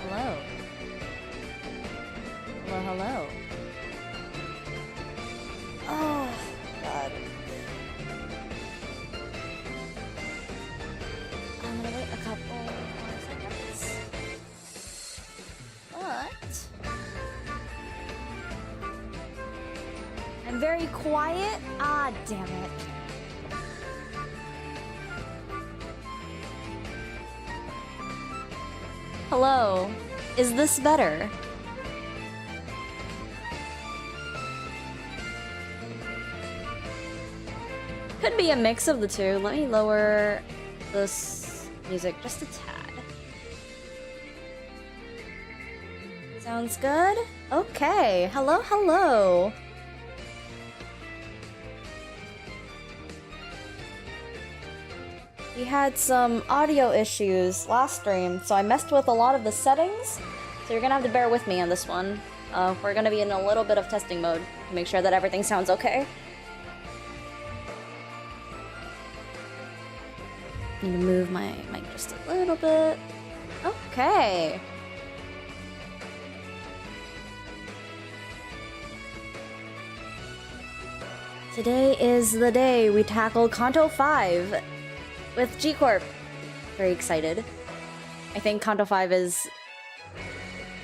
Hello. Hello, hello. Oh, God. I'm gonna wait a couple more seconds. But I'm very quiet. Ah, damn it. Hello. Is this better? Could be a mix of the two. Let me lower this music just a tad. Sounds good? Okay. Hello, hello. We had some audio issues last stream, so I messed with a lot of the settings. So you're gonna have to bear with me on this one. We're gonna be in a little bit of testing mode to make sure that everything sounds okay. Need to move my mic just a little bit. Okay. Today is the day we tackle Canto 5 with G Corp. Very excited. I think Canto 5 is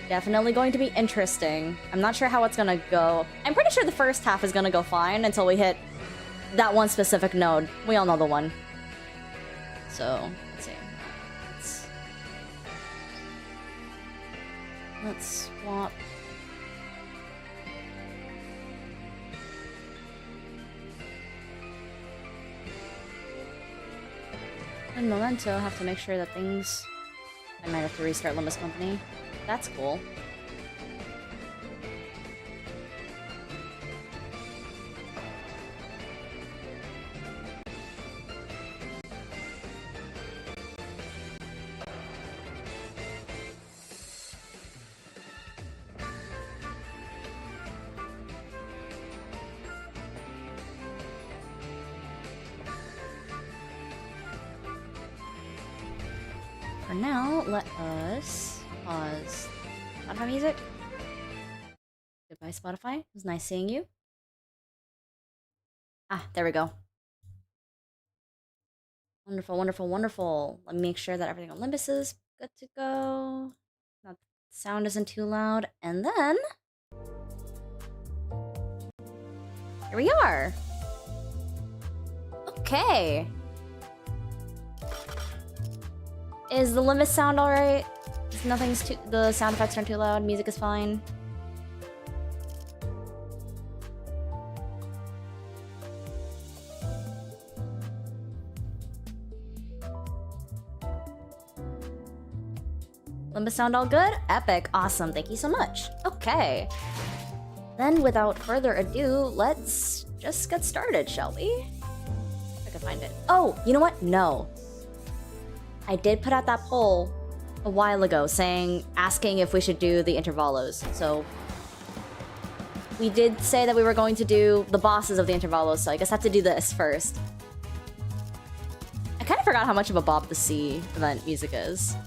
definitely going to be interesting. I'm not sure how it's gonna go. I'm pretty sure the first half is gonna go fine until we hit that one specific node. We all know the one. So, let's see. Let's swap. And Memento, have to make sure that things... I might have to restart Limbus Company. That's cool. For now, let us pause Spotify music. Goodbye, Spotify. It was nice seeing you. Ah, there we go. Wonderful, wonderful, wonderful. Let me make sure that everything on Limbus is good to go. Not sound isn't too loud. And then... here we are. Okay. Is the Limbus sound alright? Nothing's too... the sound effects aren't too loud. Music is fine. Limbus sound all good? Epic. Awesome. Thank you so much. Okay. Then, without further ado, let's just get started, shall we? If I can find it. Oh, you know what? No. I did put out that poll a while ago asking if we should do the intervalos. So we did say that we were going to do the bosses of the intervalos, so I guess I have to do this first. I kind of forgot how much of a Bob the Sea event music is.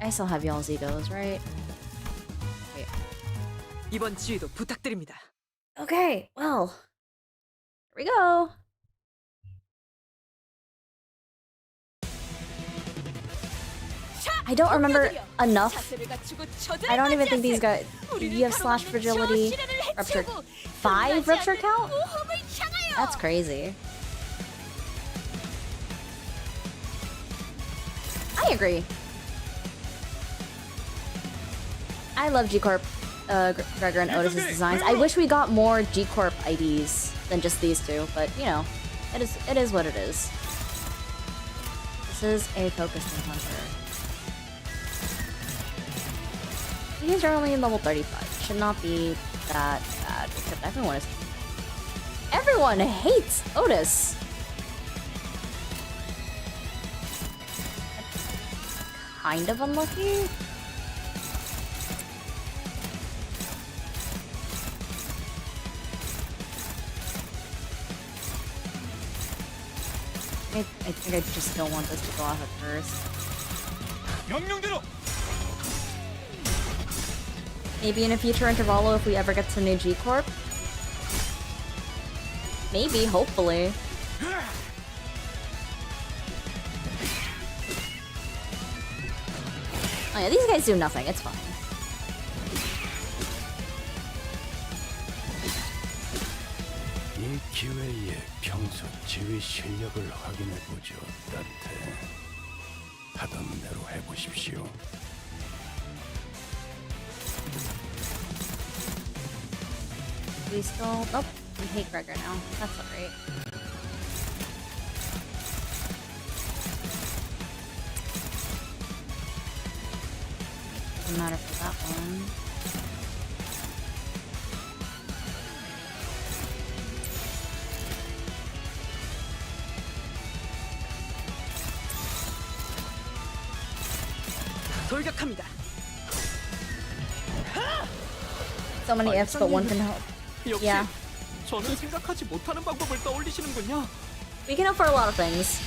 I still have y'all's E.G.Os, right? Wait. 이번 주에도 부탁드립니다. Okay, well, here we go. I don't remember enough. I don't even think these guys... You have slash fragility, rupture... 5 rupture count? That's crazy. I agree. I love G Corp, Gregor and Otis's designs. I wish we got more G Corp IDs than just these two, but you know, it is what it is. This is a focused hunter. These are only in level 35. Should not be that bad. Except everyone hates Otis. kind of unlucky. I think I just don't want this to go off at first. Maybe in a future intervalo if we ever get to new G Corp. Maybe, hopefully. Oh yeah, these guys do nothing, it's fine. 이 기회에 평소 지휘 실력을 확인해보죠, 따뜻해. 하던 대로 해보십시오. We still... Nope, we hate Gregor now. That's alright. Doesn't matter for that one. 돌격합니다. So many ifs, but one can hope. 역시 Yeah. 저는 생각하지 못하는 방법을 떠올리시는군요. We can hope for a lot of things.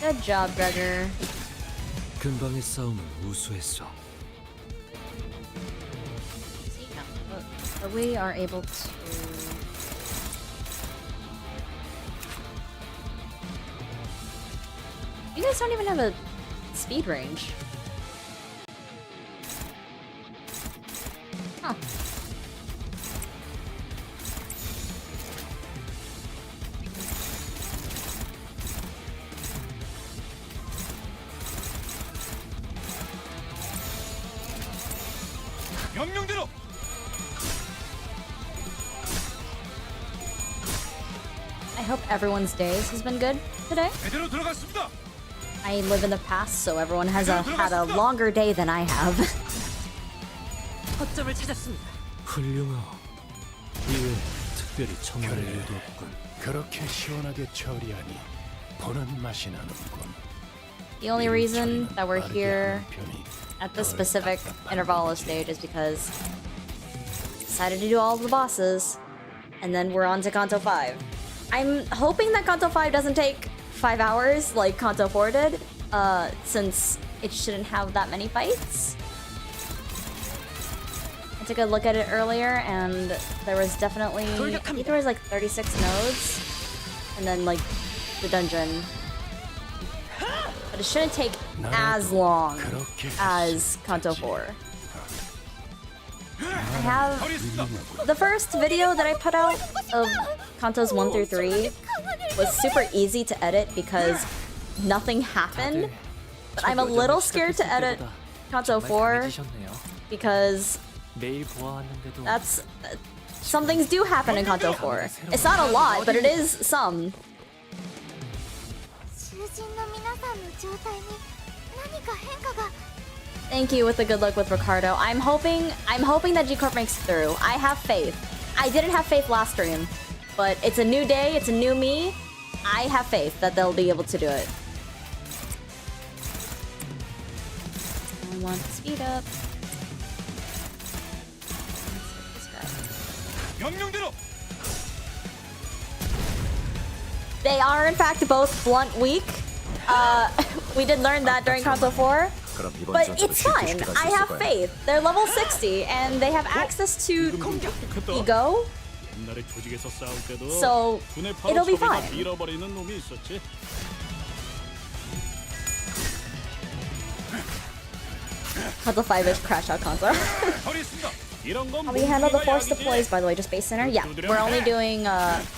Good job, Gregor. 근방의 싸움은 우수했어. So we are able to... You guys don't even have a speed range. Huh. 명령대로. I hope everyone's days has been good today. 제대로 들어갔습니다. I live in the past, so everyone has had a longer day than I have. 허점을 찾았습니다. 훌륭하오. 이외에 특별히 첨언할 일도 없군. 그렇게 시원하게 처리하니 보는 맛이 나는군. The only reason that we're here at this specific intervalo stage is because we decided to do all of the bosses, and then we're on to Canto 5. I'm hoping that Canto 5 doesn't take 5 hours like Canto 4 did, since it shouldn't have that many fights. I took a look at it earlier, and there was definitely... I think there was like 36 nodes, and then like the dungeon. But it shouldn't take as long as Canto 4. I have the first video that I put out of Cantos 1 through 3 was super easy to edit because nothing happened. But I'm a little scared to edit Canto 4 because that's some things do happen in Canto 4. It's not a lot, but it is some. Thank you with the good luck with Ricardo. I'm hoping that G Corp makes it through. I have faith. I didn't have faith last stream, but it's a new day, it's a new me. I have faith that they'll be able to do it. I want to speed up. This guy. They are in fact both blunt weak. We did learn that during Canto 4. But it's fine. I have faith. They're level 60 and they have access to E.G.O. So it'll be fine. Canto 5-ish crash out Canto. How we handle the force deploys, by the way, just base center? Yeah, we're only doing,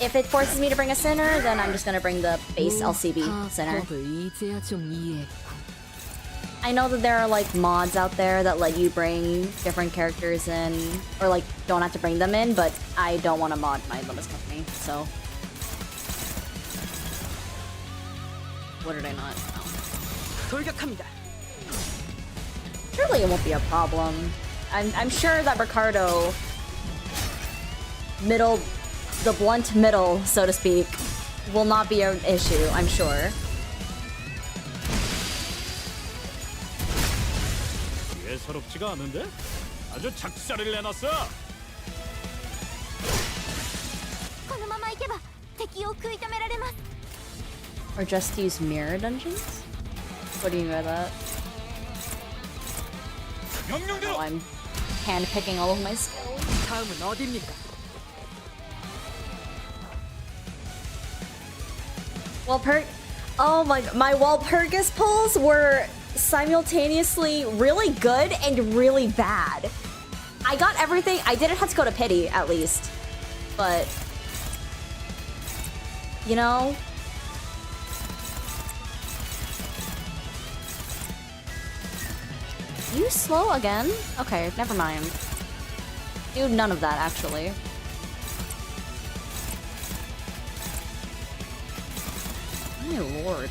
if it forces me to bring a center, then I'm just gonna bring the base LCB center. I know that there are like mods out there that let you bring different characters in, or like don't have to bring them in, but I don't want to mod my Limbus Company, so. What did I not? 돌격합니다. Surely it won't be a problem. I'm sure that Ricardo middle the blunt middle, so to speak, will not be an issue, I'm sure. 예사롭지가 않은데? 아주 작사를 내놨어. このまま行けば敵を食い止められます Or just use mirror dungeons? What do you mean by that? 명령대로. Oh, I'm handpicking all of my skills. 다음은 어디입니까? Oh my Walpurgis pulls were simultaneously really good and really bad. I got everything. I didn't have to go to pity, at least. But, you know, you slow again? Okay, never mind. Do none of that, actually. My lord.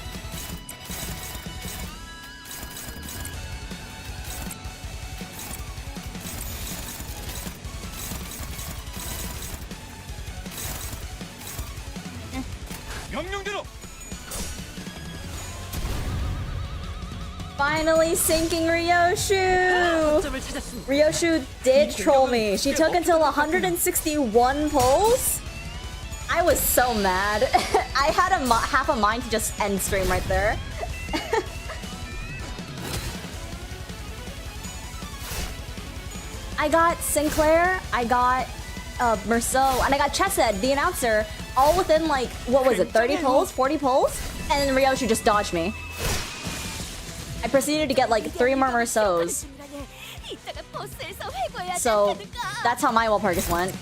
명령대로. Finally sinking Ryoshu! 점을 찾았습니다. Ryoshu did troll me. She took until 161 pulls. I was so mad. I had half a mind to just end stream right there. I got Sinclair, I got Merceau, and I got Chesed, the announcer, all within like, what was it, 30 pulls, 40 pulls? And then Ryoshu just dodged me. I proceeded to get like 3 more Merceaus. 이따가 보스에서 회고해야 So 된다니까. that's how my Walpurgis went.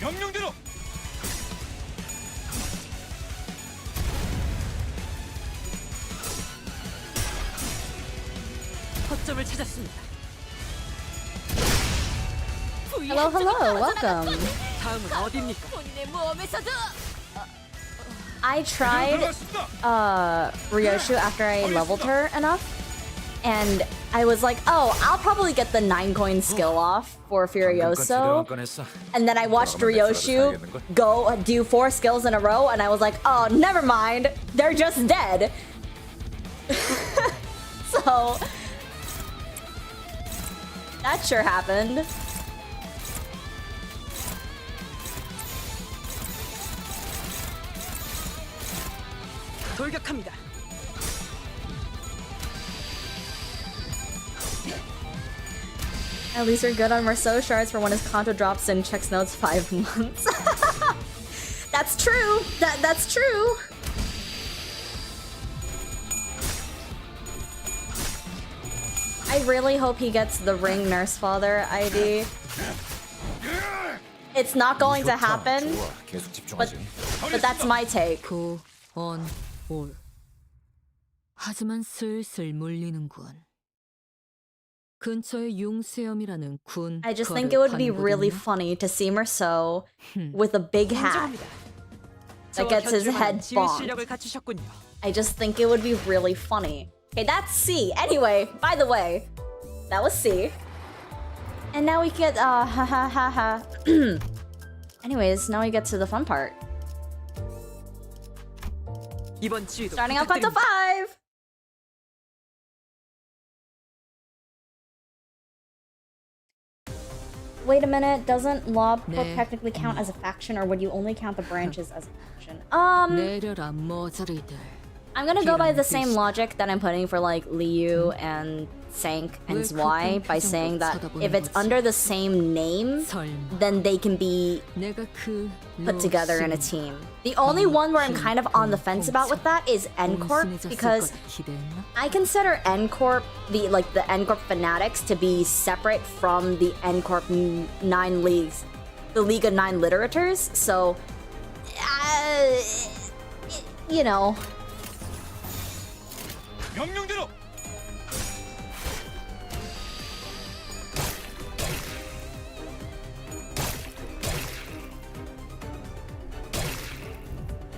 명령대로. 허점을 찾았습니다. Hello, hello, welcome. 다음은 어디입니까? 본인의 모험에서도 I tried Ryoshu after I leveled her enough, and I was like, oh, I'll probably get the 9-coin skill off for Furioso. And then I watched Ryoshu go do 4 skills in a row, and I was like, oh, never mind, they're just dead. So that sure happened. 돌격합니다. At least you're good on Merceau shards for when his Canto drops and checks notes 5 months. That's true. That's true. I really hope he gets the Ring Nurse Father ID. It's not going to happen, but that's my take. 올. 하지만 슬슬 몰리는군. 근처에 융수염이라는 군. I just think it would be really funny to see Merceau with a big hat that gets his head bonked. I just think it would be really funny. Okay, that's C. Anyway, by the way, that was C. And now we get ha ha ha ha. Anyways, now we get to the fun part. Starting out Canto 5! Wait a minute, doesn't Lobhook technically count as a faction, or would you only count the branches as a faction? 내려라 머저리들. I'm gonna go by the same logic that I'm putting for like Liu and Cinq and Zwei by saying that if it's under the same name, then they can be 내가 그 put together in a team. The only one where I'm kind of on the fence about with that is Encorp, because I consider Encorp, the Encorp fanatics, to be separate from the Encorp 9 leagues, the League of 9 Literators. So, you know. 명령대로.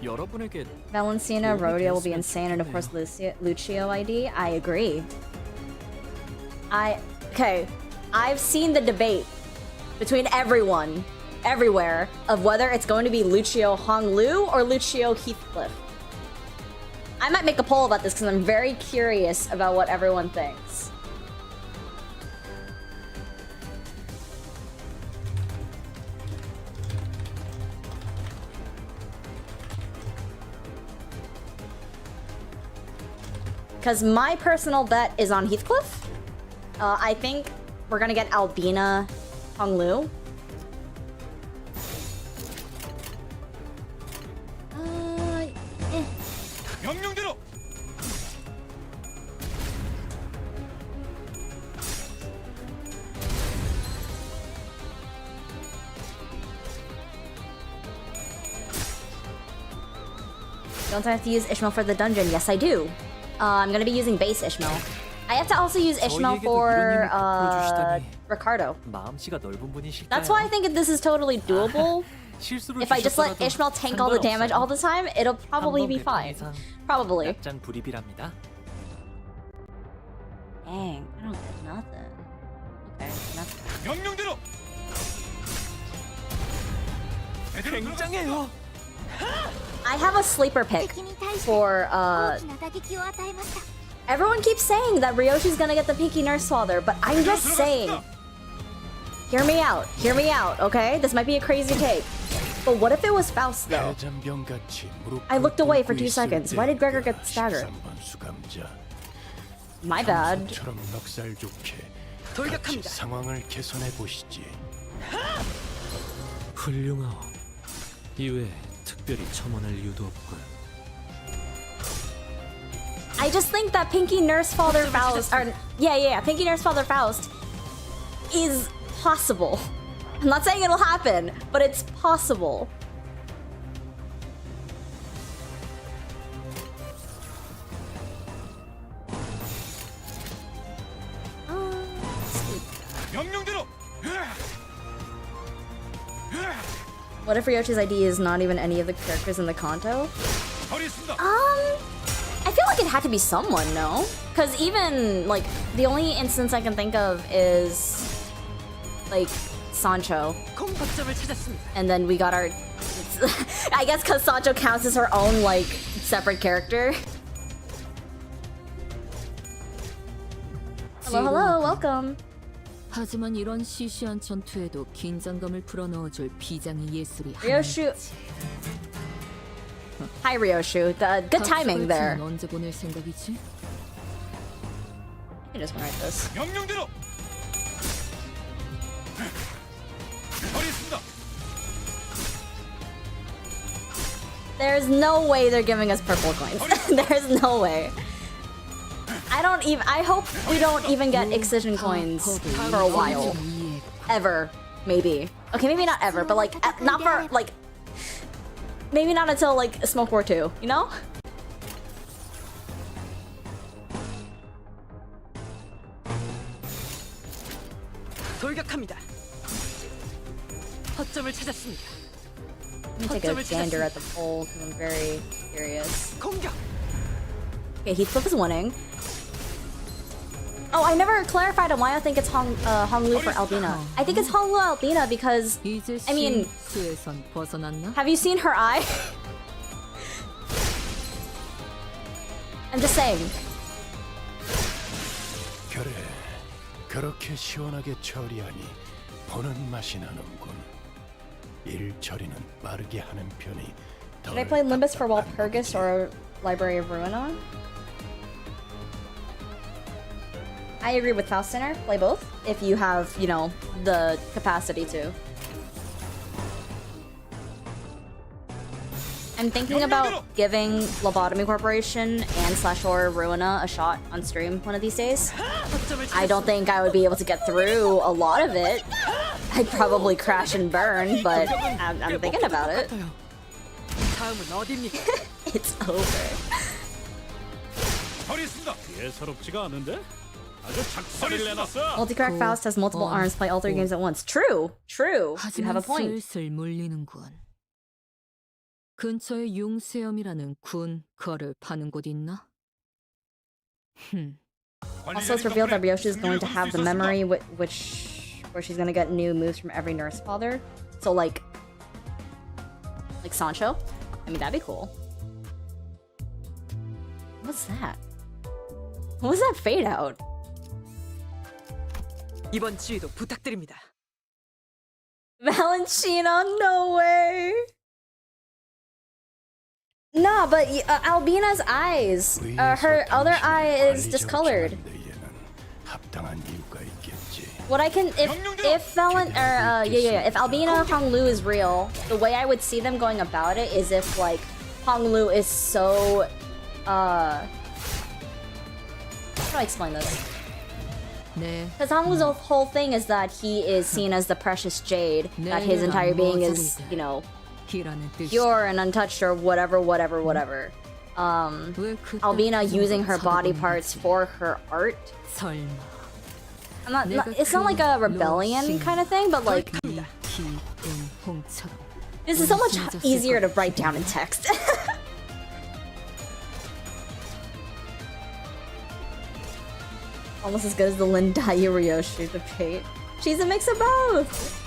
여러분에게 Valencina Rodeo will be insane, and of course Lucio ID. I agree. Okay, I've seen the debate between everyone, everywhere, of whether it's going to be Lucio Honglu or Lucio Heathcliff. I might make a poll about this because I'm very curious about what everyone thinks. Because my personal bet is on Heathcliff. I think we're gonna get Albina Honglu. 명령대로. Don't I have to use Ishmael for the dungeon? Yes, I do. I'm gonna be using base Ishmael. I have to also use Ishmael for Ricardo. 마음씨가 넓은 분이실까요? That's why I think this is totally doable. 실수를 If I just let 주셨더라도 Ishmael tank all the damage all the time, it'll probably be fine. Probably. 약간 불입이랍니다. Dang, I don't get nothing. Okay, nothing. 명령대로. 굉장해요. I have a sleeper pick 敵に対して for 大きな打撃を与えました everyone keeps saying that Ryoshi's gonna get the Pinky Nurse Father, but I'm just saying. Hear me out, okay? This might be a crazy take. But what if it was Faust though? 대장병같이 무릎 I looked away for 꿇고 2 있을 seconds. 때 Why did Gregor get 내가 staggered? 13번 수감자. My bad. 처럼 넉살 좋게 같이 상황을 개선해 보시지. 훌륭하오. 이외에 특별히 첨언할 이유도 없군. I just think that Pinky Nurse Father Faust, or Pinky Nurse Father Faust is possible. I'm not saying it'll happen, but it's possible. 명령대로. What if Ryoshi's ID is not even any of the characters in the Canto? 처리했습니다. I feel like it had to be someone, no? Because even, like, the only instance I can think of is, like, Sancho. 공박점을 찾았습니다. And then we got our... I guess because Sancho counts as her own, like, separate character. Hello, welcome. 하지만 이런 시시한 전투에도 긴장감을 불어넣어줄 비장의 예술이 Ryoshu. Hi, Ryoshu. Good timing there. 언제 보낼 생각이지? I can just write this. 명령대로. 처리했습니다. There's no way they're giving us purple coins. There's no way. I hope we don't even get excision coins for a while. Ever. Maybe. Okay, maybe not ever, but like, not for, like, maybe not until, like, Smoke War 2, you know? 돌격합니다. 허점을 찾았습니다. Let me take a gander at the poll because I'm very curious. 공격. Okay, Heathcliff is winning. Oh, I never clarified on why I think it's Honglu for Albina. I think it's Honglu Albina because, 이제 I mean, 실수에선 벗어났나? have you seen her eye? I'm just saying. 그래, 그렇게 시원하게 처리하니 보는 맛이 나는군. 일 처리는 빠르게 하는 편이 Should I play Limbus for Walpurgis or Library of Ruina? I agree with Faustiner. Play both if you have, you know, the capacity to. I'm thinking about giving Lobotomy Corporation and /or Ruina a shot on stream one of these days. I don't think I would be able to get through a lot of it. I'd probably crash and burn, but I'm thinking about it. 다음은 어디입니까? It's over. 처리했습니다. 예사롭지가 않은데? 아주 작살을 내놨어. Multi-crack Faust has multiple arms, play all 3 games at once. True, true. You have a 하지만 point. 슬슬 물리는군. 근처에 융수염이라는 군 거를 파는 곳 있나? Also, it's revealed that Ryoshi is going to have the memory where she's gonna get new moves from every nurse father. So like Sancho. I mean, that'd be cool. What's that? What was that fade out? 이번 지휘도 부탁드립니다. Valentina, no way. Nah, but Albina's eyes, her other eye is discolored. What I can, if Albina Honglu is real, the way I would see them going about it is if like Honglu is so, how do I explain this? Because Honglu's whole thing is that he is seen as the precious jade, that his entire being is, you know, pure and untouched or whatever. Albina using her body parts for her art. It's not like a rebellion kind of thing, but like this is so much easier to write down in text. Almost as good as the Lindai Ryoshi, the pate. She's a mix of both!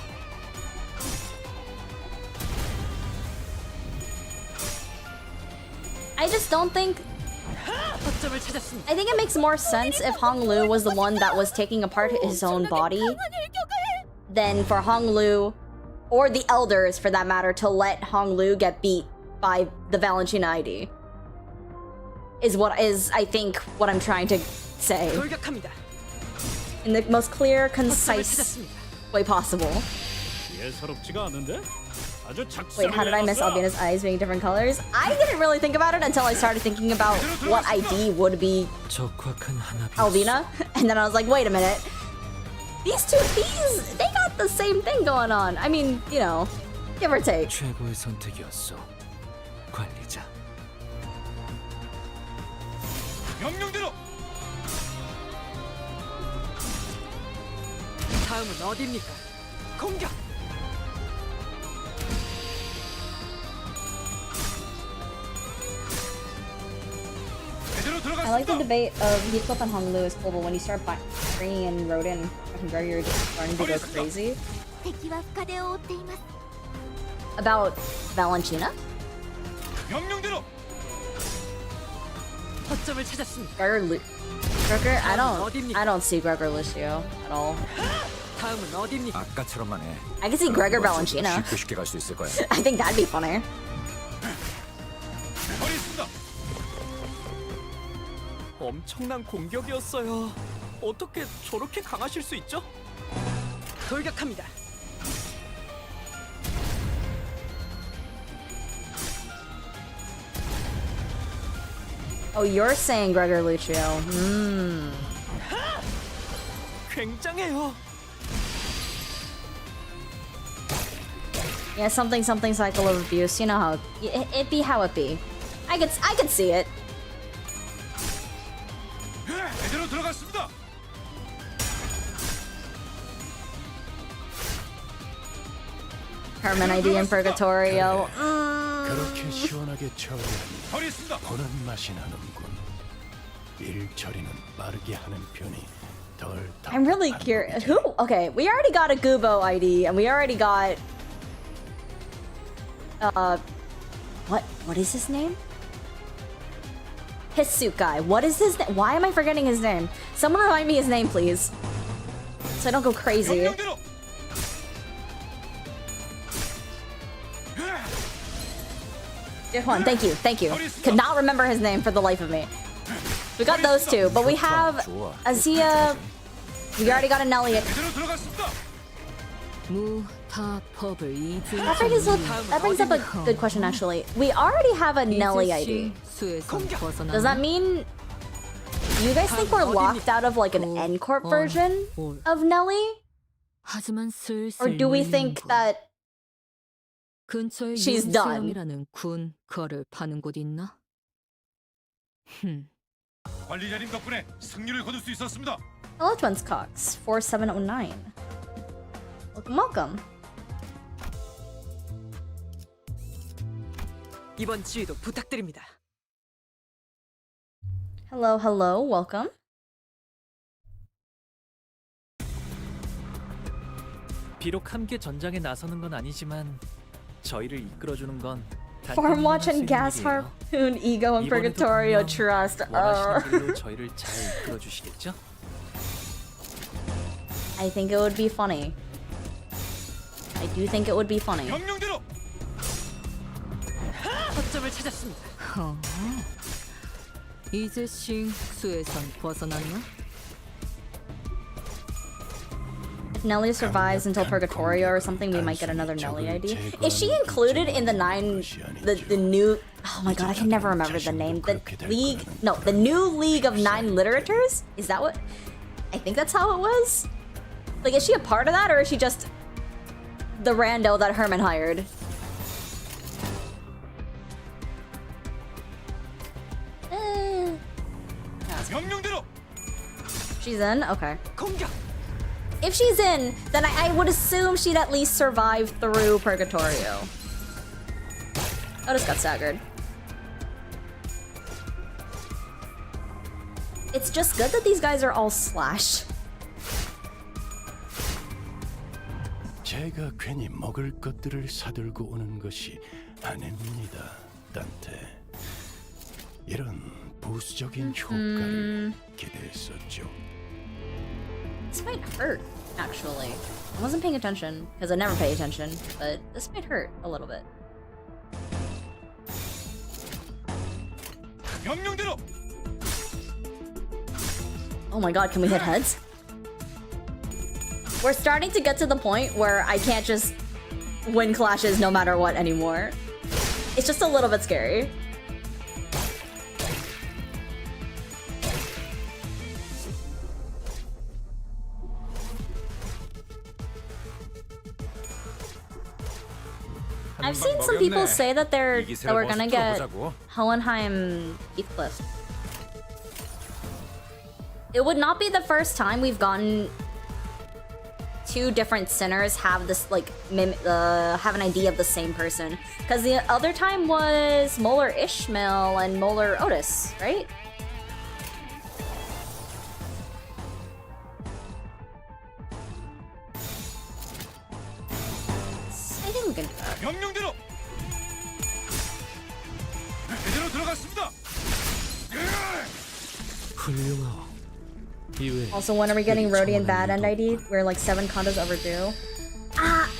I just don't think... I think it makes more sense if Honglu was the one that was taking apart his own body than for Honglu, or the elders for that matter, to let Honglu get beat by the Valentina ID. Is I think what I'm trying to say. In the most clear, concise way possible. Wait, how did I miss Albina's eyes being different colors? I didn't really think about it until I started thinking about what ID would be Albina. And then I was like, wait a minute. These two, they got the same thing going on. I mean, you know, give or take. 최고의 선택이었어. 관리자. 명령대로. 다음은 어디입니까? 공격. I like the debate of Heathcliff and Honglu is cool, but when you start bringing in Rodin and Gregory, you're just starting to go crazy. 敵は深手を負っています About Valentina? 명령대로. 허점을 찾았습니다. Gregor, I don't see Gregor Lucio at all. 다음은 어디입니까? 아까처럼만 해. I can see Gregor Valentina. 쉽게 갈 수 있을 거야. I think that'd be funner. 버리겠습니다. 엄청난 공격이었어요. 어떻게 저렇게 강하실 수 있죠? 돌격합니다. Oh, you're saying Gregor Lucio. 굉장해요. Yeah, something cycle of abuse. You know how it be how it be. I could see it. 제대로 들어갔습니다. Herman ID in Purgatorio. 그렇게 시원하게 처리하니 버리겠습니다. 보는 맛이 나는군. 일 처리는 빠르게 하는 편이 덜 I'm really curious. Who? Okay, we already got a Gubo ID, and we already got what is his name? His suit guy. What is his name? Why am I forgetting his name? Someone remind me his name, please, so I don't go crazy. 명령대로. Juan, thank you. Could not remember his name for the life of me. We got those two, but we have Azia. We already got an Elliot. 제대로 들어갔습니다. That brings up a good question, actually. We already have a Nelly ID. Does that mean you guys think we're locked out of like an Encorp version of Nelly? Or do we think that she's done? 관리자님 덕분에 승리를 거둘 수 있었습니다. Hello, Twins Cox 4709. Welcome. 이번 지휘도 부탁드립니다. Hello, welcome. 비록 함께 전장에 나서는 건 아니지만 저희를 이끌어주는 건 Farm watch and gas harpoon, E.G.O and Purgatorio trust. 원하시는 길로 저희를 잘 이끌어 주시겠죠? I think it would be funny. I do think it would be funny. 명령대로. 허점을 찾았습니다. 이제 싱수에선 벗어났나? If Nelly survives until Purgatorio or something, we might get another Nelly ID. Is she included in the the new? Oh my god, I can never remember the name. The league? No, the new League of 9 Literators? Is that what? I think that's how it was. Like, is she a part of that, or is she just the rando that Herman hired? 명령대로. She's in? Okay. 공격. If she's in, then I would assume she'd at least survive through Purgatorio. I just got staggered. It's just good that these guys are all slash. 제가 괜히 먹을 것들을 사들고 오는 것이 아닙니다, 단테. 이런 부수적인 효과를 기대했었죠. This might hurt, actually. I wasn't paying attention, because I never pay attention, but this might hurt a little bit. 명령대로. Oh my god, can we hit heads? We're starting to get to the point where I can't just win clashes no matter what anymore. It's just a little bit scary. I've seen some people say that we're gonna get Hohenheim Heathcliff. It would not be the first time we've gotten two different sinners have this like have an idea of the same person. Because the other time was Molar Ishmael and Molar Otis, right? I think we can do that. 명령대로. 제대로 들어갔습니다. 훌륭하오. 이외에 Also, when are we getting Rhodey and Bad End ID? We're like 7 condos overdue.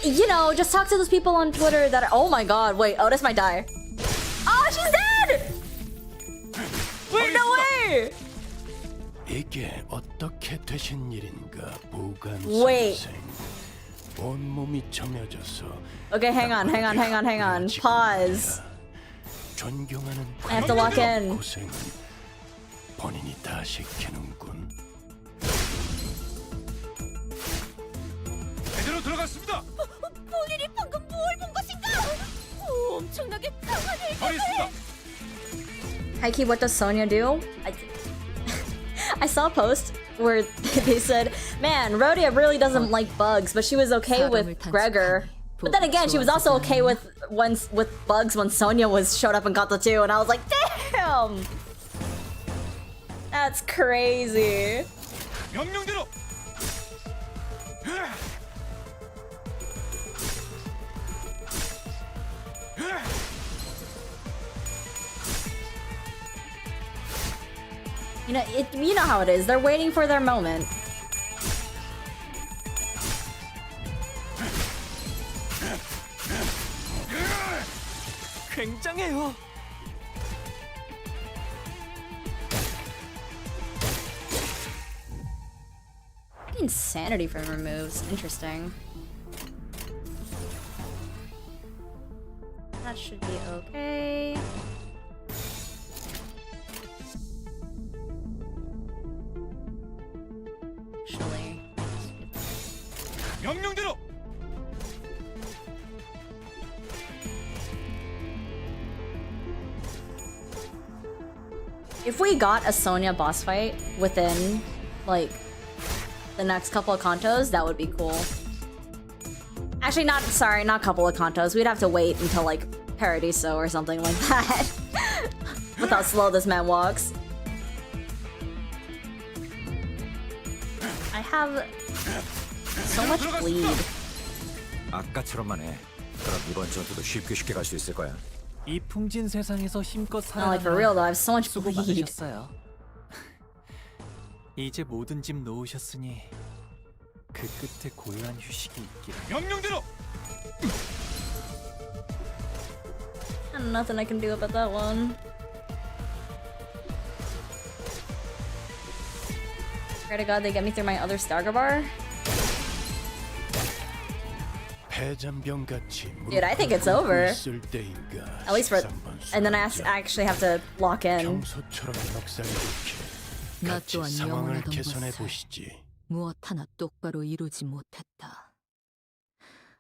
You know, just talk to those people on Twitter that are— oh my god, wait, Otis might die. Oh, she's dead! Wait, no way! 이게 어떻게 되신 일인가, 보관 Wait. 선생. 온몸이 점여져서 Okay, hang on. Pause. 존경하는 I have to lock in. 고생은 본인이 다 시키는군. 제대로 들어갔습니다. 본인이 방금 뭘 본 것인가? 엄청나게 강한 버리겠습니다. Heike, what does Sonya do? I saw a post where they said, man, Rhodia really doesn't like bugs, but she was okay with Gregor. But then again, she was also okay with bugs when Sonya showed up in Canto 2, and I was like, damn! That's crazy. 명령대로. You know how it is. They're waiting for their moment. 굉장해요. Insanity from removes. Interesting. That should be okay. Actually, 명령대로. if we got a Sonya boss fight within, like, the next couple of Cantos, that would be cool. Actually, not couple of Cantos. We'd have to wait until, like, Paradiso or something like that. With how slow this man walks. I have so much bleed. 아까처럼만 해. 그럼 이번 전투도 쉽게 갈 수 있을 거야. 이 풍진 세상에서 힘껏 Not like for real though. I have so much 수고 bleed. 많으셨어요. 이제 모든 짐 놓으셨으니 그 끝에 고요한 휴식이 있기를. 명령대로. Nothing I can do about that one. Pray to God they get me through my other stagger bar. Dude, I think it's over. At least for, and then I actually have to lock in. 나 또한 영원하던 것을 무엇 하나 똑바로 이루지 못했다.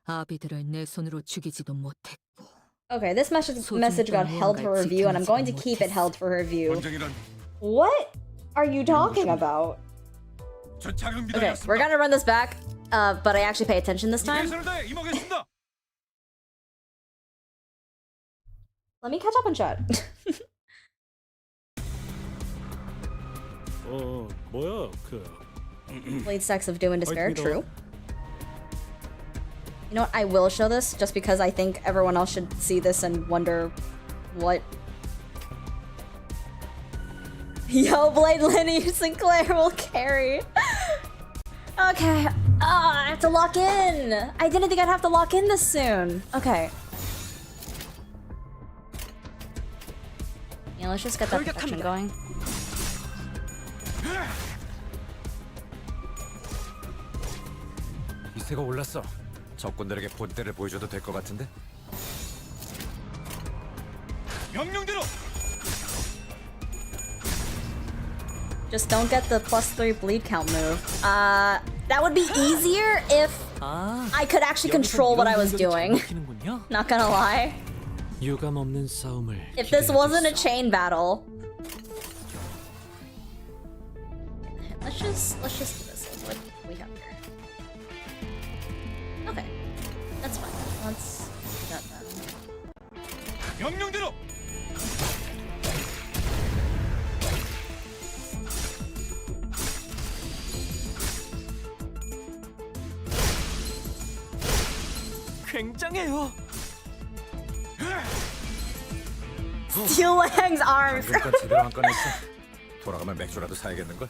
아비들을 내 손으로 죽이지도 못했고. Okay, this message got held for review, and I'm going to keep it held for review. What are you talking about? Okay, we're gonna run this back, but I actually pay attention this time. Let me catch up on chat. 뭐야 Blade stacks of Doom and Despair, true. You know what, I will show this, just because I think everyone else should see this and wonder what... Yo, Blade Lineage Sinclair will carry. Okay, I have to lock in. I didn't think I'd have to lock in this soon. Okay. Yeah, let's just get that protection going. 이세가 올랐어. 적군들에게 본때를 보여줘도 될 것 같은데? 명령대로. Just don't get the +3 bleed count move. That would be easier if I could actually control what I was doing. Not gonna lie. If this wasn't a chain battle. Let's just do this. What do we have here? Okay. That's fine. Let's do that then. 명령대로. 굉장해요. Steel Wang's arms. 잠깐 제대로 안 꺼냈어. 돌아가면 맥주라도 사야겠는걸?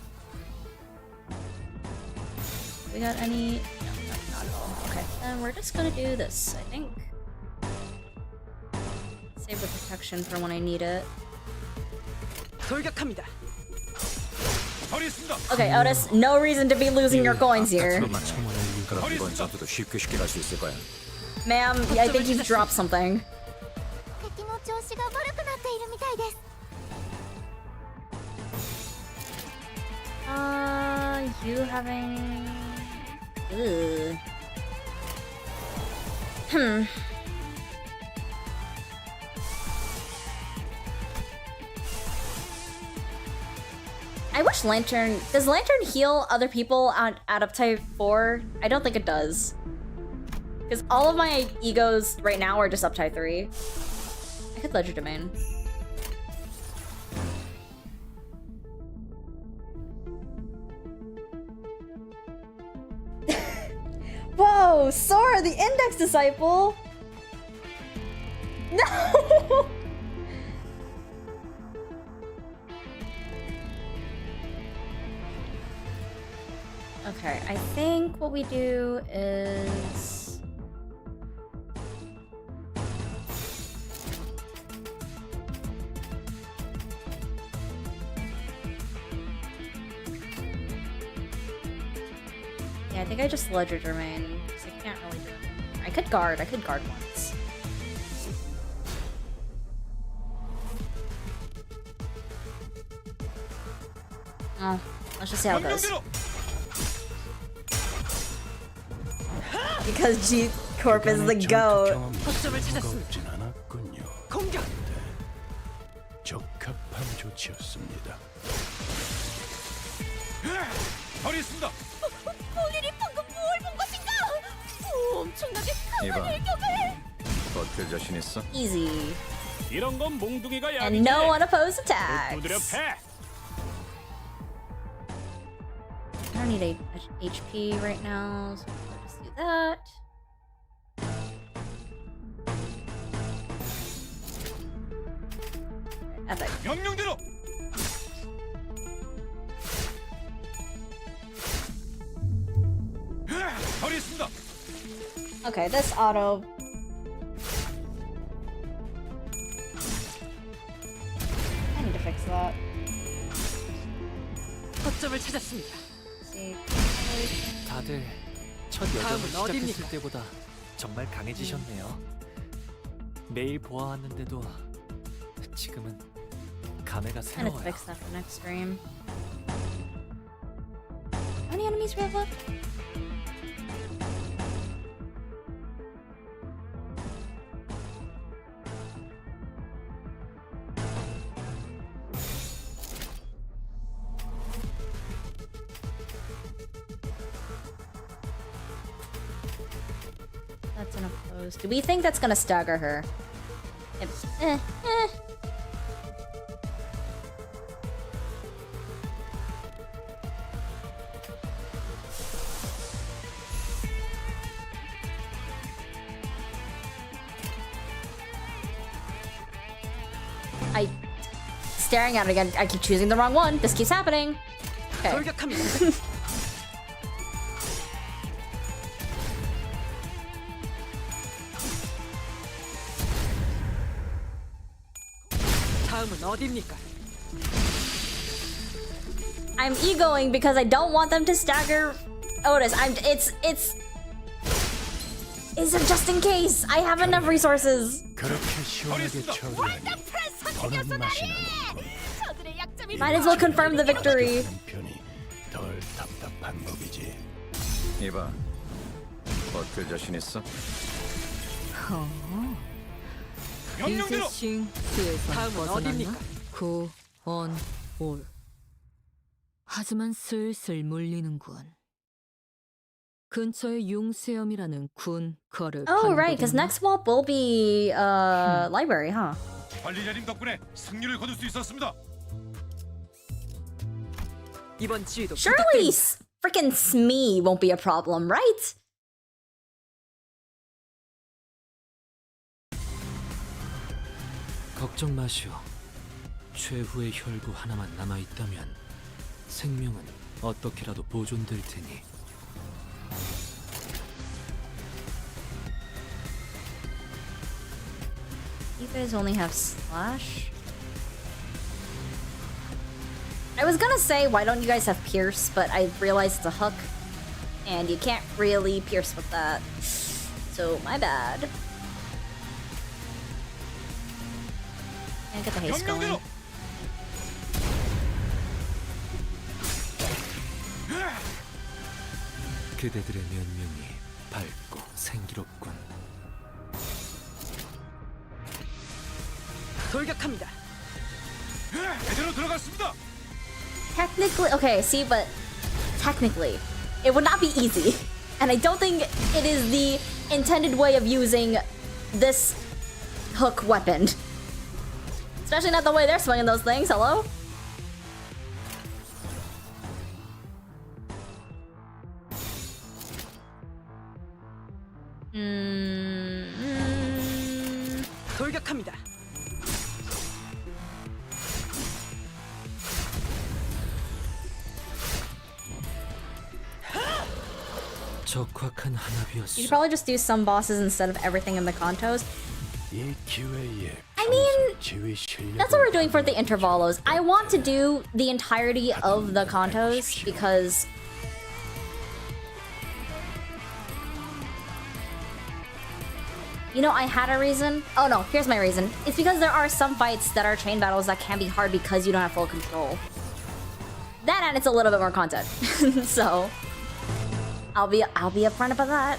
We got any? No, not at all. Okay, then we're just gonna do this, I think. Save the protection for when I need it. 돌격합니다. Okay, Otis, no reason to be losing your coins here. 그럼 이번 전투도 쉽게 갈 수 있을 거야. Ma'am, I think you've dropped something. 敵の調子が悪くなっているみたいです。 You having... Ugh. I wish Lantern... Does Lantern heal other people at up type 4? I don't think it does. Because all of my E.G.Os right now are just up type 3. I could Ledger Domain. Whoa! Sora, the Index Disciple! No! Okay, I think what we do is... Yeah, I think I just Ledger Domain, because I can't really do it. I could guard once. Oh, let's just see how it goes. Because G Corp is the GOAT. 적합한 조치였습니다. 버리겠습니다. 본인이 방금 뭘 본 것인가? 엄청나게 강한 이봐. 일격을. 버틸 자신 있어? Easy. 이런 건 몽둥이가 And no unopposed attacks. 두드려 패. I don't need a HP right now, so I'll just do that. Epic. 명령대로. 처리했습니다. Okay, this auto. I need to fix that. 거점을 찾았습니다. See. 다들 첫 여정을 다음은 시작했을 어디입니까? 때보다 정말 강해지셨네요. 매일 보아왔는데도 지금은 감회가 I need to 새로워요. fix that for next stream. How many enemies we have left? That's enough close. Do we think that's gonna stagger her? Eh. Staring at it again. I keep choosing the wrong one. This keeps happening. Okay. 돌격합니다. 다음은 어디입니까? I'm E.G.Oing because I don't want them to stagger Otis. It's just in case. I have enough resources. 그렇게 시원하게 처리하니 보는 맛이 나는군. 저들의 약점이 Might as well confirm the victory. 하는 편이 덜 답답한 법이지. 이봐, 버틸 자신 있어? 명령대로. 이제 싱스에서 다음은 벗어났나? 어디입니까? 구, 언, 올. 하지만 슬슬 물리는군. 근처에 융수염이라는 군 거를 Oh, right, because 반복했나? next swap will be library, huh? 관리자님 덕분에 승리를 거둘 수 있었습니다. 이번 지휘도 Surely 부탁드립니다. freaking Smee won't be a problem, right? 걱정 마시오. 최후의 혈구 하나만 남아있다면 생명은 어떻게라도 보존될 테니. You guys only have slash? I was gonna say, why don't you guys have pierce, but I realized it's a hook, and you can't really pierce with that. So, my bad. And get the haste going. 명령대로. 그대들의 면명이 밝고 생기롭군. 돌격합니다. 제대로 들어갔습니다. Technically, okay, see, but technically, it would not be easy. And I don't think it is the intended way of using this hook weapon. Especially not the way they're swinging those things, hello? 돌격합니다. 적확한 You 한압이었어. should probably just do some bosses instead of everything in the Cantos. 이 기회에 I mean, 지휘 실력을 that's what we're doing for the intervalos. I want to do the entirety of the Cantos because you know, I had a reason. Oh no, here's my reason. It's because there are some fights that are chain battles that can be hard because you don't have full control. That and it's a little bit more content. So I'll be upfront about that.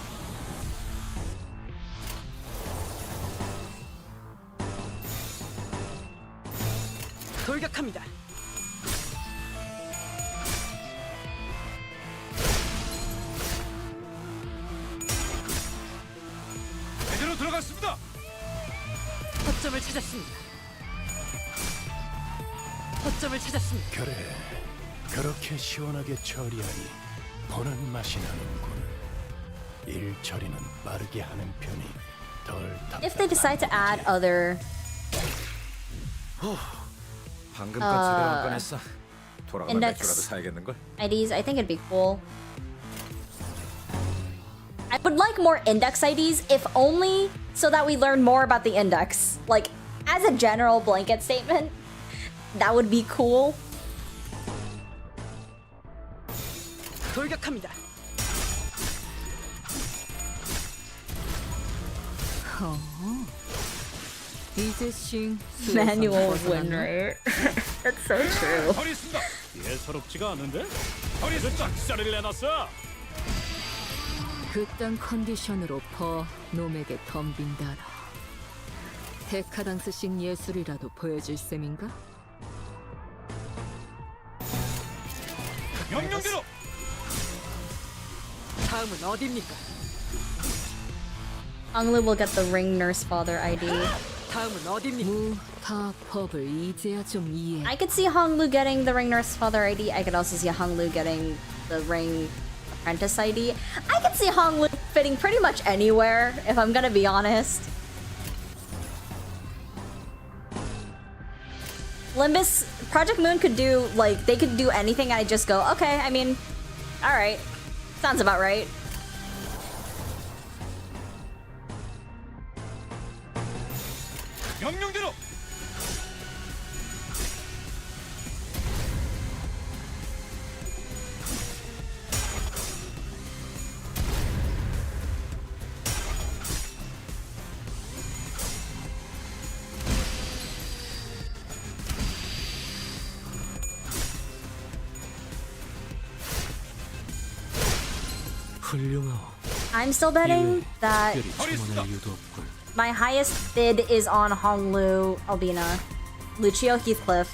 돌격합니다. 제대로 들어갔습니다. 거점을 찾았습니다. 거점을 찾았습니다. 그래, 그렇게 시원하게 처리하니 보는 맛이 나는군. 일 처리는 빠르게 하는 편이 덜 답답한 If they decide to add other 방금까지 제대로 안 꺼냈어. 돌아가면 index. 맥주라도 사야겠는 걸. IDs, I think it'd be cool. I would like more index IDs, if only so that we learn more about the index. Like, as a general blanket statement, that would be cool. 돌격합니다. 이제 싱 Manual win rate. That's so true. 허리순다. 예사롭지가 않은데? 허리순다. 쌀을 내놨어. 그딴 컨디션으로 퍼 놈에게 덤빈다라. 데카당스식 예술이라도 보여줄 셈인가? 명령대로. 다음은 어디입니까? Honglu will get the ring nurse father ID. 다음은 어디입니까? 무타법을 이제야 좀 이해. I could see Honglu getting the ring nurse father ID. I could also see Honglu getting the ring apprentice ID. I could see Honglu fitting pretty much anywhere, if I'm gonna be honest. Limbus, Project Moon could do, like, they could do anything and I just go, okay, I mean, alright. Sounds about right. 명령대로. 훌륭하오. I'm still betting that 특별히 첨언할 이유도 없군. my highest bid is on Honglu, Albina, Lucio, Heathcliff.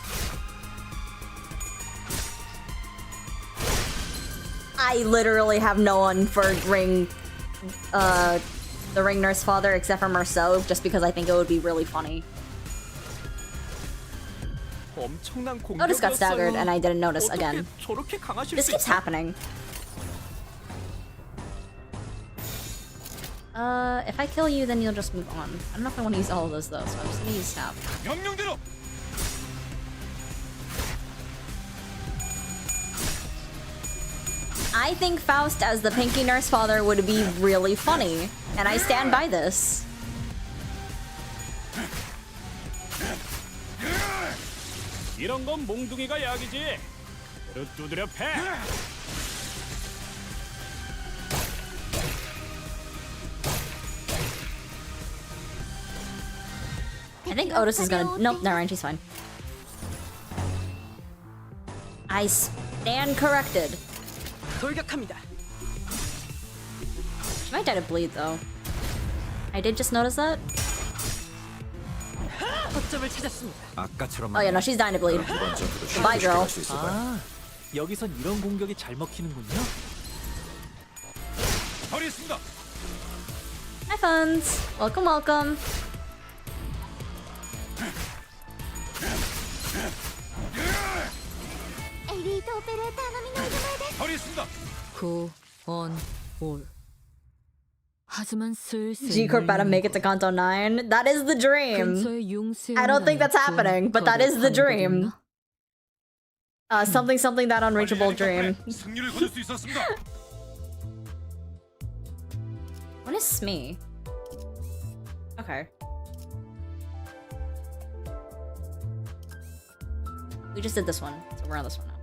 I literally have no one for the ring nurse father except for Merceau, just because I think it would be really funny. 엄청난 Otis got staggered and I didn't notice 어떻게 again. 저렇게 강하실 This 수 keeps 있어? happening. If I kill you, then you'll just move on. I don't know if I want to use all of those though, so I'm just gonna use staff. 명령대로. I think Faust as the Pinky Nurse Father would be really funny, and I stand by this. 이런 건 몽둥이가 약이지. 그릇 두드려 패. I think Otis is gonna. Nope, never mind, she's fine. I stand corrected. 돌격합니다. She might die to bleed though. I did just notice that. 거점을 찾았습니다. 아까처럼. Oh yeah, no, she's dying to bleed. 이번 전투도 Bye, girl. 수 있을 거야. 아, 여기선 이런 공격이 잘 먹히는군요. 허리순다. Hi, Funs. Welcome, welcome. 허리순다. 올. 하지만 슬슬 G Corp about to make it to Canto 9. That is the dream. 근처에 용세. I don't think that's happening, but that is the dream. Something that unreachable dream. 승리를 거둘 수 있었습니다. What is Smee? Okay. We just did this one, so we're on this one now.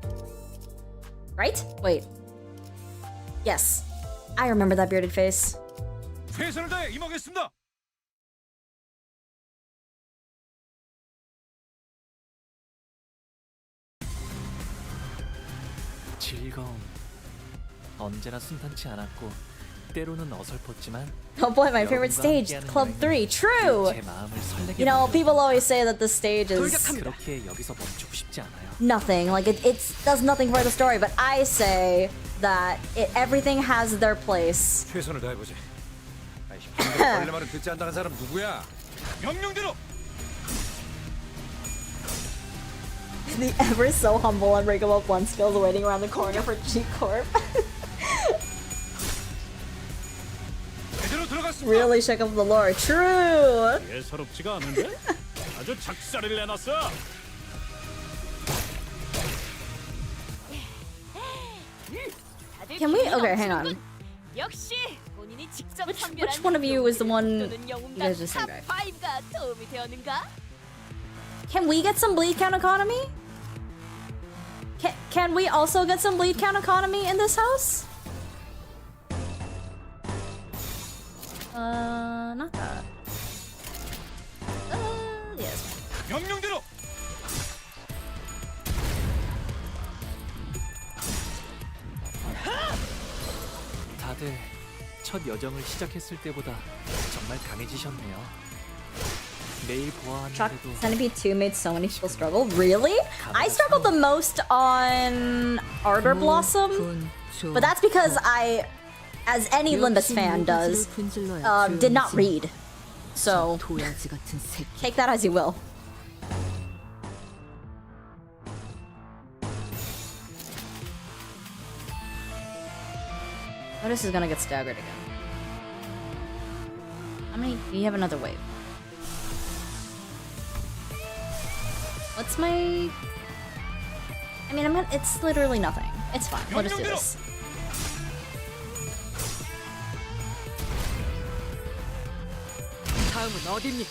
Right? Wait. Yes. I remember that bearded face. 최선을 다해 임하겠습니다. 즐거움. 언제나 순탄치 않았고 때로는 어설펐지만 Oh boy, my favorite stage, Club 3. True! 제 마음을 설레게 You know, 만들어. people always say that this stage is 그렇게 여기서 멈추고 싶지 않아요. nothing. Like, it does nothing for the story, but I say that everything has their place. 최선을 다해보지. 아이씨, 방금 원래 말은 듣지 않다는 사람 누구야? 명령대로. The ever so humble unbreakable blunt skills waiting around the corner for G Corp. 제대로 들어갔습니다. Really shook up the lore. True! 예사롭지가 않은데? 아주 작살을 내놨어. Can we? Okay, hang on. 역시 본인이 직접 Which one of you is the one 또는 영웅단 you guys just said, right? 탑5가 도움이 되었는가? Can we get some bleed count economy? Can we also get some bleed count economy in this house? Not that. Yes. 명령대로. 다들 첫 여정을 시작했을 때보다 정말 강해지셨네요. 매일 Shock 보아하는데도 Centipede 2 made so many people struggle. Really? I struggled the most on Ardor Blossom, but that's because I, as any Limbus fan does, did not read. So take that as you will. Otis is gonna get staggered again. How many? You have another wave. What's my... I mean, it's literally nothing. It's fine. We'll just do this.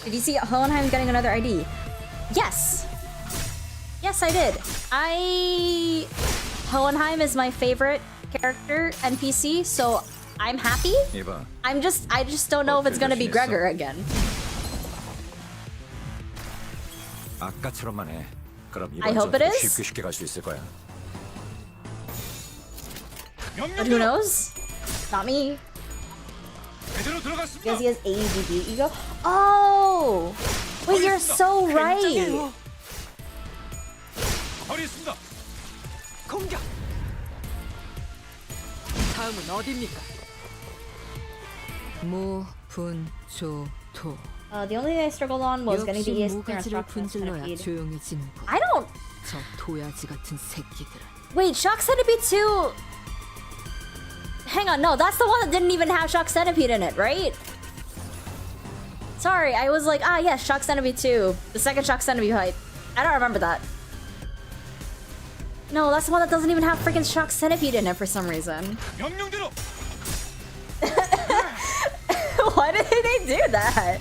Did you see Hohenheim getting another ID? Yes! Yes, I did. Hohenheim is my favorite character NPC, so I'm happy. 이봐, I just don't know if it's gonna be Gregor again. 아까처럼만 해. 그럼 I 이번 hope it 전투도 is. 쉽게 갈 수 있을 거야. But who knows? Not me. 제대로 들어갔습니다. Because he has ADD ego. Oh! Wait, you're so right! 거리 있습니다. 공격! 다음은 어디입니까? 무분조토. The only thing I struggled on was getting the ES clearance 모가지를 shock 분질러야 centipede. 조용해지는 거. I don't... 저 도야지 같은 새끼들. Wait, Shock Centipede 2... Hang on, no, that's the one that didn't even have Shock Centipede in it, right? Sorry, I was like, ah yes, Shock Centipede 2. The second Shock Centipede fight. I don't remember that. No, that's the one that doesn't even have freaking Shock Centipede in it for some reason. 명령대로. Why did they do that?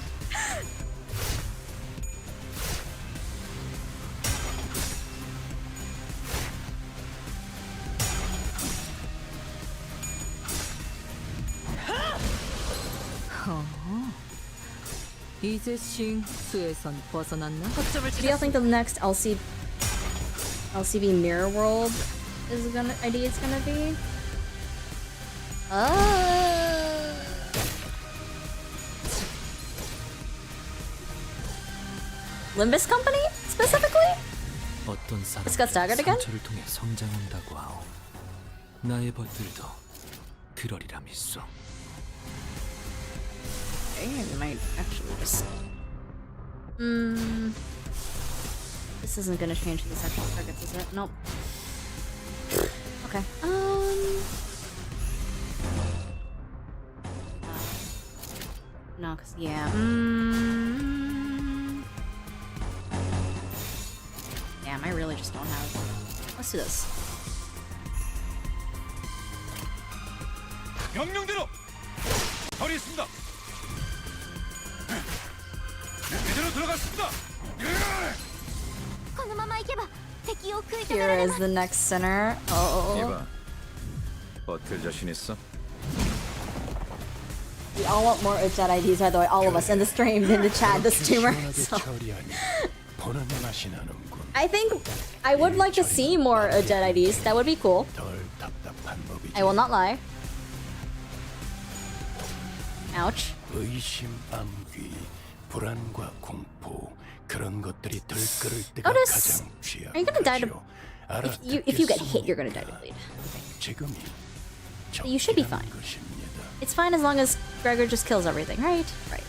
이제 싱수에선 벗어났나? Do y'all think the next LCB Mirror World is gonna be? Limbus Company specifically? 어떤 사람 It's got staggered again? 상처를 통해 성장한다고 하오. 나의 벗들도 그러리라 믿소. I might actually just. This isn't gonna change these actual targets, is it? Nope. Okay. No, cause yeah. Damn, I really just don't have. Let's do this. 명령대로. 거리 있습니다. 제대로 들어갔습니다. このまま行けば敵を食い止め Here られ is ます the next center. Oh. 이봐, 버틸 자신 있어? We all want more Jet IDs, by the way, all of us in the stream, in the chat, the streamer. So. 보는 맛이 나는군. I think I would like to see more Jet IDs. That would be cool. 덜 답답한 법이지. I will not lie. Ouch. 의심, 암귀, 불안과 공포 그런 것들이 들끓을 때가 Otis, 가장 are you gonna die to- 취약하지요. If you get hit, you're gonna die to bleed. 지금이 You should be fine. 적기라는 것입니다. It's fine as long as Gregor just kills everything, right? Right.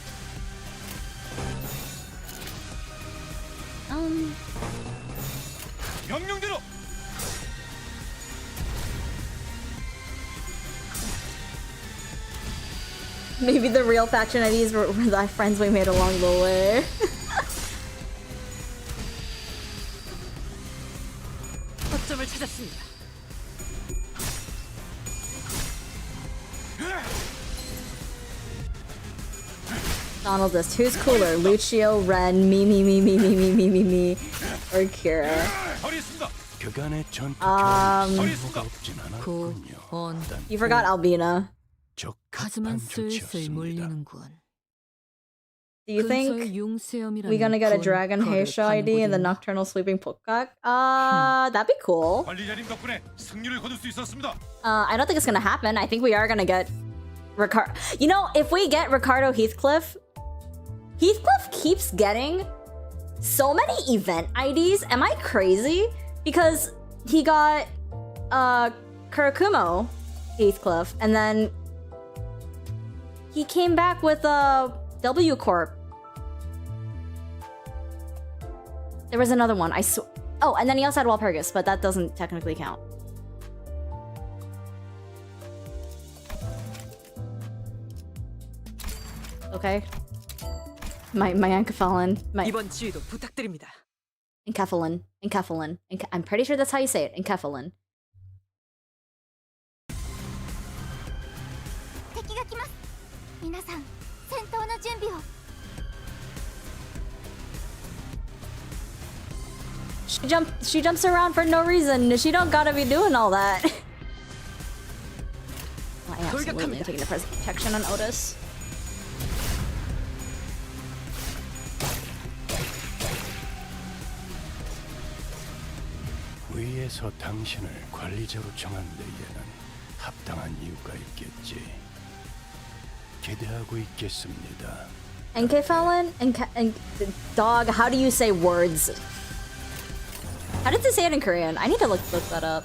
명령대로. Maybe the real faction IDs were the friends we made along the way. 거점을 찾았습니다. Donald list. Who's cooler? Lucio, Ren, me, or Kira? 그간의 전투 구, 없진 않았군요. 온. You forgot Albina. 하지만 적합한 슬슬 조치였습니다. 몰리는군. Do you think we're gonna get a Dragon Heisha ID in the Nocturnal Sweeping Pokak? That'd be cool. 관리자님 덕분에 승리를 거둘 수 있었습니다. I don't think it's gonna happen. I think we are gonna get Ricardo. You know, if we get Ricardo Heathcliff keeps getting so many event IDs. Am I crazy? Because he got Kurakumo Heathcliff, and then he came back with W Corp. There was another one. Oh, and then he also had Walpurgis, but that doesn't technically count. Okay. My Enkephalon. 이번 지휘도 부탁드립니다. Enkephalon. I'm pretty sure that's how you say it. Enkephalon. 敵が来ます。皆さん、戦闘の準備を。 She jumps around for no reason. She don't gotta be doing all that. Well, I absolutely am taking the protection on Otis. 위에서 당신을 관리자로 정한 데에는 합당한 이유가 있겠지. 기대하고 있겠습니다. Enkephalon? Dog, how do you say words? How did they say it in Korean? I need to look that up.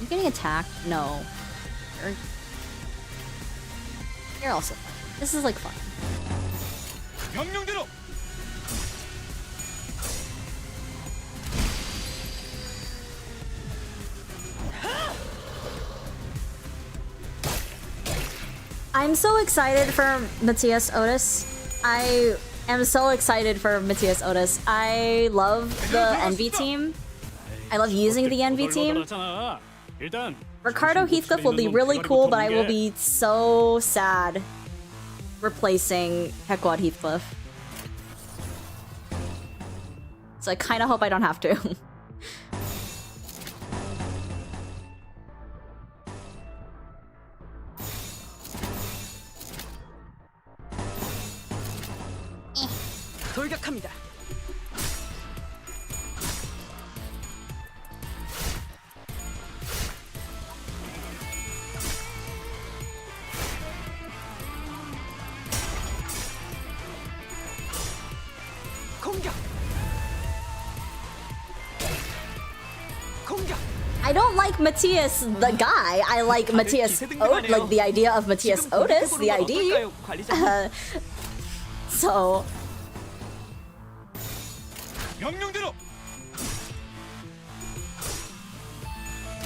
You getting attacked? No. You're also fun. This is like fun. 명령대로. I'm so excited for Matthias Otis. I am so excited for Matthias Otis. I love the Envy team. I love using the Envy team. Ricardo Heathcliff will be really cool, but I will be so sad replacing Pequod Heathcliff. So I kind of hope I don't have to. 돌격합니다. 공격. 공격. I don't like Matthias the guy. I like Matthias like the idea of Matthias Otis, the ID. So 명령대로.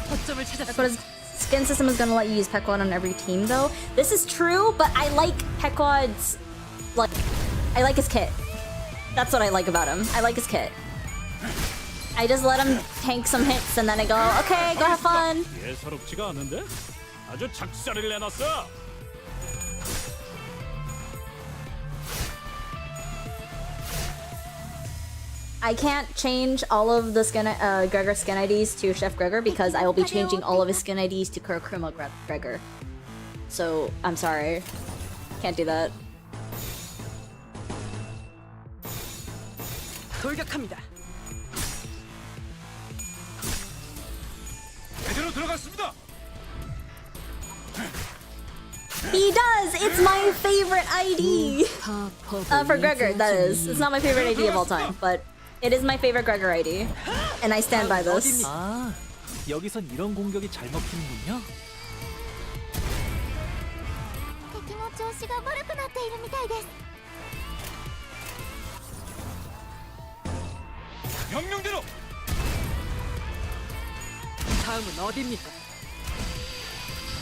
거점을 찾았습니다. Pequod's skin system is gonna let you use Pequod on every team though. This is true, but I like Pequod's I like his kit. That's what I like about him. I like his kit. I just let him tank some hits and then I go, okay, go have fun. 예사롭지가 않은데? 아주 작살을 내놨어. I can't change all of the Gregor skin IDs to Chef Gregor because I will be changing all of his skin IDs to Kurakumo Gregor. So, I'm sorry. Can't do that. 돌격합니다. 제대로 들어갔습니다. He does! It's my favorite ID! For Gregor, that is. It's not my favorite ID of all time, but it is my favorite Gregor ID. And I stand by this. 아, 여기선 이런 공격이 잘 먹히는군요. 敵の調子が悪くなっているみたいです。 명령대로. 다음은 어디입니까?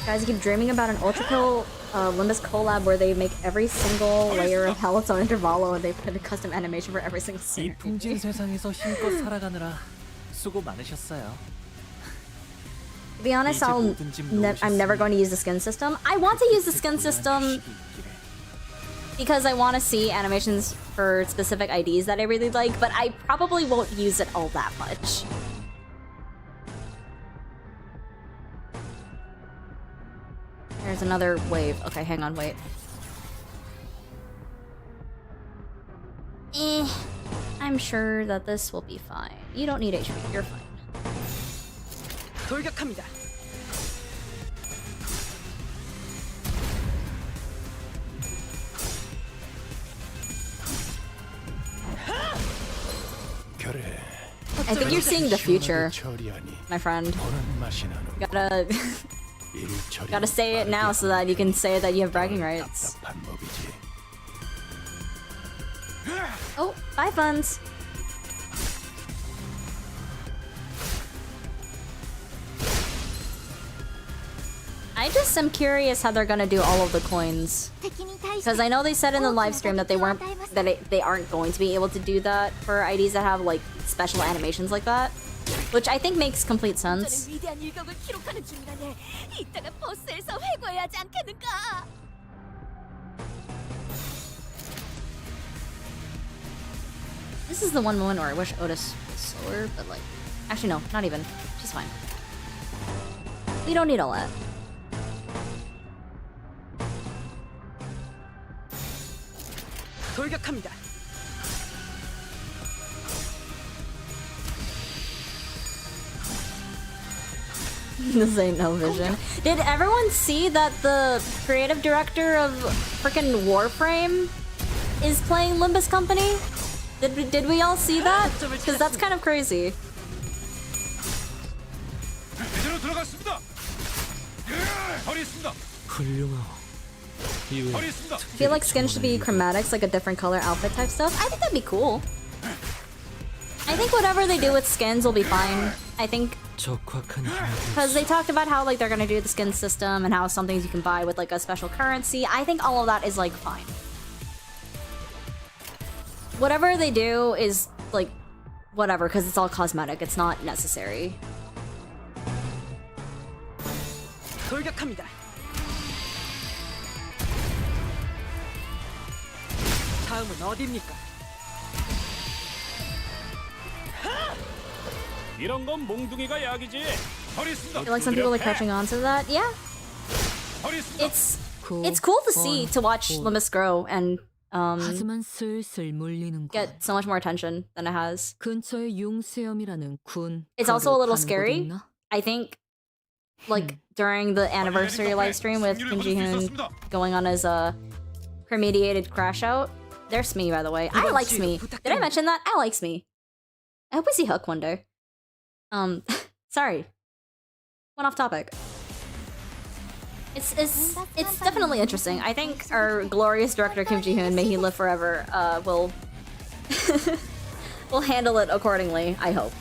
Guys, I keep dreaming about an Ultra Pill Limbus collab where they make every single layer of Hell its own intervalo and they put a custom animation for every single 이 scene. 풍진 세상에서 힘껏 살아가느라 수고 많으셨어요. To be honest, I'm never going to use the skin system. I want to use the skin system because I want to see animations for specific IDs that I really like, but I probably won't use it all that much. There's another wave. Okay, hang on, wait. I'm sure that this will be fine. You don't need HP, you're fine. 돌격합니다. 그래. I think you're seeing the future, 처리하니 my friend. 보는 맛이 나는 Gotta say it now so that you can say that you have bragging rights. 답답한 법이지. Oh, bye, funds. I just am curious how they're gonna do all of the coins. Because I know they said in the live stream that they aren't going to be able to do that for IDs that have like special animations like that, which I think makes complete sense. 위대한 일격을 기록하는 중이라네. 이따가 버스에서 회고해야 하지 않겠는가? This is the one moment where I wish Otis was slower, but like, actually no, not even. She's fine. We don't need all that. 돌격합니다. This ain't no vision. Did everyone see that the creative director of frickin' Warframe is playing Limbus Company? Did we all see that? Because that's kind of crazy. 제대로 들어갔습니다. 허리 있습니다. 훌륭하오. 이외 허리 있습니다. I feel like skin should be chromatics, like a different color outfit type stuff. I think that'd be cool. I think whatever they do with skins will be fine. I think 적확한 because they talked about how like they're gonna do the skin system and how some things you can buy with like a special currency. I think all of that is like fine. Whatever they do is like whatever, because it's all cosmetic. It's not necessary. 돌격합니다. 다음은 어디입니까? 이런 건 몽둥이가 약이지. 허리 있습니다. I feel like some people are catching on to that. Yeah, 허리 있습니다. it's cool to see to watch Limbus grow and 하지만 슬슬 물리는 get so much more attention than it has. 근처에 용수염이라는 군. It's also a little 가는 곳 scary. 있나? I think like during the anniversary live stream with Kim Ji-hoon going on his premediated crash out. There's Smee, by the way. I like Smee. Did I mention that? I like Smee. I hope we see Hook one day. Sorry. Went off topic. It's definitely interesting. I think our glorious director Kim Ji-hoon, may he live forever, will will handle it accordingly, I hope.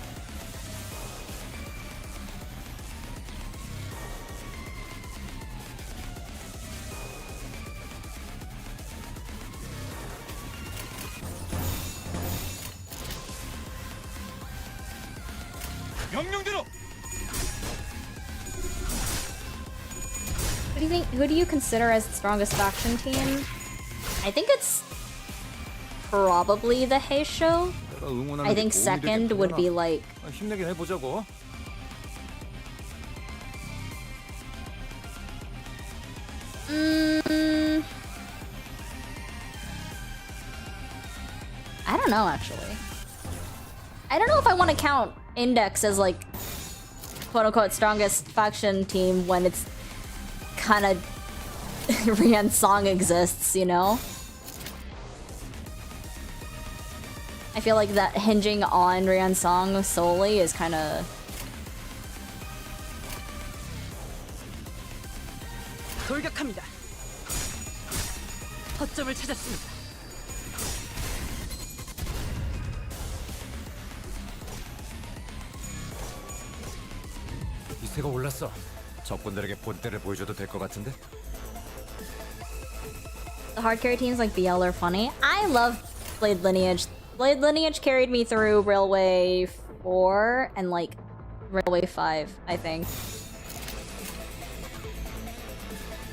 명령대로. Who do you consider as the strongest faction team? I think it's probably the E.G.O. I think second would be like 힘내게 해보자고. I don't know actually. I don't know if I want to count Index as like quote-unquote strongest faction team when it's kind of Rian's song exists, you know? I feel like that hinging on Rian's song solely is kind of... 돌격합니다. 허점을 찾았습니다. 이세가 올랐어. 적군들에게 본때를 보여줘도 될 것 같은데? The hard carry teams like BL are funny. I love Blade Lineage. Blade Lineage carried me through Railway 4 and like Railway 5, I think.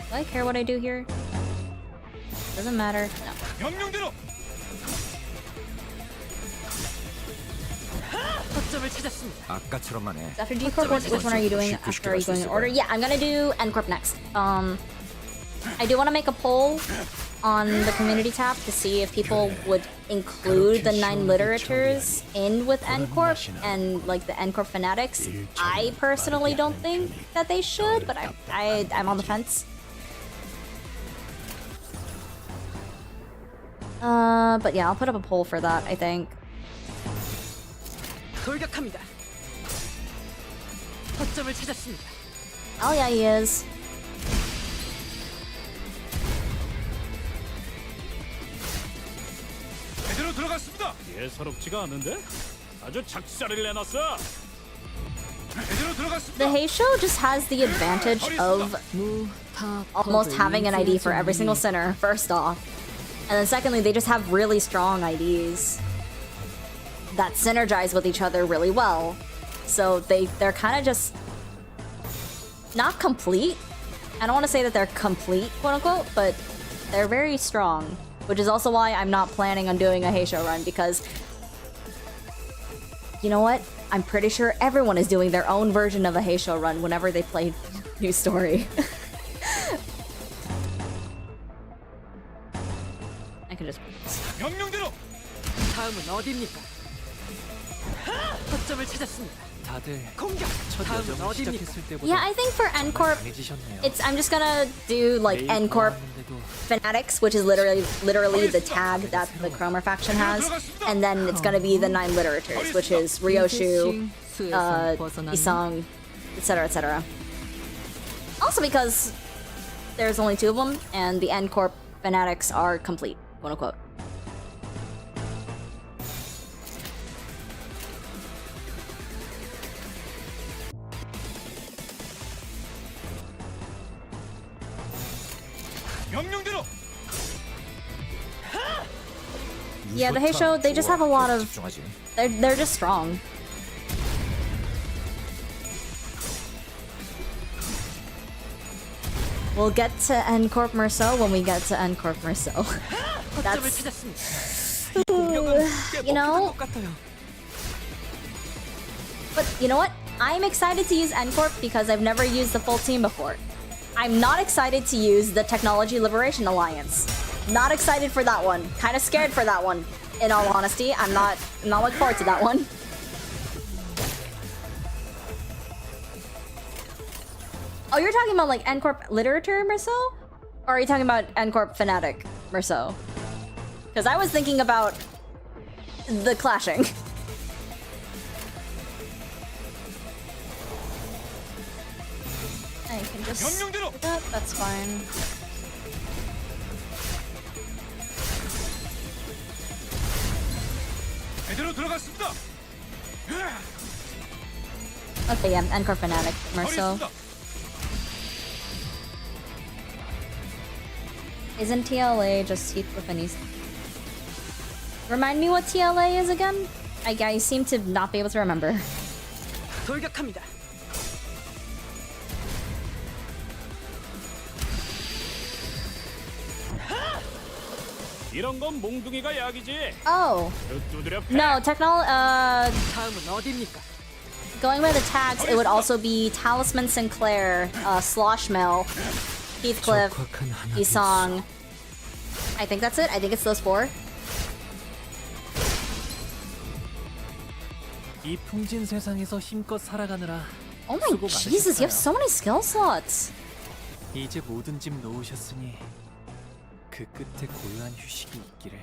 Do I care what I do here? Doesn't matter. No. 명령대로. 아까처럼만 해. After G Corp, which one are you doing? After are you going in order? Yeah, I'm gonna do Encorp next. I do want to make a poll on the community tab to see if people would include the 9 literatures in with Encorp and like the Encorp fanatics. I personally don't think that they should, but I'm on the fence. But yeah, I'll put up a poll for that, I think. 돌격합니다. 허점을 찾았습니다. Oh yeah, he is. 제대로 들어갔습니다. 예사롭지가 않은데? 아주 작사를 내놨어. 제대로 들어갔습니다. The Heisho just has the advantage of almost having an ID for every single sinner, first off. And then secondly, they just have really strong IDs that synergize with each other really well. So they're kind of just not complete. I don't want to say that they're complete, quote unquote, but they're very strong. Which is also why I'm not planning on doing a Heisho run, because you know what? I'm pretty sure everyone is doing their own version of a Heisho run whenever they play New Story. I can just. 명령대로. 다음은 어디입니까? 허점을 찾았습니다. 다들 공격. 첫 다음은 여정을 어디입니까? 시작했을 때보다 Yeah, I think for Encorp, 강해지셨네요. it's I'm just gonna do like Encorp Fanatics, which is literally the tag that the Cromer faction has, and then it's gonna be the 9 literatures, which is Ryoshu, Isang, etc., etc. Also because there's only 2 of them, and the Encorp Fanatics are complete, quote unquote. 명령대로. Yeah, the Heisho, they just have a lot of. 집중하지. They're just strong. We'll get to Encorp Merceau when we get to Encorp Merceau. That's, you know. But you know what? I'm excited to use Encorp because I've never used the full team before. I'm not excited to use the Technology Liberation Alliance. Not excited for that one. Kind of scared for that one. In all honesty, I'm not looking forward to that one. Oh, you're talking about like Encorp Literature Merceau? Or are you talking about Encorp Fanatic Merceau? Because I was thinking about the clashing. I can just do that, that's fine. 제대로 들어갔습니다. Okay, yeah, Encorp Fanatic Merceau. Isn't TLA just Heathcliff and East? Remind me what TLA is again? I seem to not be able to remember. 돌격합니다. 이런 건 몽둥이가 약이지. Oh. 두드려 패. No, 다음은 어디입니까? going by the tags, it would also be Talisman Sinclair, Sloshmel, Heathcliff, Isang. I think that's it. I think it's those 4. 이 풍진 세상에서 힘껏 살아가느라 Oh my 수고 Jesus, you have so many skill slots. 이제 모든 짐 놓으셨으니 그 끝에 고요한 휴식이 있기를.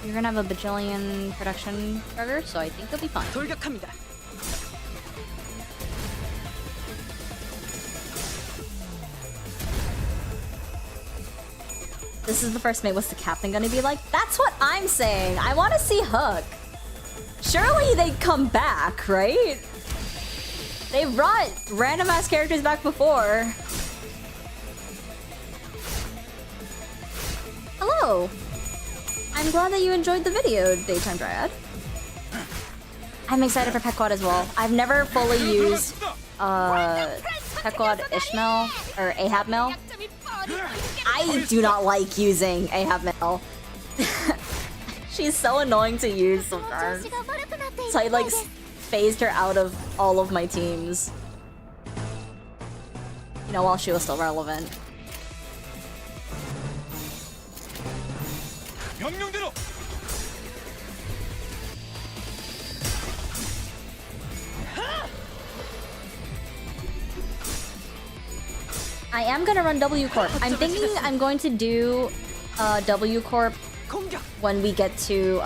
You're gonna have a bajillion production burger, so I think you'll be fine. 돌격합니다. This is the first mate. What's the captain gonna be like? That's what I'm saying. I want to see Hook. Surely they'd come back, right? They brought random ass characters back before. Hello. I'm glad that you enjoyed the video, Daytime Dryad. I'm excited for Pet Quad as well. I've never fully used Pequod Ishmael or Ahab Mel. 약점이 뻔히 I do not like using Ahab Mel. She's so annoying to use sometimes. 調子が悪くなっている So I みたい like です phased her out of all of my teams. You know, while she was still relevant. 명령대로. I am gonna run W Corp. I'm thinking I'm going to do W Corp when we get to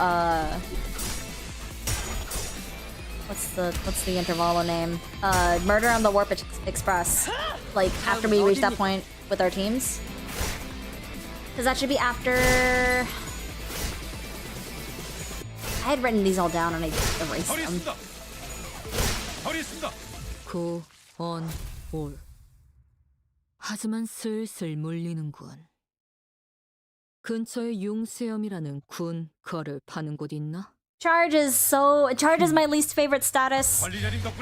what's the intervalo name? Murder on the Warp Express. Like after we reach that point with our teams. Cause that should be after. I had written these all down and I erased them. 허리했습니다. 고, on, 올. 하지만 슬슬 물리는군. 근처에 용수염이라는 군 거를 파는 곳 있나? Charge is my least favorite status,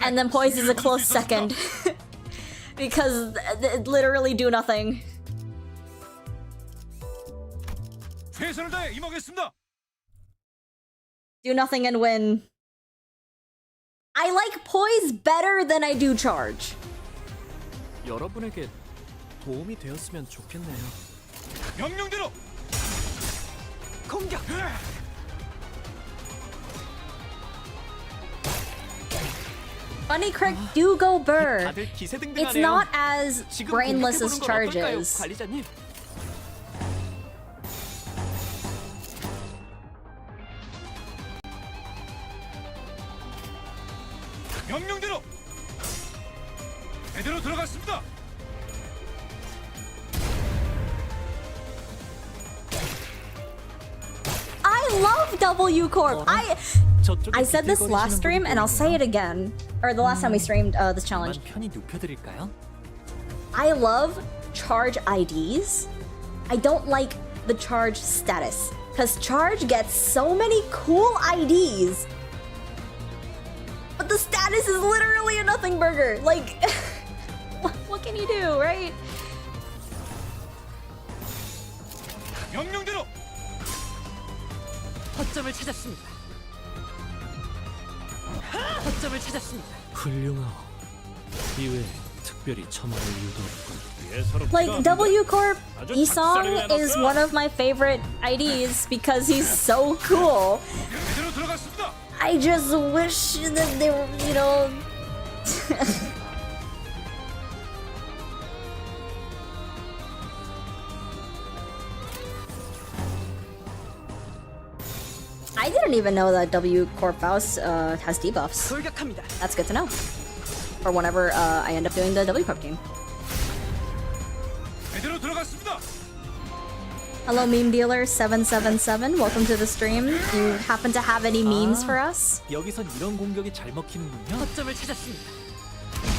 and then poise is a close second because it literally do nothing. 최선을 다해 임하겠습니다. Do nothing and win. I like poise better than I do charge. 여러분에게 도움이 되었으면 좋겠네요. 명령대로. 공격! Funny Crick do go burr. 다들 It's 기세등등하네요. not as 지금 brainless as 공격해보는 건 charge 어떨까요, is. 관리자님? 명령대로. 제대로 들어갔습니다. I love W Corp. 저쪽에 I said this last stream and I'll say it again. Or the last time we streamed this challenge. 편히 눕혀드릴까요? I love charge IDs. I don't like the charge status. Because charge gets so many cool IDs. But the status is literally a nothing burger. Like, what can you do, right? 명령대로. 허점을 찾았습니다. 허점을 찾았습니다. 훌륭하오. 이외에 특별히 첨언할 이유도 없군. Like, W Corp E.G.O is one of my favorite IDs because he's so cool. 제대로 들어갔습니다. I just wish that they were, you know. I didn't even know that W Corp Faust has debuffs. 돌격합니다. That's good to know. For whenever I end up doing the W Corp team. 제대로 들어갔습니다. Hello, meme dealer 777. Welcome to the stream. Do you happen to have any memes for us? 여기선 이런 공격이 잘 먹히는군요. 허점을 찾았습니다.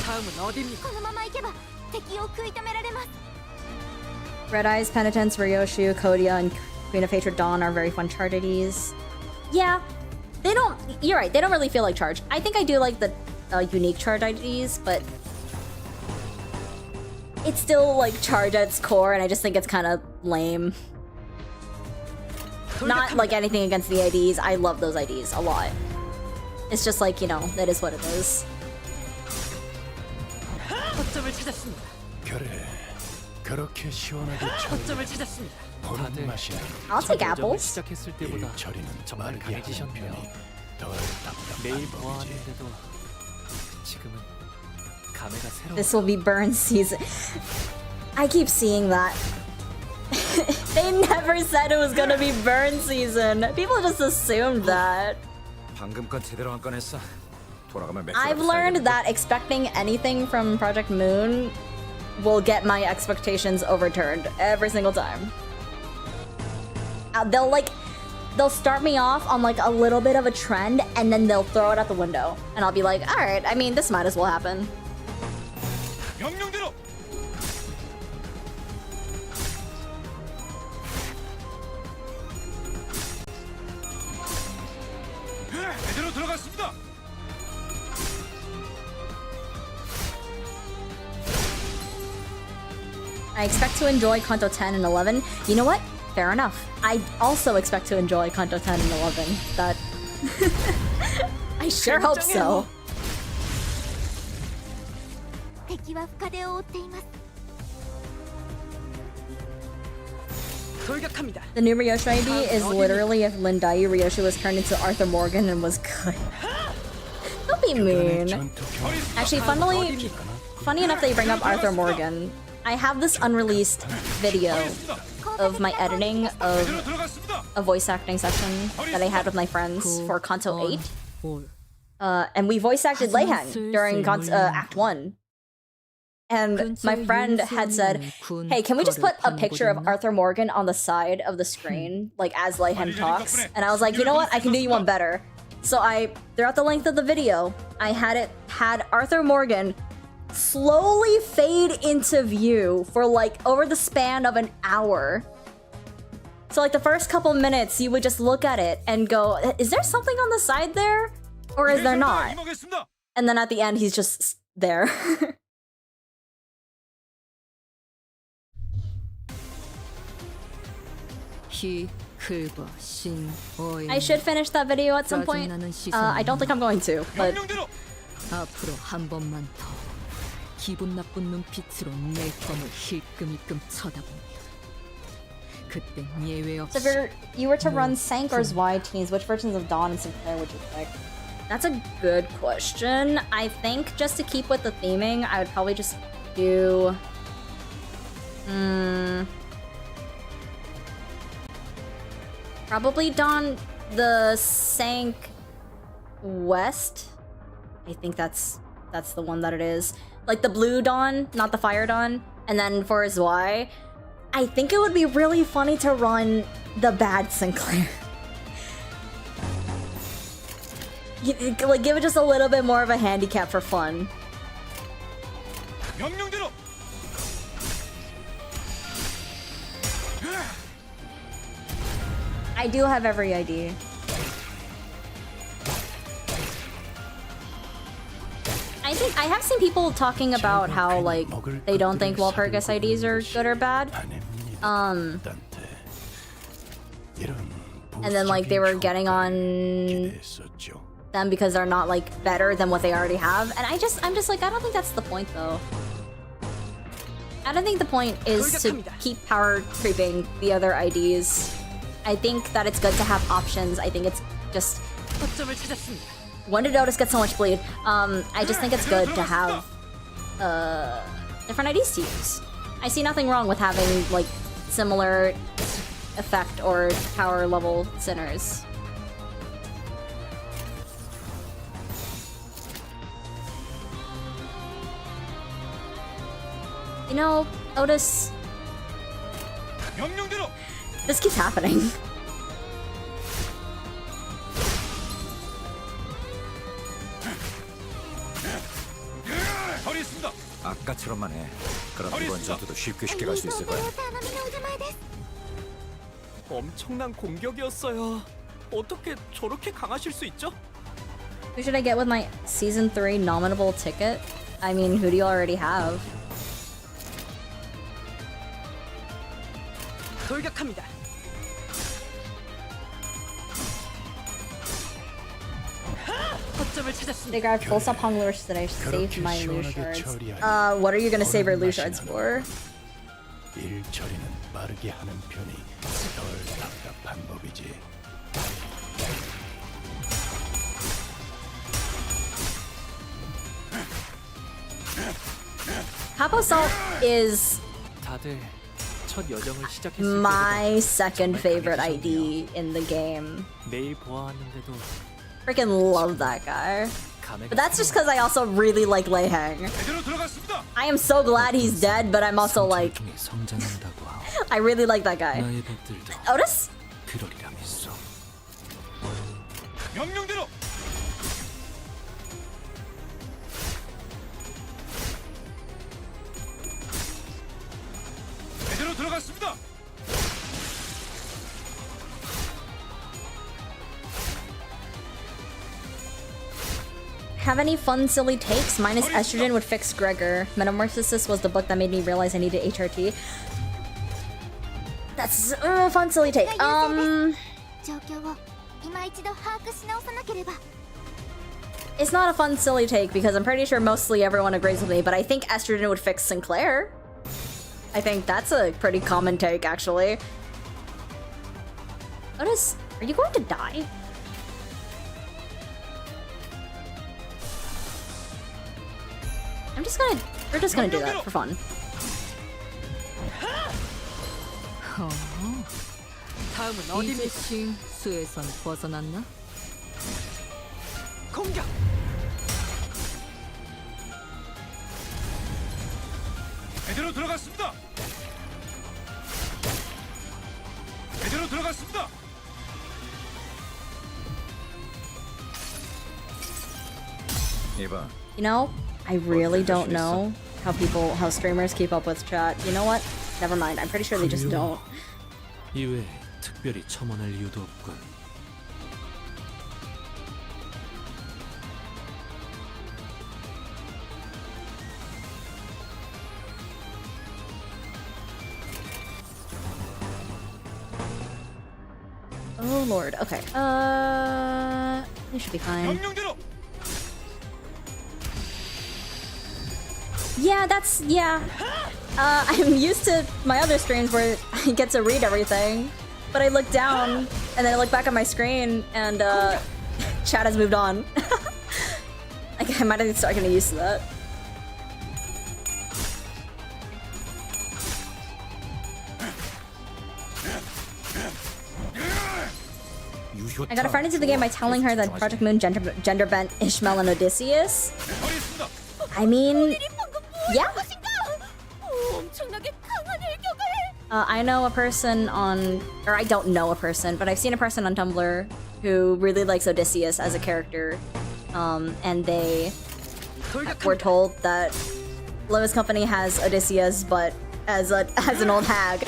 다음은 어디입니까? このまま行けば敵を食い止められます Red Eyes, Penitence, Ryoshu, Kodia, and Queen of Hatred Dawn are very fun charge IDs. Yeah, they don't. You're right. They don't really feel like charge. I think I do like the unique charge IDs, but it's still like charge at its core, and I just think it's kind of lame. Not like anything against the IDs. I love those IDs a lot. It's just like, you know, that is what it is. 허점을 찾았습니다. 그래, 그렇게 시원하게 허점을 찾았습니다. 보는 다들 맛이야. I'll take 여정을 apples. 시작했을 때보다 일처리는 정말 빠르게 하는 강해지셨네요. 편이 덜 매일 답답한 법이지. 보아하는데도 지금은 감회가 새로워. This will be burn season. I keep seeing that. They never said it was gonna be burn season. People just assumed that. 방금 건 제대로 한 건 했어. 돌아가면 맥주. I've learned that expecting anything from Project Moon will get my expectations overturned every single time. They'll start me off on like a little bit of a trend and then they'll throw it out the window. And I'll be like, alright, I mean, this might as well happen. 명령대로. 제대로 들어갔습니다. I expect to enjoy Canto 10 and 11. You know what? Fair enough. I also expect to enjoy Canto 10 and 11. That... I sure hope so. 敵は深手を負っています The new Ryoshi ID is literally if Lindai Ryoshi was turned into Arthur Morgan and was good. Don't be mean. Actually, funny enough that you bring up Arthur Morgan. I have this unreleased video of my editing of a voice acting session that I had with my friends for Canto 8. And we voice acted Leihang during Act 1. And my friend had said, hey, can we just put a picture of Arthur Morgan on the side of the screen, like as Leihang talks? And I was like, you know what? I can do you one better. So throughout the length of the video, I had Arthur Morgan slowly fade into view for like over the span of an hour. So like the first couple minutes, you would just look at it and go, is there something on the side there? Or is there not? And then at the end, he's just there. I should finish that video at some point. I don't think I'm going to, but... 앞으로 한 번만 더 기분 나쁜 눈빛으로 내 검을 힐끔힐끔 쳐다보면 그땐 예외 So 없이 if you were to run Cinq or Y teams, which versions of Dawn and Sinclair would you pick? That's a good question. I think just to keep with the theming, I would probably just do... Probably Dawn the Cinq West. I think that's the one that it is. Like the blue Dawn, not the fire Dawn. And then for his Y, I think it would be really funny to run the bad Sinclair. Like give it just a little bit more of a handicap for fun. I do have every ID. I have seen people talking about how like they don't think Walpurgis IDs are good or bad. And then like they were getting on them because they're not like better than what they already have. And I'm just like, I don't think that's the point though. I don't think the point is to keep power creeping the other IDs. I think that it's good to have options. I think it's just... When did Otis get so much bleed? I just think it's good to have different IDs to use. I see nothing wrong with having like similar effect or power level sinners. You know, Otis... This keeps happening. 아까처럼만 해. 그럼 이번 전투도 쉽게 갈 수 있을 거야. 엄청난 공격이었어요. 어떻게 저렇게 강하실 수 있죠? Who should I get with my Season 3 nominable ticket? I mean, who do you already have? 돌격합니다. They grabbed full stop Hong Lure today. Saved my loot shards. What are you gonna save your loot shards for? 일 처리는 빠르게 하는 편이 덜 답답한 법이지. Capo Salt is 다들 첫 여정을 시작했을 my second favorite ID in the game. 매일 보아왔는데도 Freaking love that guy. But that's just because I also really like Leihang. I am so glad he's dead, but I'm also like... I really like that guy. Otis? have any fun, silly takes? Minus estrogen would fix Gregor. Metamorphosis was the book that made me realize I needed HRT. That's a fun, silly take. 状況を今一度把握し直さなければ。 It's not a fun, silly take because I'm pretty sure mostly everyone agrees with me, but I think estrogen would fix Sinclair. I think that's a pretty common take, actually. Otis, are you going to die? We're just gonna do that for fun. 이제 심 수에선 벗어났나? 공격! 제대로 들어갔습니다. 제대로 들어갔습니다. 이봐. You know, I really don't know how streamers keep up with chat. You know what? Never mind. I'm pretty sure they just don't. 이외에 특별히 첨언할 이유도 없군. Oh lord. Okay. We should be fine. 명령대로. Yeah, I'm used to my other streams where I get to read everything, but I look down and then I look back at my screen and chat has moved on. Like I might have to start getting used to that. I got a friend into the game by telling her that Project Moon gender bent Ishmael and Odysseus. I mean, yeah. 엄청나게 강한 일격을. I know a person or I don't know a person, but I've seen a person on Tumblr who really likes Odysseus as a character, and they were told that Limbus Company has Odysseus, but as an old hag.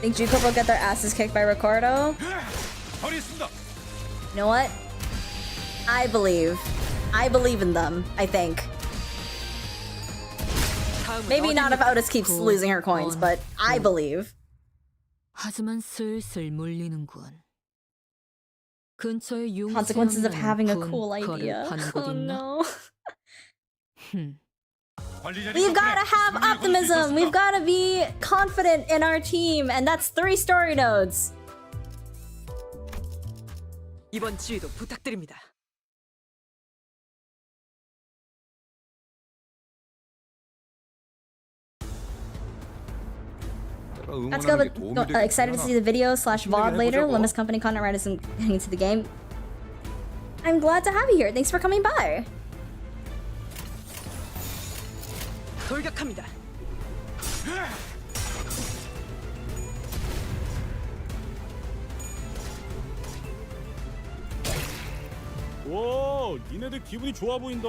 Think G Corp will get their asses kicked by Ricardo? You know what? I believe in them, I think. Maybe not if Otis keeps losing her coins, but I believe. 하지만 슬슬 물리는군. 근처에 Consequences of having a cool idea. 곳 Oh 있나? no. We've gotta have optimism! We've gotta be confident in our team, and that's 3 story nodes. 이번 지휘도 부탁드립니다. Let's go. Excited to see the video / VOD later. Limbus Company content writers getting into the game. I'm glad to have you here. Thanks for coming by. 돌격합니다. 오, 니네들 기분이 좋아 보인다.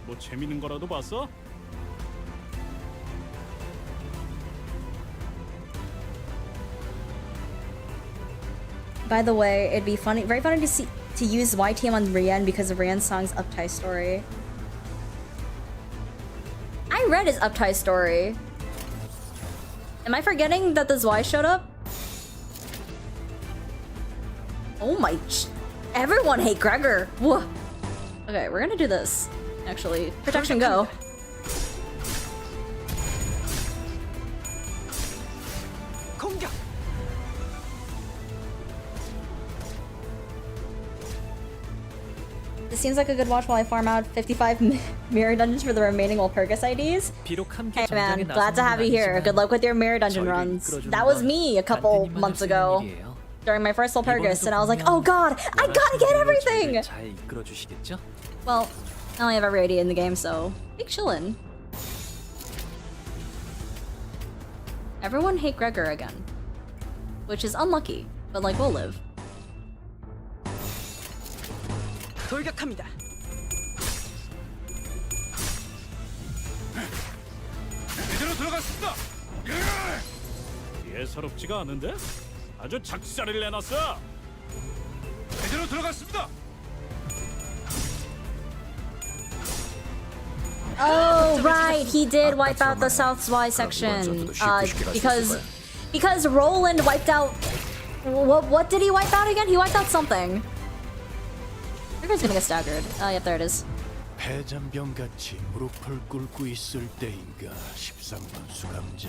뭐 재밌는 거라도 봤어? By the way, it'd be funny, very funny to use YTM on Rian because of Rian's song's Uptie story. I read his Uptie story. Am I forgetting that the Zwei showed up? Oh my... Everyone hate Gregor! Whoa. Okay, we're gonna do this. Actually, protection go. 공격! This seems like a good watch while I farm out 55 mirror dungeons for the remaining Walpurgis IDs. Hey man, glad to have you here. Good luck with your mirror dungeon runs. That was me a couple months ago during my first Walpurgis, and I was like, oh god, I gotta get everything! Well, I only have every ID in the game, so big chillin'. Everyone hate Gregor again. Which is unlucky, but like, we'll live. 돌격합니다. 제대로 들어갔습니다. 예사롭지가 않은데? 아주 작사를 내놨어. 제대로 들어갔습니다. Oh right, he did wipe out the South Y section. Because Roland wiped out. What did he wipe out again? He wiped out something. Trigger's gonna get staggered. Yep, there it is. 패잔병같이 무릎을 꿇고 있을 때인가 십상번 수감자.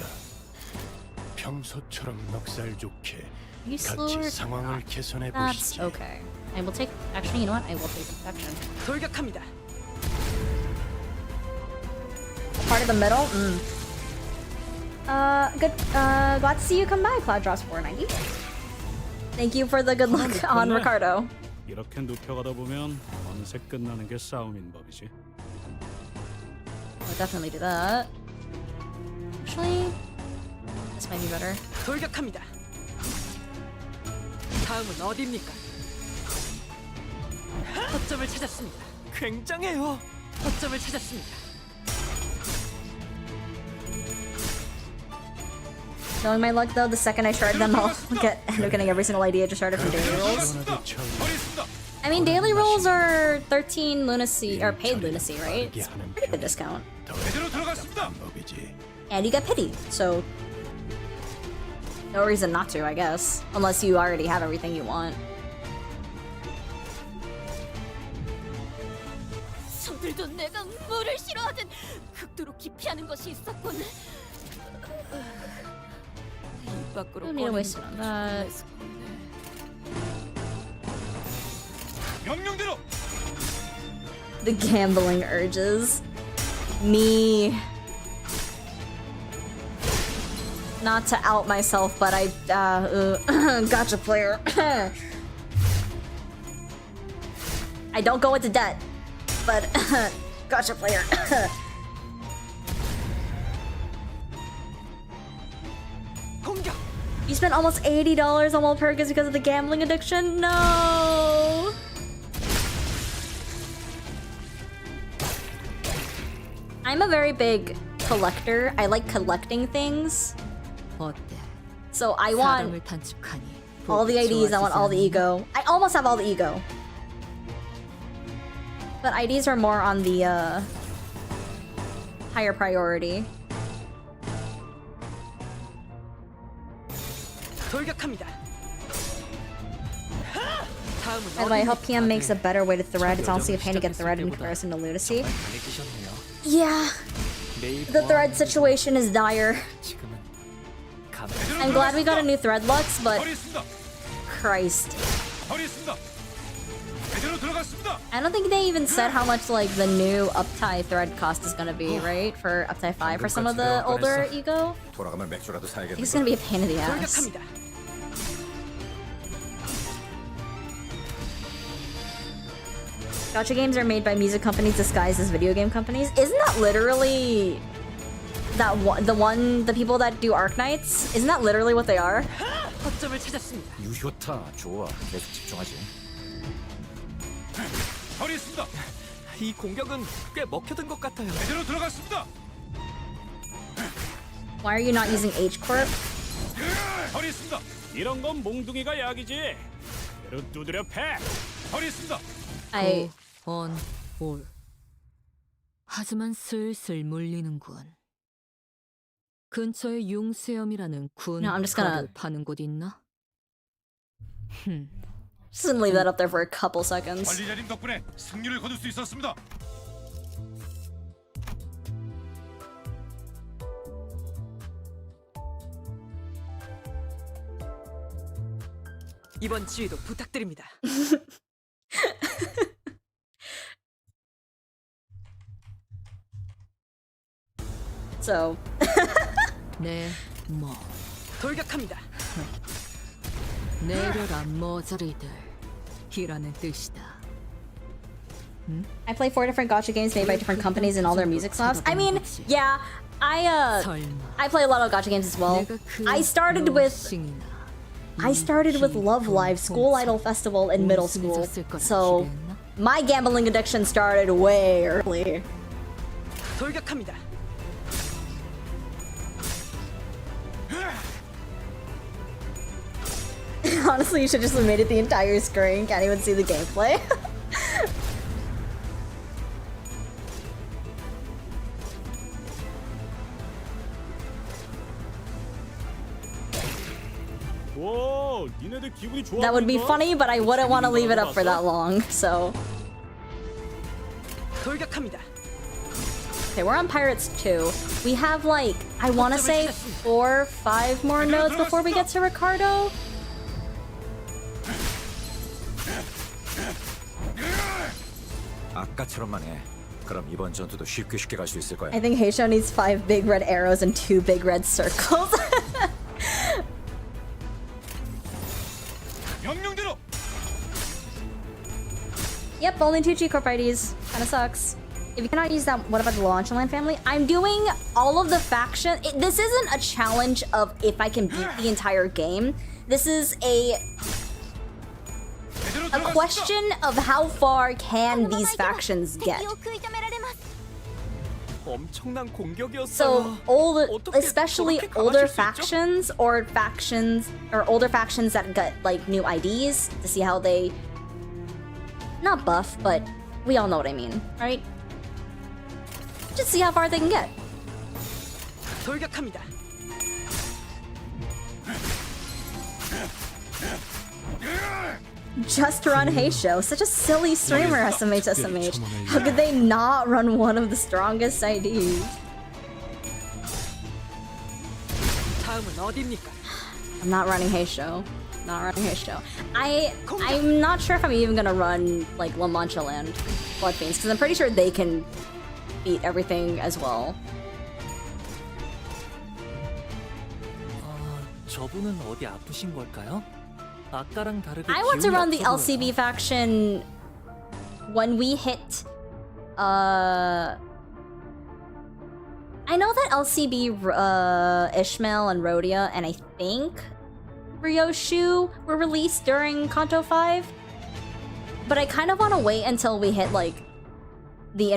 평소처럼 넉살 좋게 You 같이 slowed. 상황을 개선해 That's 보시지. okay. I will take. Actually, you know what? I will take action. 돌격합니다. Part of the middle. Good. Glad to see you come by. Cloud drops 490. Thank you for the good luck on Ricardo. 이렇게 눕혀가다 보면 어느새 끝나는 게 싸움인 법이지. I'll definitely do that. Actually, this might be better. 돌격합니다. 다음은 어디입니까? 허점을 찾았습니다. 굉장해요. 허점을 찾았습니다. Knowing my luck though, the second I shard them, I'll end up getting every single idea just sharded from daily rolls. I mean, daily rolls are 13 lunacy, or paid lunacy, right? It's a pretty good discount. And you get pity, so no reason not to, I guess. Unless you already have everything you want. 저들도 내가 물을 싫어하든 극도로 기피하는 것이 있었군. 입 밖으로 Don't need to waste it on that. 명령대로. The gambling urges. Me. Not to out myself, but I gotcha player. I don't go into debt, but gotcha player. You spent almost $80 on Walpurgis because of the gambling addiction? No! I'm a very big collector. I like collecting things. 어때? So I want 사람을 단축하니 all the IDs, I want all the E.G.O. I almost have all the E.G.O. But IDs are more on the higher priority. 돌격합니다. By the way, I hope PM makes a better way to thread. It's honestly a pain to get thread in comparison to lunacy. Yeah, the thread situation is dire. I'm glad we got a new thread lux, but Christ. I don't think they even said how much like the new uptie thread cost is gonna be, right? For uptie 5 for some of the older E.G.O. 돌아가면 맥주라도 I think 사야겠네. it's gonna be a pain in the ass. 돌격합니다. Gacha games are made by music companies disguised as video game companies. Isn't that literally the people that do Arc Knights? Isn't that literally what they are? 허점을 찾았습니다. 유효타 좋아. 계속 집중하지. 이 공격은 꽤 먹혀든 것 같아요. Why are you not using H Corp? 이런 건 몽둥이가 약이지. 대로 두드려 패. I on 올. 하지만 슬슬 물리는군. 근처에 융수염이라는 군 No, I'm just gonna- 파는 곳 있나? just gonna leave that up there for a couple seconds. 관리자님 덕분에 승리를 거둘 수 있었습니다. 이번 지휘도 부탁드립니다. So 네, 뭐 돌격합니다. 내려라 머저리들 이라는 뜻이다. I play 4 different gacha games made by different companies and all their music slaps. I mean, yeah, I 설마 play a lot of gacha games as well. 내가 그 I started with Love Live School Idol Festival in middle school. So my gambling addiction started way early. 돌격합니다. Honestly, you should just have made it the entire screen. Can't even see the gameplay. 와, 니네들 기분이 좋아. That would be 보인다? funny, but I wouldn't want to leave it up for that long, so. 돌격합니다. Okay, we're on Pirates 2. We have like, I want to say 4 or 5 more nodes before we get to Ricardo. 아까처럼만 해. 그럼 이번 전투도 쉽게 갈 수 있을 거야. I think Heisho needs 5 big red arrows and 2 big red circles. 명령대로. Yep, only 2 G Corp IDs. Kinda sucks. If you cannot use that, what about the Launch Land family? I'm doing all of the faction. This isn't a challenge of if I can beat the entire game. This is a question of how far can these factions get. 엄청난 공격이었어. So especially older factions or older factions that got like new IDs to see how they not buff, but we all know what I mean, right? Just see how far they can get. 돌격합니다. Just run Heisho. Such a silly streamer, SMH. How could they not run one of the strongest IDs? 다음은 어디입니까? I'm not running Heisho. Not running Heisho. I'm not sure if I'm even gonna run like La Mancha Land Blood Fiends, because I'm pretty sure they can beat everything as well. 저분은 어디 아프신 걸까요? 아까랑 다르게 I want to 기운이 run the 없어 LCB 보여요. faction when we hit I know that LCB Ishmael and Rhodia and I think Ryoshu were released during Canto 5, but I kind of want to wait until we hit like the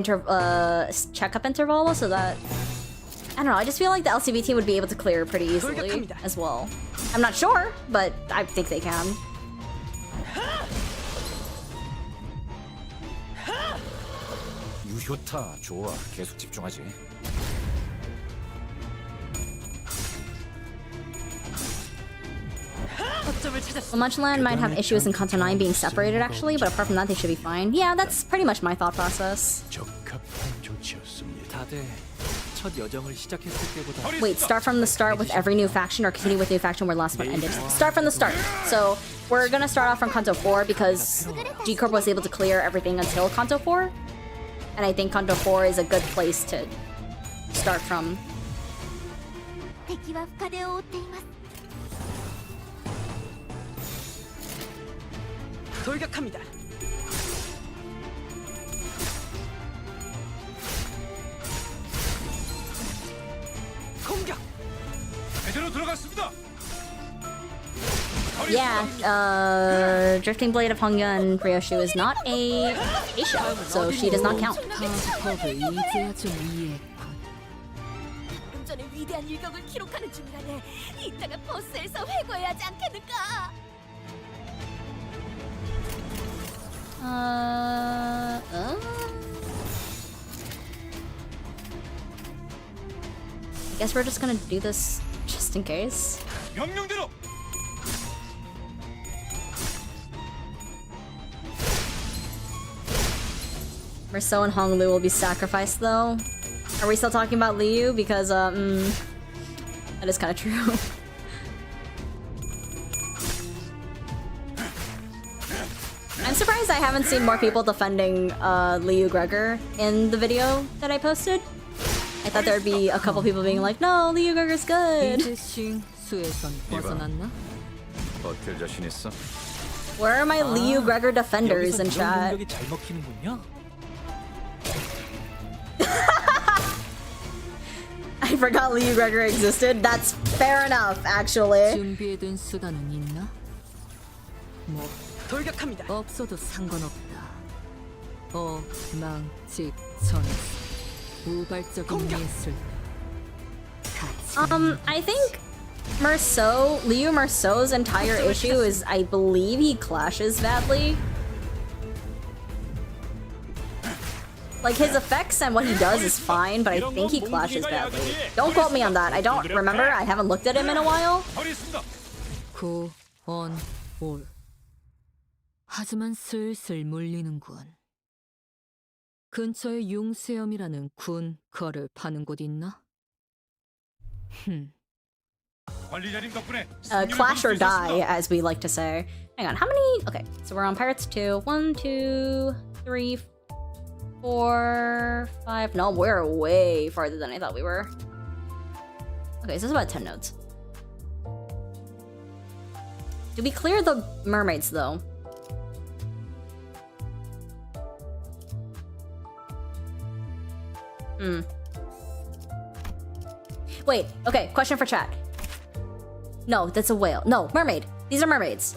checkup interval so that I don't know, I just feel like the LCB team would be able to clear pretty easily as well. I'm not sure, but I think they can. 유효타 좋아. 계속 집중하지. Lamunchland might have issues in Canto 9 being separated actually, but apart from that they should be fine. Yeah, that's pretty much my thought process. 적합한 조치였습니다. 다들 첫 여정을 시작했을 때보다 Wait, start from the start with every new faction or continue with new faction where last one ended? Start from the start. So we're gonna start off from Canto 4 because G Corp was able to clear everything until Canto 4. And I think Canto 4 is a good place to start from. 敵は深手を負っています。돌격합니다. 공격. 제대로 들어갔습니다. Yeah, Drifting Blade of Hongya and Ryoshu is not a Aisha, so she does not count. 전에 위대한 일격을 기록하는 중이라네. 이따가 버스에서 회고해야 하지 않겠는가? I guess we're just gonna do this just in case. 명령대로. Merceau and Honglu will be sacrificed though. Are we still talking about Liu? Because that is kind of true. I'm surprised I haven't seen more people defending Liu Gregor in the video that I posted. I thought there'd be a couple people being like, no, Liu Gregor's good. 버틸 자신 있어? Where are my Liu Gregor defenders in chat? 공격이 잘 먹히는군요. I forgot Liu Gregor existed. That's fair enough, actually. 준비해둔 수단은 있나? 뭐 돌격합니다. 없어도 상관없다. 망직천 우발적인 예술. I think Liu Merceau's entire issue is, I believe he clashes badly. Like, his effects and what he does is fine, but I think he clashes badly. Don't quote me on that. I don't remember. I haven't looked at him in a while. 구, 원, 올. 하지만 슬슬 물리는군. 근처에 융수염이라는 군, 거를 파는 곳 있나? Clash or die, as we like to say. Hang on, how many? Okay, so we're on Pirates 2. 1, 2, 3, 4, 5. No, we're way farther than I thought we were. Okay, so it's about 10 nodes. Did we clear the mermaids, though? Wait, okay, question for chat. No, that's a whale. No, mermaid. These are mermaids.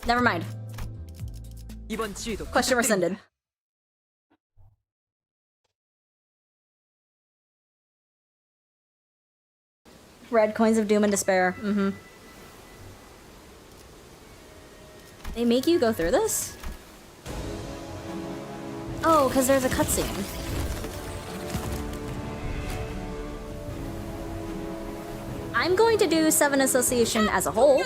Never mind. 이번 지휘도 Question rescinded. Red coins of doom and despair. They make you go through this? Oh, because there's a cutscene. I'm going to do 7 Association as a whole.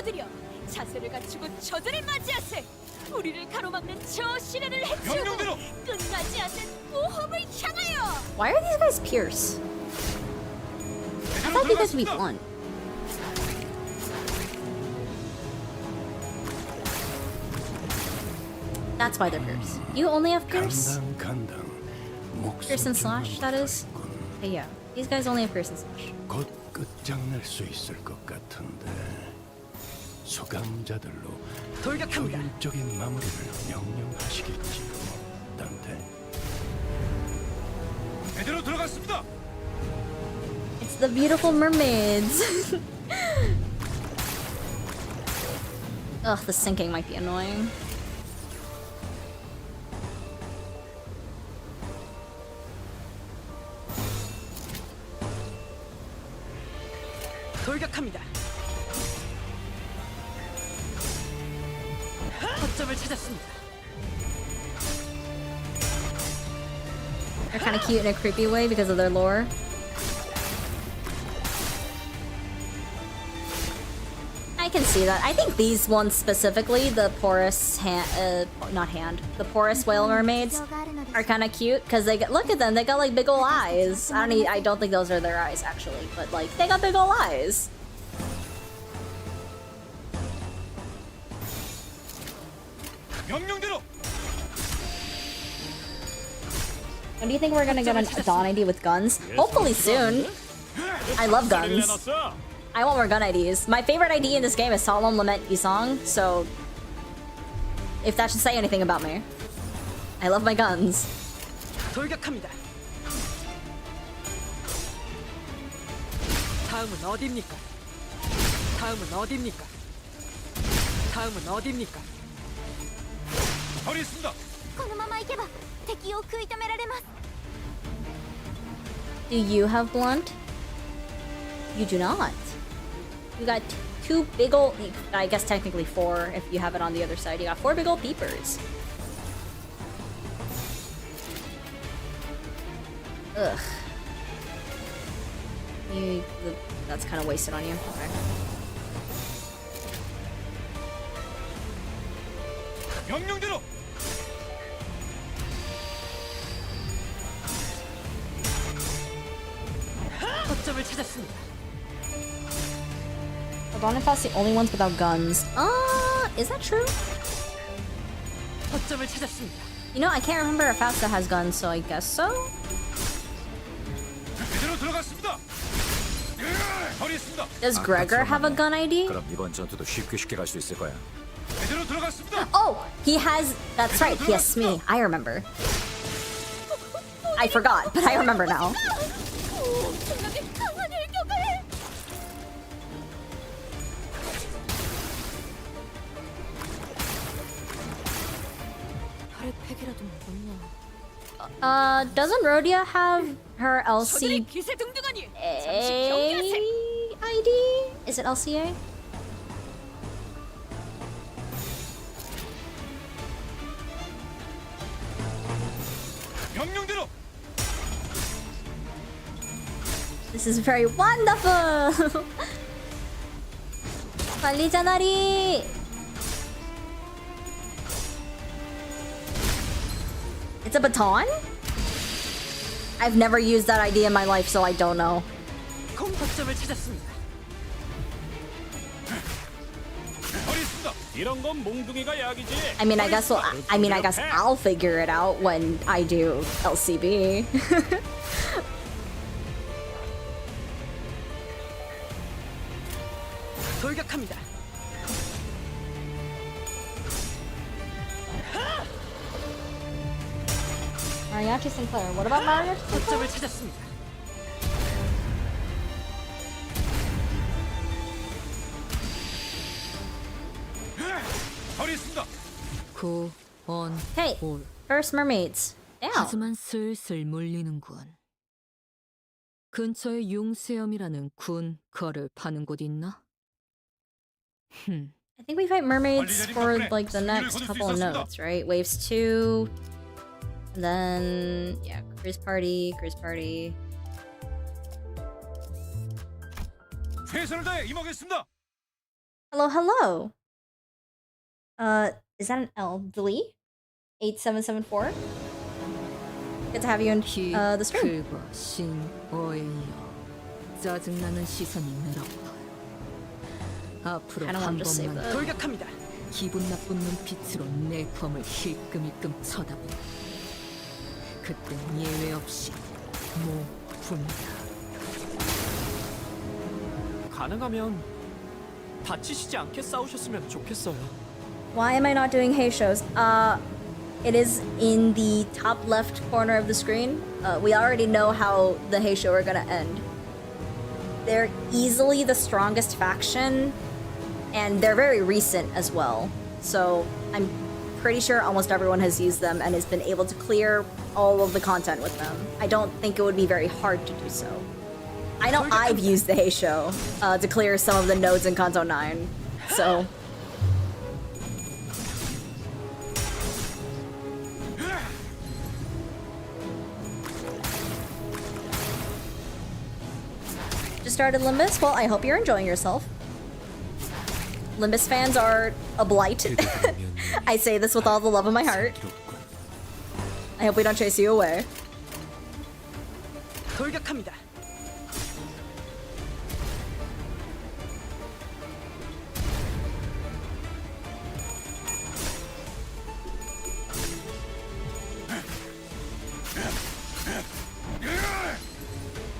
자세를 갖추고 저들을 맞이하세. 우리를 가로막는 저 시련을 해치우고 끝나지 않는 모험을 향하여. Why are these guys Pierce? I thought you guys would be blunt. That's why they're Pierce. You only have Pierce? Pierce and Slash, that is? Okay, yeah. These guys only have Pierce and Slash. 곧 끝장낼 수 있을 것 같은데 수감자들로 돌격합니다. 효율적인 마무리를 명령하시겠지요, 단테. 제대로 들어갔습니다. It's the beautiful mermaids. Ugh, the sinking might be annoying. 돌격합니다. 거점을 찾았습니다. They're kind of cute in a creepy way because of their lore. I can see that. I think these ones specifically, the porous the porous whale mermaids, are kind of cute because they get, look at them, they got like big ol' eyes. I don't think those are their eyes actually, but like they got big ol' eyes. 명령대로. When do you think we're gonna get a Dawn ID with guns? Hopefully soon. I love guns. I want more gun IDs. My favorite ID in this game is Solemn Lament Yisong, so if that should say anything about me. I love my guns. 돌격합니다. 다음은 어디입니까? 다음은 어디입니까? 다음은 어디입니까? 처리했습니다. このまま行けば敵を食い止められます。 Do you have blunt? You do not. You got 2 big ol', I guess technically 4 if you have it on the other side. You got 4 big ol' peepers. Ugh. That's kind of wasted on you. Okay. 명령대로. 거점을 찾았습니다. Boniface the only ones without guns. Is that true? 거점을 찾았습니다. You know, I can't remember if Fasta has guns, so I guess so. 제대로 들어갔습니다. 처리했습니다. Does Gregor have a gun ID? 그럼 이번 전투도 쉽게 갈 수 있을 거야. 제대로 들어갔습니다. Oh, he has. That's right. He has Smee. I remember. I forgot, but I remember now. 엄청나게 강한 일격을. 혈액팩이라도 먹었냐? Doesn't Rhodia have her LC? 저들의 기세등등하니 잠시 경계하세. ID? Is it LCA? This is very wonderful! 빨리 자나리! It's a baton? I've never used that idea in my life, so I don't know. 공포점을 찾았습니다. 이런 건 몽둥이가 약이지. I mean, I guess I'll figure it out when I do LCB. 돌격합니다. Mariachi Sinclair. What about Mariachi Sinclair? 거점을 찾았습니다. 구원 Hey, 올. first mermaids. Damn. 하지만 슬슬 물리는군. 근처에 융수염이라는 군 거를 파는 곳 있나? I think we fight mermaids for like the next couple of nodes, right? Waves 2, and then yeah, cruise party. 최선을 다해 임하겠습니다. Hello. Is that an L? Delete? 8774? Good to have you in the stream. 그거 신오에요. 짜증나는 시선이 늘었다. 앞으로 I don't 한 want to save 번만 that. 돌격합니다. 기분 나쁜 눈빛으로 내 검을 힐끔힐끔 쳐다본다. 그땐 예외 없이 모분다. 가능하면 다치시지 않게 싸우셨으면 좋겠어요. Why am I not doing Hey shows? It is in the top left corner of the screen. We already know how the Hey show are gonna end. They're easily the strongest faction, and they're very recent as well. So I'm pretty sure almost everyone has used them and has been able to clear all of the content with them. I don't think it would be very hard to do so. I know I've used the Hey show to clear some of the nodes in Canto 9, so... Just started Limbus? Well, I hope you're enjoying yourself. Limbus fans are a blight. I say this with all the love of my heart. I hope we don't chase you away. 돌격합니다.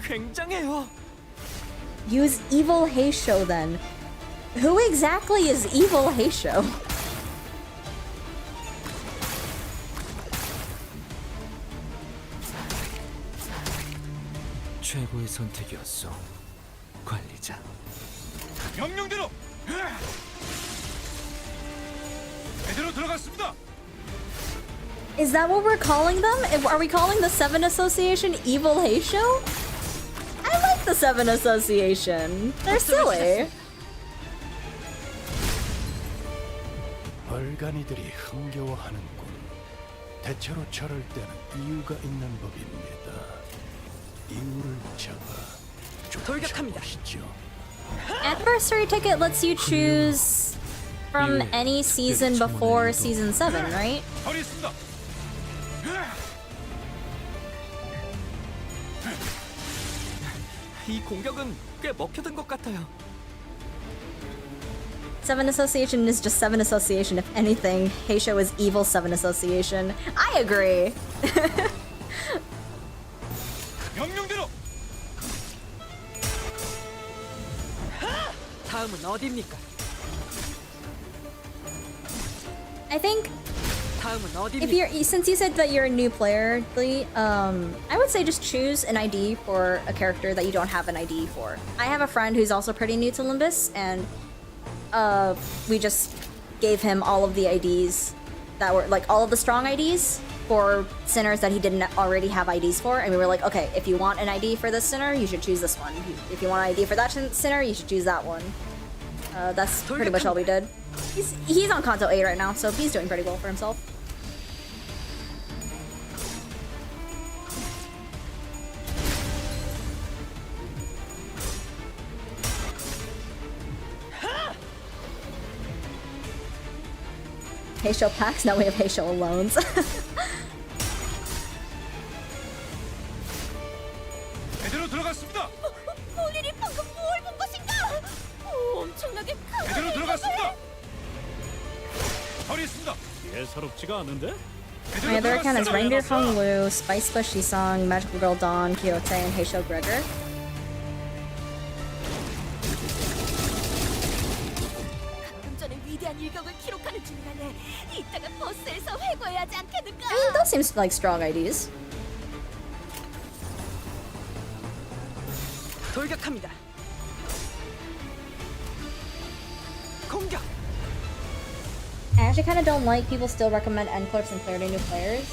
굉장해요. Use Evil Heisho then. Who exactly is Evil Heisho? 최고의 선택이었어, 관리자. 명령대로. 제대로 들어갔습니다. Is that what we're calling them? Are we calling the Seven Association Evil Heisho? I like the Seven Association. They're silly. 얼간이들이 흥겨워하는군. 대체로 저럴 때는 이유가 있는 법입니다. 이유를 잡아 돌격합니다. 쫓아보시죠. Anniversary ticket lets you choose from any season before season 7, right? 버리겠습니다. 이 공격은 꽤 먹혀든 것 같아요. Seven Association is just Seven Association. If anything, Heisho is evil Seven Association. I agree. 명령대로. 다음은 어디입니까? I think 다음은 if 어디입니까? since you said that you're a new player, Lee, I would say just choose an ID for a character that you don't have an ID for. I have a friend who's also pretty new to Limbus, and we just gave him all of the IDs that were like all of the strong IDs, for Sinners that he didn't already have IDs for, and we were like, okay, if you want an ID for this Sinner, you should choose this one. If you want an ID for that Sinner, you should choose that one. That's pretty much all we did. He's on Canto 8 right now, so he's doing pretty well for himself. Heisho packs? Now we have Heisho loans. 제대로 들어갔습니다. 본인이 방금 뭘 본 것인가? 엄청나게 제대로 들어갔습니다. 처리했습니다. 예사롭지가 않은데? My other account is Reindeer Hung Lu, Spice Bush Shisong, Magical Girl Dawn, Kyote, and Heisho Gregor. 방금 전에 위대한 일격을 기록하는 중이라네. 이따가 버스에서 회고해야 하지 않겠는가? I mean, those seem like strong IDs. 돌격합니다. 공격. I actually kind of don't like people still recommend Encorps and Claire to new players.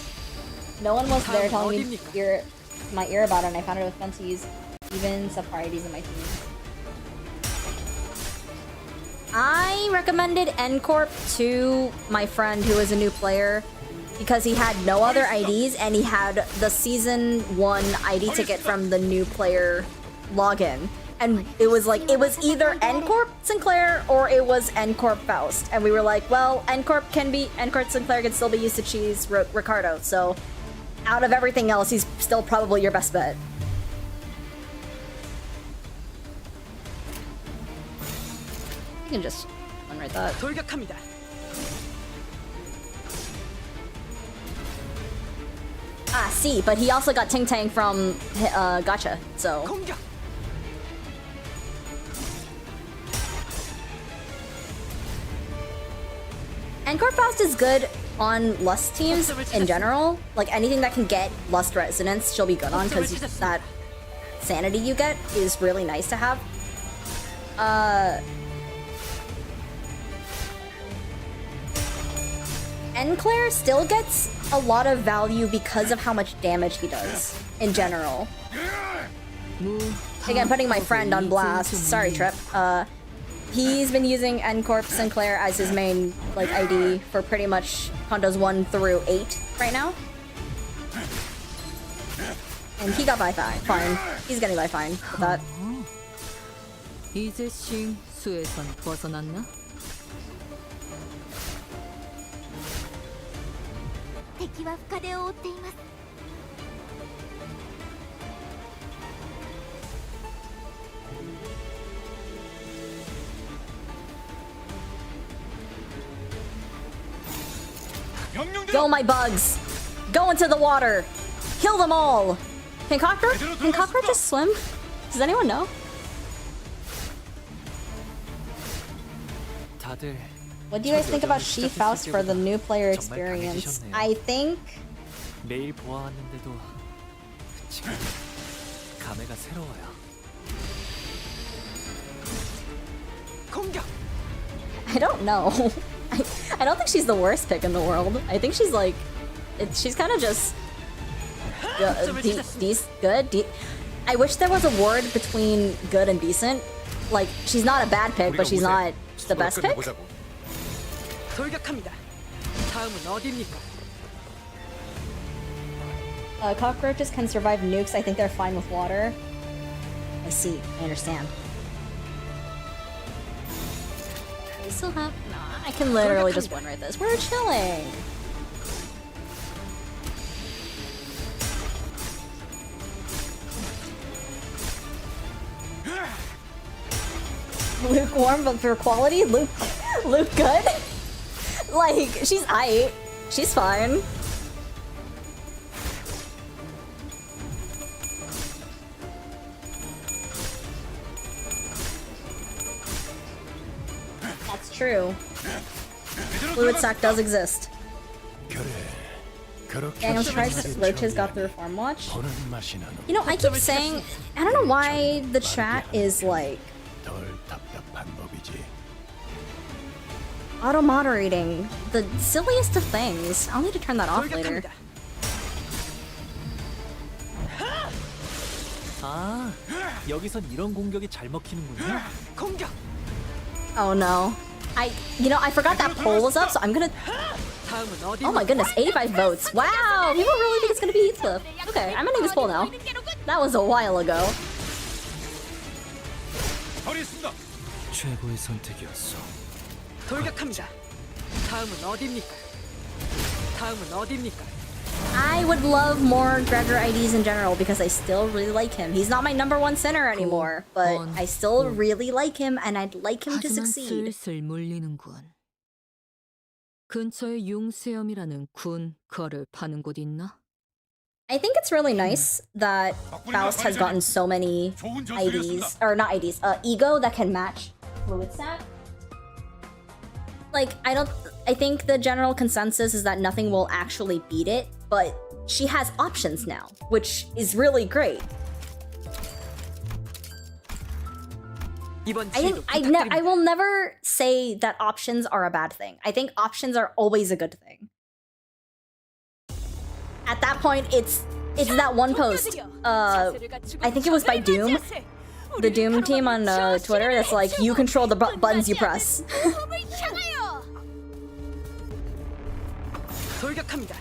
No one was there telling me my ear about it, and I found it was fun to use even subpar IDs in my team. I recommended Encorp to my friend who was a new player because he had no other IDs and he had the season 1 ID ticket from the new player login. And it was like, it was either Encorp Sinclair or it was Encorp Faust. And we were like, well, Encorp Sinclair can still be used to cheese Ricardo. So out of everything else, he's still probably your best bet. You can just unwrite that. 돌격합니다. Ah, see, but he also got Ting Tang from Gacha, so. 공격. Encorp Faust is good on Lust teams in general. Like anything that can get Lust resonance, she'll be good on because that sanity you get is really nice to have. Enclair still gets a lot of value because of how much damage he does in general. Again, putting my friend on blast. Sorry, Trip. He's been using Encorp Sinclair as his main like ID for pretty much Condos 1 through 8 right now. And he got by fine. He's getting by fine with that. 이제 싱 수에선 벗어났나? 敵は深手を負っています。 Go, my bugs! Go into the water! Kill them all! Can cockroaches swim? Does anyone know? 다들 What do you guys think about She Faust for the new player experience? I think 매일 보아왔는데도 지금 감회가 새로워요. 공격. I don't know. I don't think she's the worst pick in the world. I think she's like, she's kind of just good. I wish there was a word between good and decent. Like, she's not a bad pick, but she's not the best pick. 돌격합니다. 다음은 어디입니까? Cockroaches can survive nukes. I think they're fine with water. I see. I understand. We still have... Nah, I can literally just one-rate this. We're chilling! Lukewarm, but for quality? Luke good? Like, she's aight. She's fine. That's true. Fluid sack does exist. Dang, I'm surprised Roaches got the Reform Watch. You know, I keep saying, I don't know why the chat is like auto-moderating the silliest of things. I'll need to turn that off later. 아, 여기선 이런 공격이 잘 먹히는군요. 공격! Oh no. I forgot that poll was up, so I'm gonna... Oh my goodness, 85 votes. Wow, people really think it's gonna be Heathcliff. Okay, I'm ending this poll now. That was a while ago. 최고의 선택이었어. 돌격합니다. 다음은 어디입니까? 다음은 어디입니까? I would love more Gregor IDs in general because I still really like him. He's not my #1 center anymore, but I still really like him and I'd like him to 하지만 succeed. 슬슬 물리는군. 근처에 융수염이라는 군 거를 파는 곳 있나? I think it's really nice that Faust has gotten so many IDs, or not IDs, E.G.O that can match fluid stat. Like, I think the general consensus is that nothing will actually beat it, but she has options now, which is really great. I will never say that options are a bad thing. I think options are always a good thing. At that point, it's that one post. I think it was by Doom, the Doom team on Twitter. That's like, you control the buttons you press. 돌격합니다.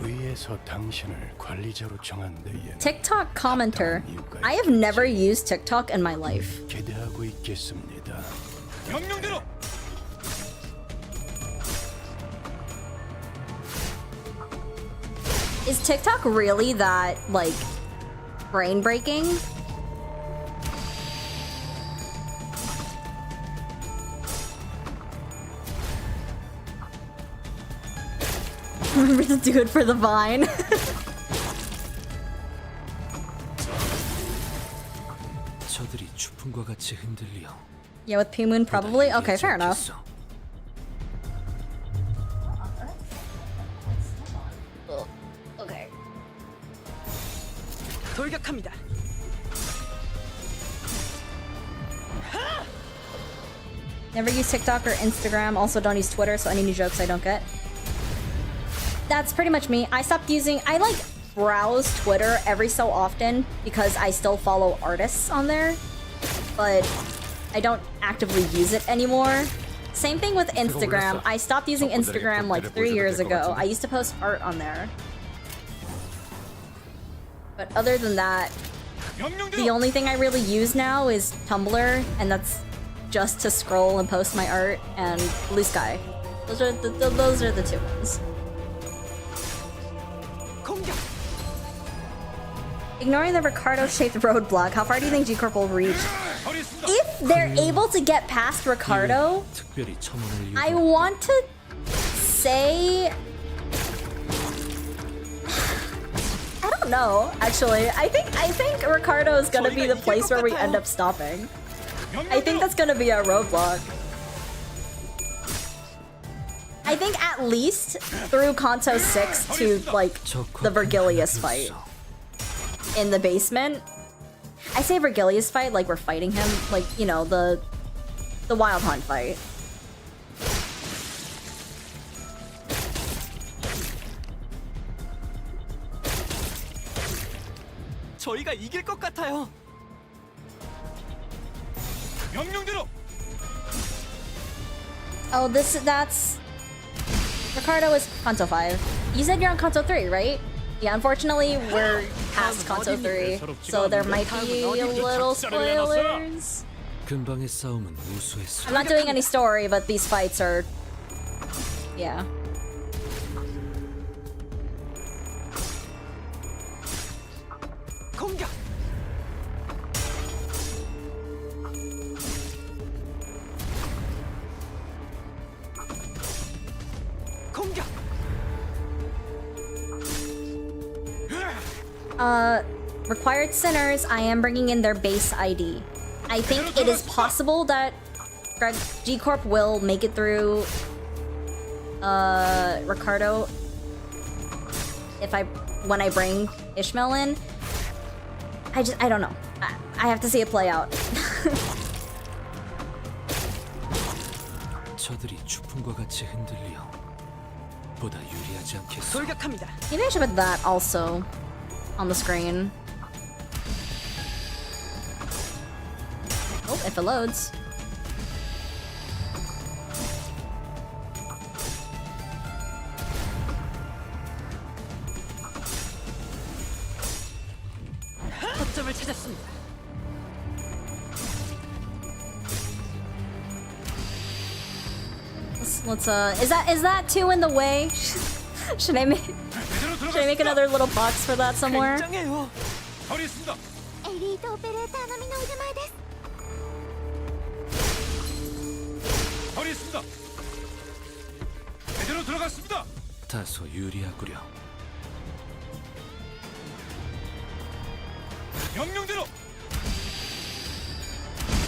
위에서 당신을 관리자로 정한 데에는 TikTok commenter. I have never used TikTok in my life. 기대하고 있겠습니다. 명령대로. Is TikTok really that, like, brain-breaking? Remember to do it for the Vine. 저들이 추풍과 같이 흔들려. Yeah, with P-Moon probably? Okay, fair enough. Okay. 돌격합니다. Never use TikTok or Instagram. Also don't use Twitter, so any new jokes I don't get. That's pretty much me. I stopped using... I, like, browse Twitter every so often because I still follow artists on there. But I don't actively use it anymore. Same thing with Instagram. I stopped using Instagram like 3 years ago. I used to post art on there. But other than that, the only thing I really use now is Tumblr, and that's just to scroll and post my art, and Blue Sky. Those are the two ones. Ignoring the Ricardo-shaped roadblock, how far do you think G Corp will reach? If they're able to get past Ricardo, I want to say... I don't know, actually. I think Ricardo is gonna be the place where we end up stopping. I think that's gonna be our roadblock. I think at least through Canto 6 to, like, the Vergilius fight in the basement. I say Vergilius fight like we're fighting him, like, you know, the Wild Hunt fight. 저희가 이길 것 같아요. 명령대로. Oh, that's... Ricardo is Kanto 5. You said you're on Kanto 3, right? Yeah, unfortunately, we're past Kanto 3, so there might be a little spoilers. 근방의 싸움은 우수했어. I'm not doing any story, but these fights are... yeah. 공격! 공격! Required sinners, I am bringing in their base ID. I think it is possible that G Corp will make it through Ricardo when I bring Ishmael in. I don't know. I have to see it play out. 저들이 추풍과 같이 흔들려 보다 유리하지 않겠소. 돌격합니다. Maybe I should put that also on the screen. Oh, if it loads. 거점을 찾았습니다. Let's is that two in the way? should I make another little box for that somewhere? 굉장해요. 허리 있습니다. エリートオペレーター並みの腕前です 허리 있습니다. 제대로 들어갔습니다. 다소 유리하구려. 명령대로.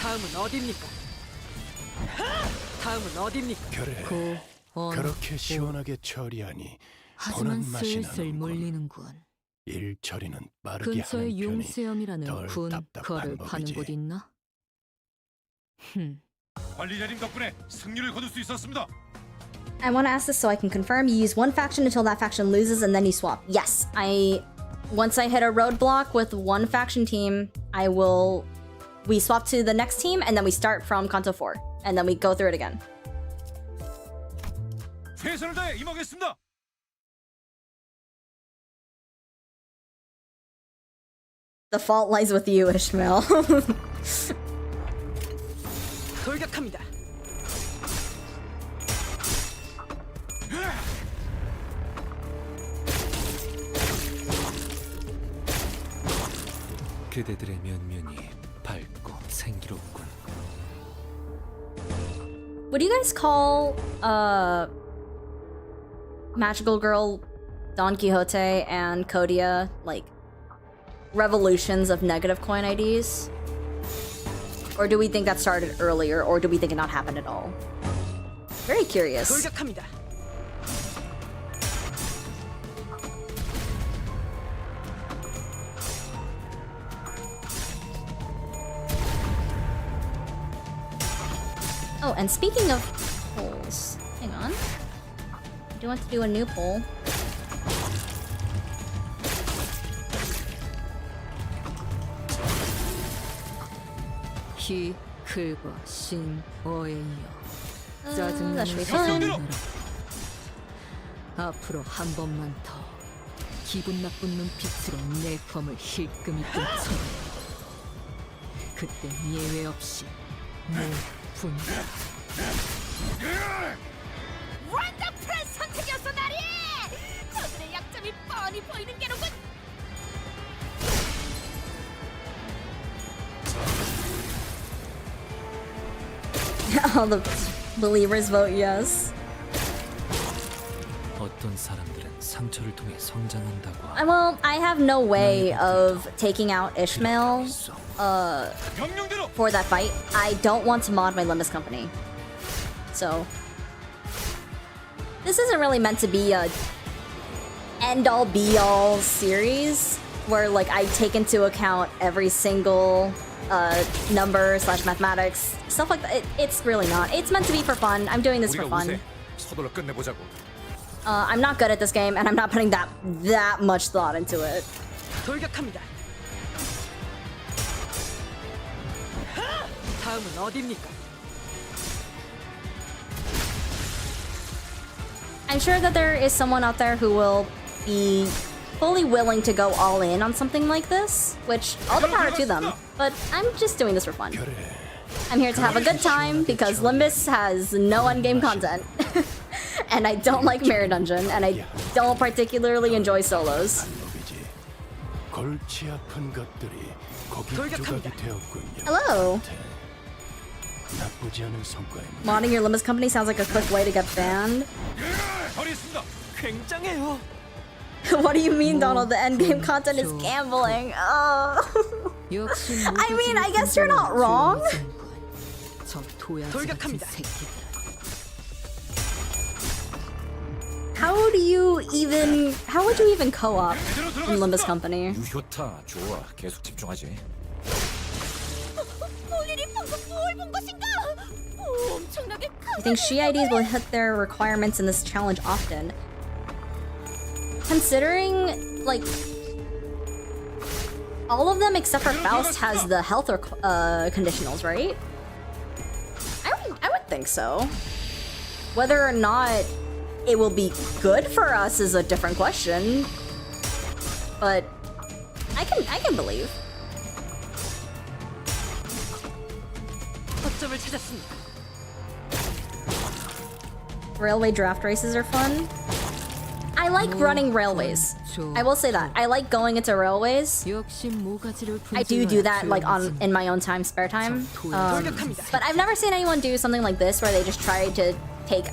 다음은 어디입니까? 다음은 어디입니까? 그래. 그렇게 시원하게 처리하니 하지만 보는 맛이 슬슬 나는군. 몰리는군. 일 처리는 빠르게 근처에 하는 편이 용수염이라는 덜 군 답답한 거를 파는 법이지. 곳 있나? 관리자님 덕분에 승리를 거둘 수 있었습니다. I want to ask this so I can confirm. You use one faction until that faction loses, and then you swap. Yes, once I hit a roadblock with one faction team, we swap to the next team, and then we start from Canto 4, and then we go through it again. 최선을 다해 임하겠습니다. The fault lies with you, Ishmael. 돌격합니다. 그대들의 면면이 밝고 생기롭군. Would you guys call Magical Girl, Don Quixote, and Kodia like revolutions of negative coin IDs? Or do we think that started earlier, or do we think it not happened at all? Very curious. 돌격합니다. Oh, and speaking of polls, hang on. I do want to do a new poll. 히, 클과, 신, 어에 이어 that 짜증나는 should be fun. 소리를 앞으로 한 번만 더 기분 나쁜 눈빛으로 내 검을 힐끔힐끔 쳐봐. 그땐 예외 없이 모분 원더풀한 선택이었어 나리! 저들의 약점이 뻔히 보이는 게로군! All the believers vote yes. 어떤 사람들은 상처를 통해 성장한다고 하고 Well, I have no way of taking out Ishmael 명령대로. for that fight. I don't want to mod my Limbus Company. So this isn't really meant to be a end-all be-all series where like I take into account every single number / mathematics, stuff like that. It's really not. It's meant to be for fun. I'm doing this for 우리가 fun. 우세. 서둘러 끝내보자고. I'm not good at this game, and I'm not putting that much thought into it. 돌격합니다. 다음은 어디입니까? I'm sure that there is someone out there who will be fully willing to go all in on something like this, which all the power to them. But I'm just doing this for fun. I'm here to have a good time because Limbus has no endgame content. And I don't like Mirror Dungeon, and I don't particularly enjoy solos. 골치 아픈 것들이 고기 조각이 되었군요. Hello! 나쁘지 않은 성과입니다. Modding your Limbus company sounds like a quick way to get banned. 허리 있습니다. 굉장해요. What do you mean, Donald? The endgame content is gambling. Oh. I mean, I guess you're not wrong. 돌격합니다. How would you even co-op in Limbus Company? 유효타 좋아. 계속 집중하지. 볼 일이 방금 뭘 본 것인가? 엄청나게 You think She IDs will hit their requirements in this challenge often? Considering, like, all of them except for Faust has the health conditionals, right? I would think so. Whether or not it will be good for us is a different question. But I can believe. 거점을 찾았습니다. Railway draft races are fun. I like running railways. I will say that. I like going into railways. I do that like in my own time, spare time. But I've never seen anyone do something like this where they just try to take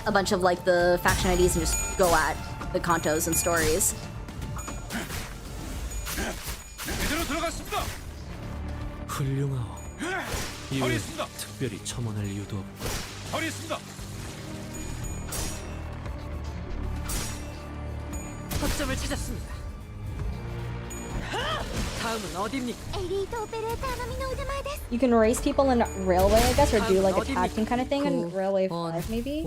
a bunch of like the faction IDs and just go at the Cantos and stories. 훌륭하오. 이외에 특별히 첨언할 이유도 없고. 거점을 찾았습니다. 다음은 어디입니까? You can race people in railway, I guess, or do like a tag team kind of thing in Railway 5 maybe?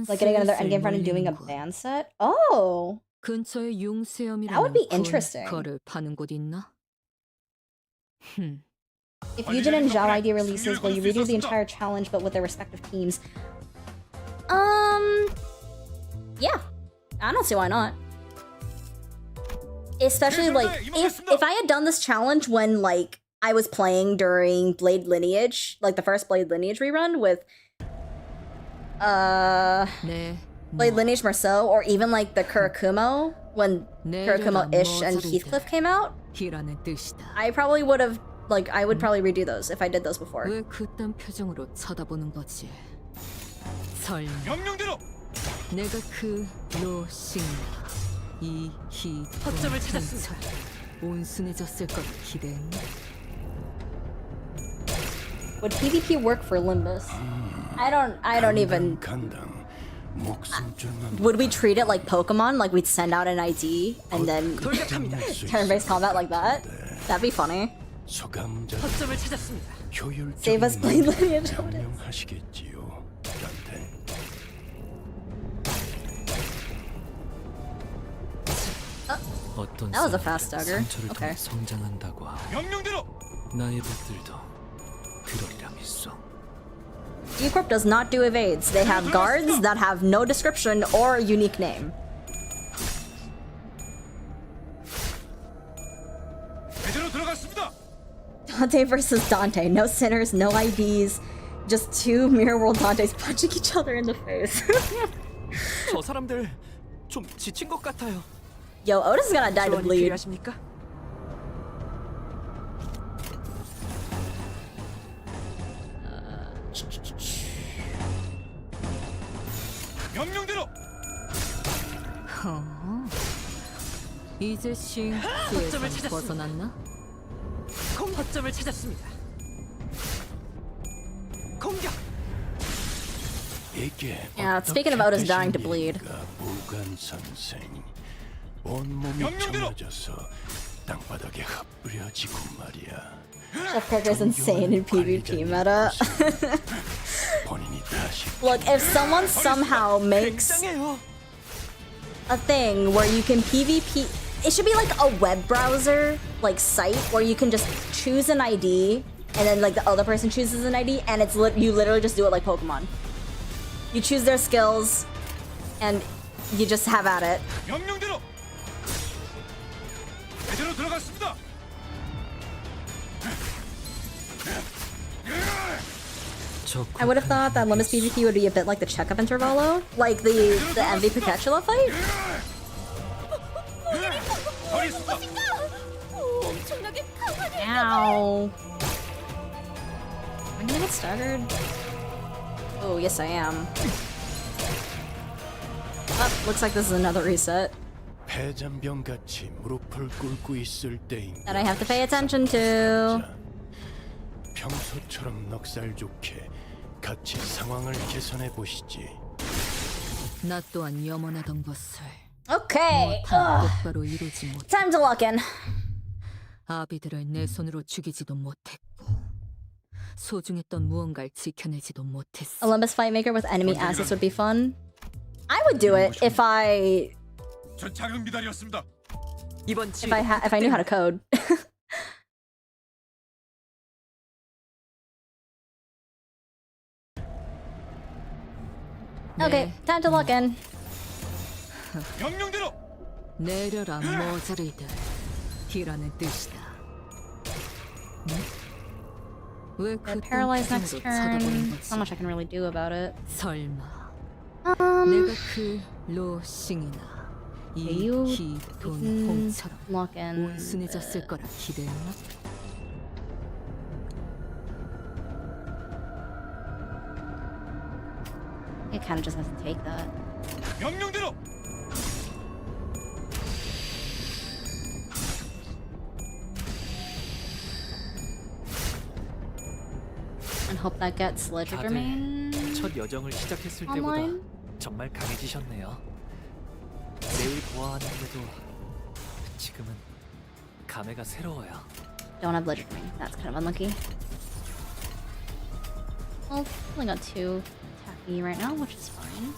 Like getting another endgame friend and doing a band set? Oh! 근처에 융수염이라는 That would be interesting. 거를 파는 곳 있나? If Eugen and G.O ID releases, will you redo the entire challenge but with their respective teams? Yeah. I don't see why not. Especially like if I had done this challenge when like I was playing during Blade Lineage, like the first Blade Lineage rerun with Blade Lineage Marceau, or even like the Kurakumo when Kurakumo Ish and Heathcliff came out, I probably would have I would probably redo those if I did those before. 왜 그딴 표정으로 쳐다보는 거지? 설마 내가 그 로싱과 이희 거점을 찾았습니다. 온순해졌을 거라 기대했나? Would PvP work for Limbus? I don't even. Would we treat it like Pokemon? Like we'd send out an ID and then turn-based combat like that? That'd be funny. 거점을 찾았습니다. Save us Blade Lineage. That was a fast dagger. Okay. 성장한다고 하오. 나의 벗들도 그러리라 믿소. G Corp does not do evades. They have guards that have no description or unique name. Dante versus Dante. No sinners, no IDs. Just two Mirror World Dantes punching each other in the face. 저 사람들 좀 지친 것 같아요. Yo, Otis is gonna die to bleed. 필요하십니까? 이제 싱크에서 벗어났나? 거점을 찾았습니다. 공격! Yeah, speaking of Otis dying to bleed. Chef Cracker is insane in PvP meta. Look, if someone somehow makes a thing where you can PvP, it should be like a web browser like site where you can just choose an ID and then like the other person chooses an ID and it's you literally just do it like Pokemon. You choose their skills and you just have at it. I would have thought that Limbus PvP would be a bit like the checkup intervalo, like the MV Pikachu fight. Ow. Am I gonna get staggered? Oh, yes I am. Oh, looks like this is another reset that I have to pay attention to. 평소처럼 넉살 좋게 같이 상황을 개선해 보시지. 나 또한 염원하던 것을 Okay. 똑바로 이루지 못. Time to lock in. 아비들을 내 손으로 죽이지도 못했고 소중했던 무언가를 지켜내지도 못했어. A Limbus fight maker with enemy assets would be fun. I would do it if I 이번 if I knew how to code. Okay, time to lock in. 내려라 모자리들. 이라는 뜻이다. 왜 Get 그 paralyzed next 똥구멍으로 쳐다보는 turn. 거지? Not much I can really do about it. 설마 내가 그 로싱이나 you 이기돈 can 홍처럼 lock in. 온순해졌을 거라 기대했나? It kind of just has to take that. And hope that gets Ledger 다들 Domain 첫 여정을 시작했을 online. 때보다 정말 강해지셨네요. 매일 보아하는데도 지금은 감회가 새로워요. Don't have Ledger Domain. That's kind of unlucky. Well, only got 2 attacking you right now, which is fine.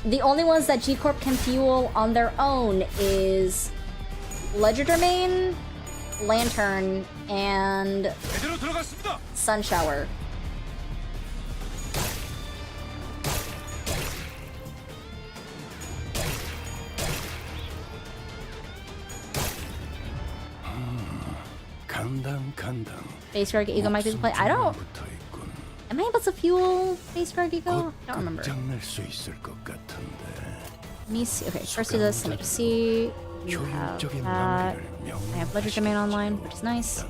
The only ones that G Corp can fuel on their own is Ledger Domain, Lantern, and Sun Shower. Base Guard E.G.O might be the play. I don't. Am I able to fuel Base Guard E.G.O? I don't remember. Let me see. Okay, first do this. Let me just see. You have that. I have Ledger Domain online, which is nice.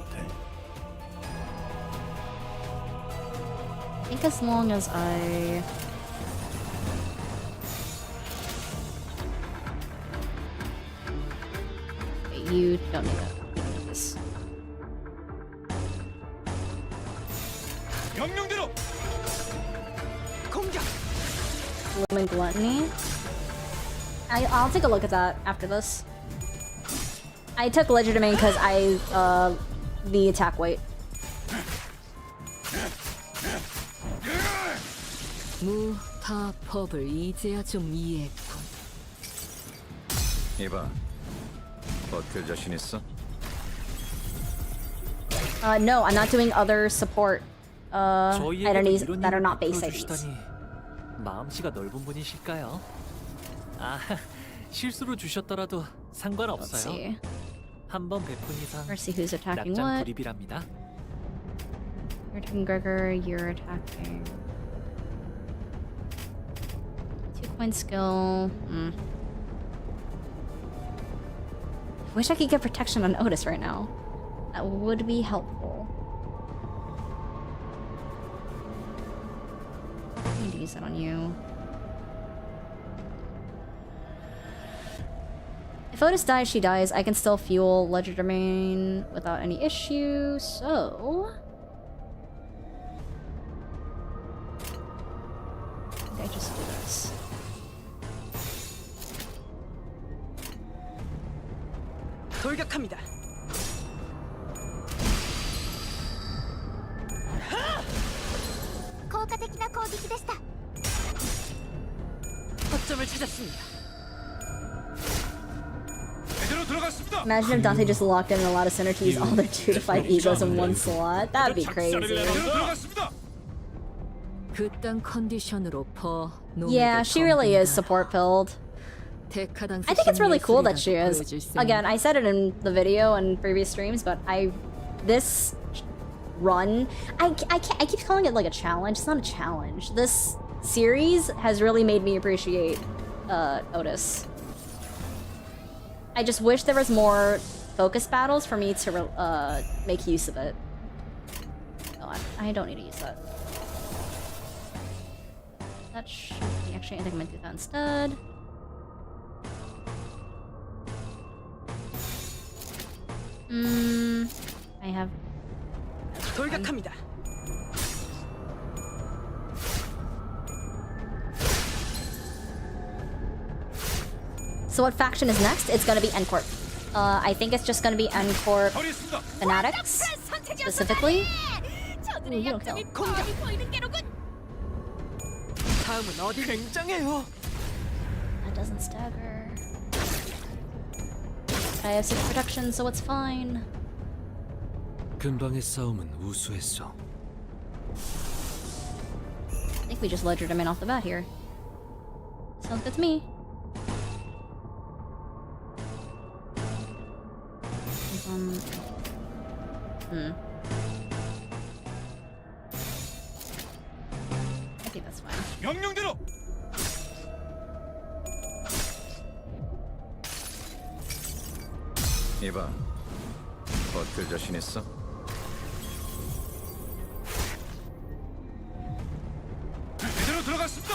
I think as long as I... Wait, you don't need that. This. Lumen Gluttony. I'll take a look at that after this. I took Ledger Domain because the attack weight. 무타 법을 이제야 좀 이해했군. 이봐, 버틸 자신 있어? No, I'm not doing other support identities 저희에게도 that are 이런 not 일을 base IDs. 베풀어주시다니 마음씨가 넓은 분이실까요? 아, 실수로 주셨더라도 Let's 상관없어요. see. 한 번 베푼 이상 Let's see who's attacking 낙장 what. 불입이랍니다. You're attacking Gregor, you're attacking... 2-point skill... I wish I could get protection on Otis right now. That would be helpful. I need to use that on you. If Otis dies, she dies. I can still fuel Ledger Domain without any issue, so... I think I just do this. 돌격합니다. 허점을 찾았습니다. Imagine if Dante just locked in a lot of synergies, all their 2 to 5 egos in one slot. That'd be crazy. 그딴 컨디션으로 퍼 Yeah, she really is support pilled. I think it's really cool that she is. Again, I said it in the video and previous streams, but this run, I keep calling it like a challenge. It's not a challenge. This series has really made me appreciate Otis. I just wish there was more focus battles for me to make use of it. Oh, I don't need to use that. That should be actually, I think I'm gonna do that instead. I have... 돌격합니다. So what faction is next? It's gonna be Encorp. I think it's just gonna be Encorp Fanatics, specifically. Ooh, you don't kill. 다음은 어디? 굉장해요. That doesn't stagger. I have 6 protection, so it's fine. 근방의 싸움은 우수했어. I think we just ledgered him in off the bat here. Sounds good to me. I think that's fine. 명령대로. 이봐, 버틸 자신 있어? 제대로 들어갔습니다.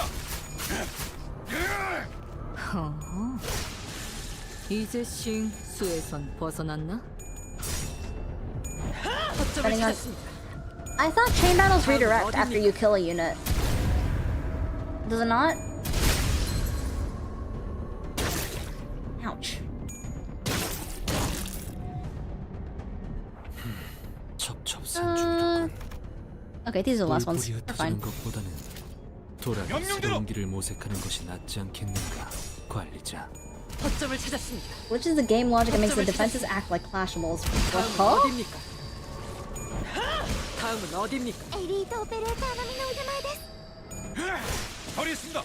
이제 싱 수에선 벗어났나? Depending on... I thought chain battles redirect after you kill a unit. Does it not? Ouch. 첩첩산중이로군. Okay, these are the last ones. 뿔뿔이 They're fine. 흩어지는 것보다는 돌아가 새로운 길을 모색하는 것이 낫지 않겠는가, 관리자. 거점을 찾았습니다. Which is the game logic that makes the defenses act like clashables? What? 다음은 Huh? 어디입니까? 다음은 어디입니까? 처리했습니다.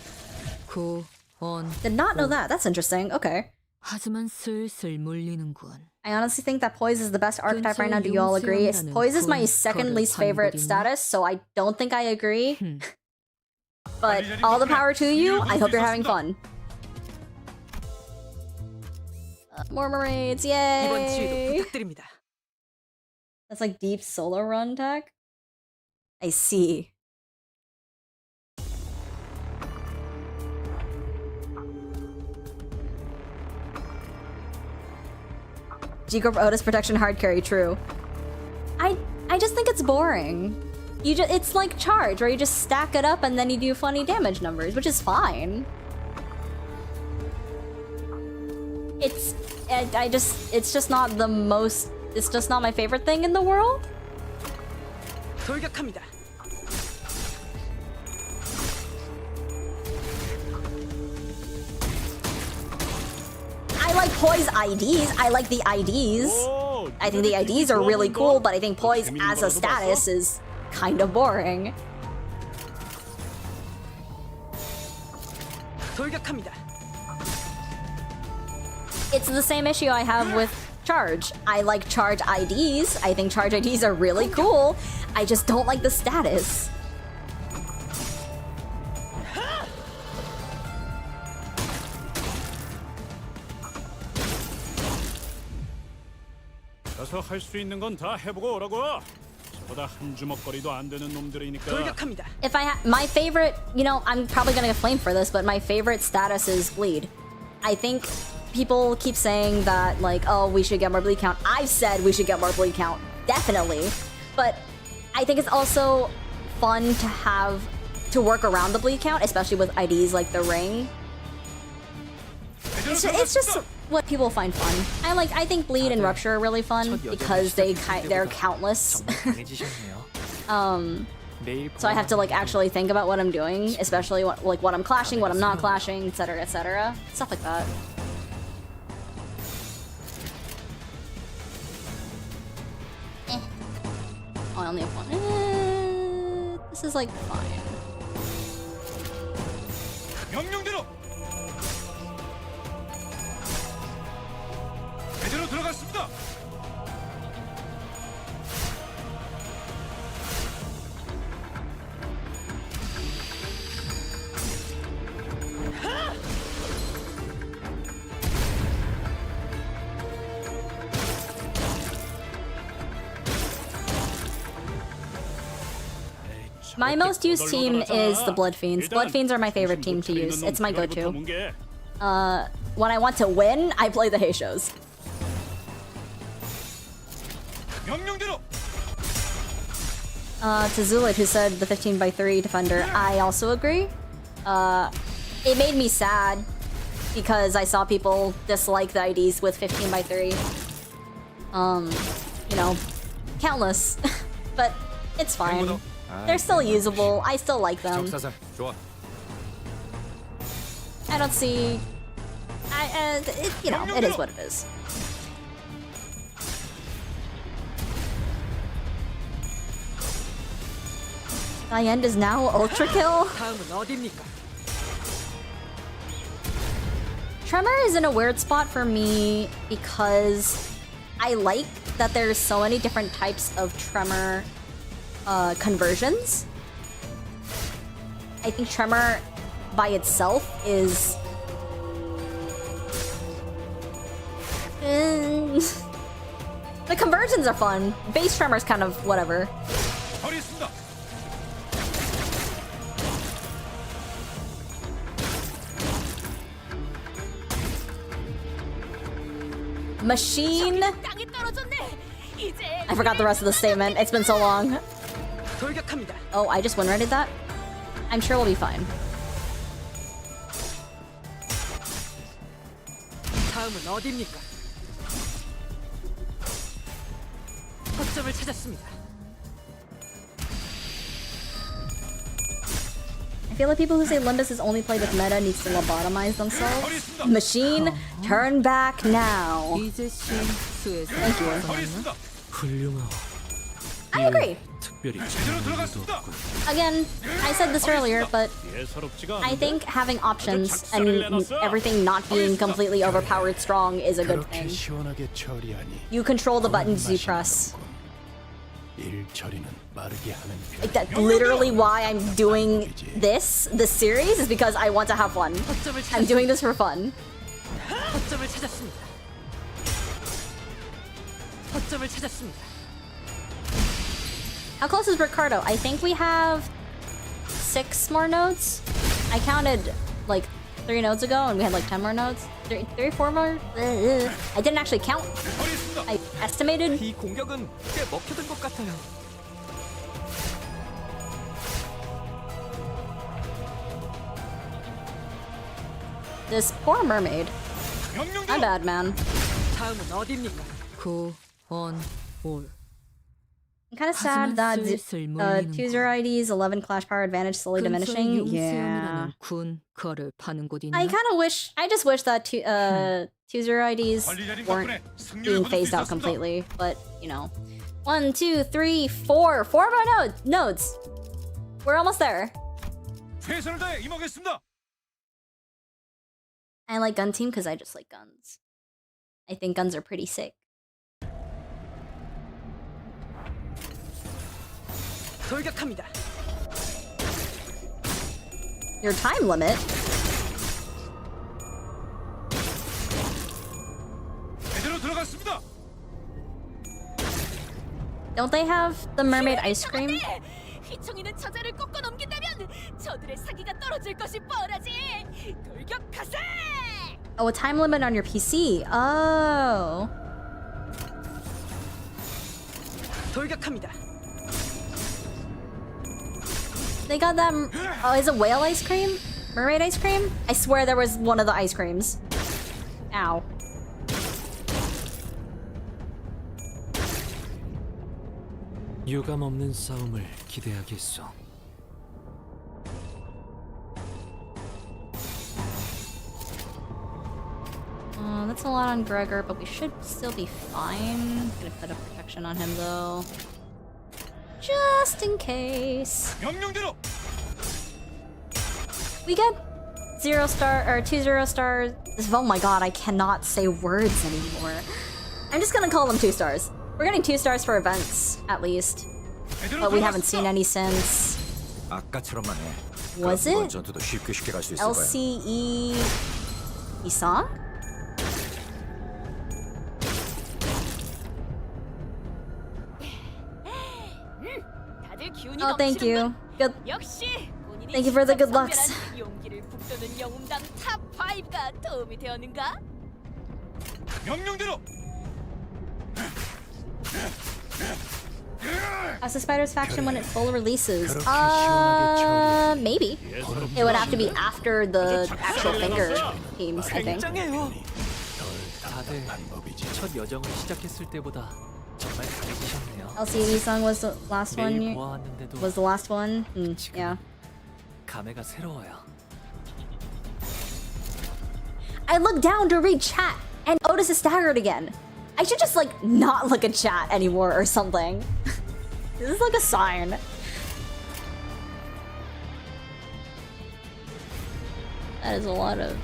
구원. Did not know that. That's interesting. Okay. 하지만 슬슬 물리는군. I honestly think that Poise is the best archetype right now. Do you all agree? Poise is my second least favorite status, so I don't think I agree. But all the power to you. I hope you're having fun. More mermaids, 이번 지휘도 yay! 부탁드립니다. That's like deep solo run tech. I see. G Corp Otis protection hard carry, true. I just think it's boring. It's like charge where you just stack it up and then you do funny damage numbers, which is fine. It's just not the most, it's just not my favorite thing in the world. 돌격합니다. I like Poise IDs. I like the IDs. I think the IDs are really cool, but I think Poise as a status is kind of boring. 돌격합니다. It's the same issue I have with Charge. I like Charge IDs. I think Charge IDs are really cool. I just don't like the status. 가서 할 수 있는 건 다 해보고 오라고. 저보다 한 주먹거리도 안 되는 놈들이니까. 돌격합니다. If my favorite, you know, I'm probably gonna get flamed for this, but my favorite status is bleed. I think people keep saying that, like, oh, we should get more bleed count. I've said we should get more bleed count, definitely. But I think it's also fun to have to work around the bleed count, especially with IDs like the ring. It's just what people find fun. I think bleed and rupture are really fun because they're countless. So I have to like actually think about what I'm doing, especially what I'm clashing, what I'm not clashing, etc., etc. Stuff like that. Oh, I only have one. This is like fine. 명령대로. 제대로 들어갔습니다. My most used team is the Blood Fiends. Blood Fiends are my favorite team to use. It's my go-to. When I want to win, I play the Heishos. 명령대로. To Zulit, who said the 15x3 defender, I also agree. It made me sad because I saw people dislike the IDs with 15 by 3. You know, countless. But it's fine. They're still usable. I still like them. 적사살 좋아. I don't see... you know, it is what it is. The end is now Ultra Kill. 다음은 어디입니까? Tremor is in a weird spot for me because I like that there's so many different types of Tremor conversions. I think Tremor by itself is... the conversions are fun. Base Tremor's kind of whatever. Machine. I forgot the rest of the statement. It's been so long. 돌격합니다. Oh, I just one-rated that? I'm sure we'll be fine. 다음은 어디입니까? 허점을 찾았습니다. I feel like people who say Limbus is only played with meta needs to lobotomize themselves. Machine, turn back now. 이제 수에서 Thank you. 훌륭하오. I agree. 특별히 잘하는 일도 없군. Again, I said this earlier, but 예사롭지가 I 않은데? think having options and everything not being completely overpowered strong is a good 그렇게 thing. 시원하게 처리하니 You control the buttons you press. 일 처리는 빠르게 하는 편. Like that's literally why I'm doing this series is because I want to have fun. 허점을 I'm 찾았습니다. doing this for fun. 허점을 찾았습니다. 허점을 찾았습니다. How close is Ricardo? I think we have 6 more nodes. I counted like 3 nodes ago and we had like 10 more nodes. 4 more? I didn't actually count. I estimated. 이 공격은 꽤 먹혀든 것 같아요. This poor mermaid. My bad, man. 다음은 어디입니까? 올. I'm kind of sad that 2-0 IDs 11 clash power advantage slowly diminishing. Yeah. 군 거를 파는 곳 있나? I just wish that 2-0 IDs weren't being phased out completely. But, you know. 1, 2, 3, 4. 4 more nodes. We're almost there. 최선을 다해 임하겠습니다. I like gun team because I just like guns. I think guns are pretty sick. 돌격합니다. Your time limit? 제대로 들어갔습니다. Don't they have the mermaid ice cream? 휘청이는 처자를 꺾어 넘긴다면 저들의 사기가 떨어질 것이 뻔하지. 돌격하세! Oh, a time limit on your PC. Oh. 돌격합니다. They got that. Oh, is it whale ice cream? Mermaid ice cream? I swear there was one of the ice creams. Ow. 유감 없는 싸움을 기대하겠소. That's a lot on Gregor, but we should still be fine. Gonna put a protection on him though. Just in case. 명령대로. We get 0-star or 2-0 stars. Oh my god, I cannot say words anymore. I'm just gonna call them 2 stars. We're getting 2 stars for events, at least. But we haven't seen any since. 아까처럼만 해. Was 그럼 이번 it? 전투도 쉽게 갈 수 있을 거야. LCE Assoc? 다들 기운이 Oh, thank you. Good. 역시 본인이 Thank you for the 직접 good lucks. 선별한 용기를 북돋는 영웅당 탑 5가 도움이 되었는가? 명령대로. As the Spider's faction when it full releases? 그렇게 시원하게 처리해. Maybe. It would have to be after the actual finger teams, I think. 굉장해요. 덜 다들 방법이지. 첫 여정을 시작했을 때보다 정말 강해지셨네요. LCD song was the last one. 매일 보아왔는데도 Was the last one? Yeah. 감회가 새로워요. I look down to read chat, and Otis is staggered again. I should just like not look at chat anymore or something. This is like a sign. That is a lot of.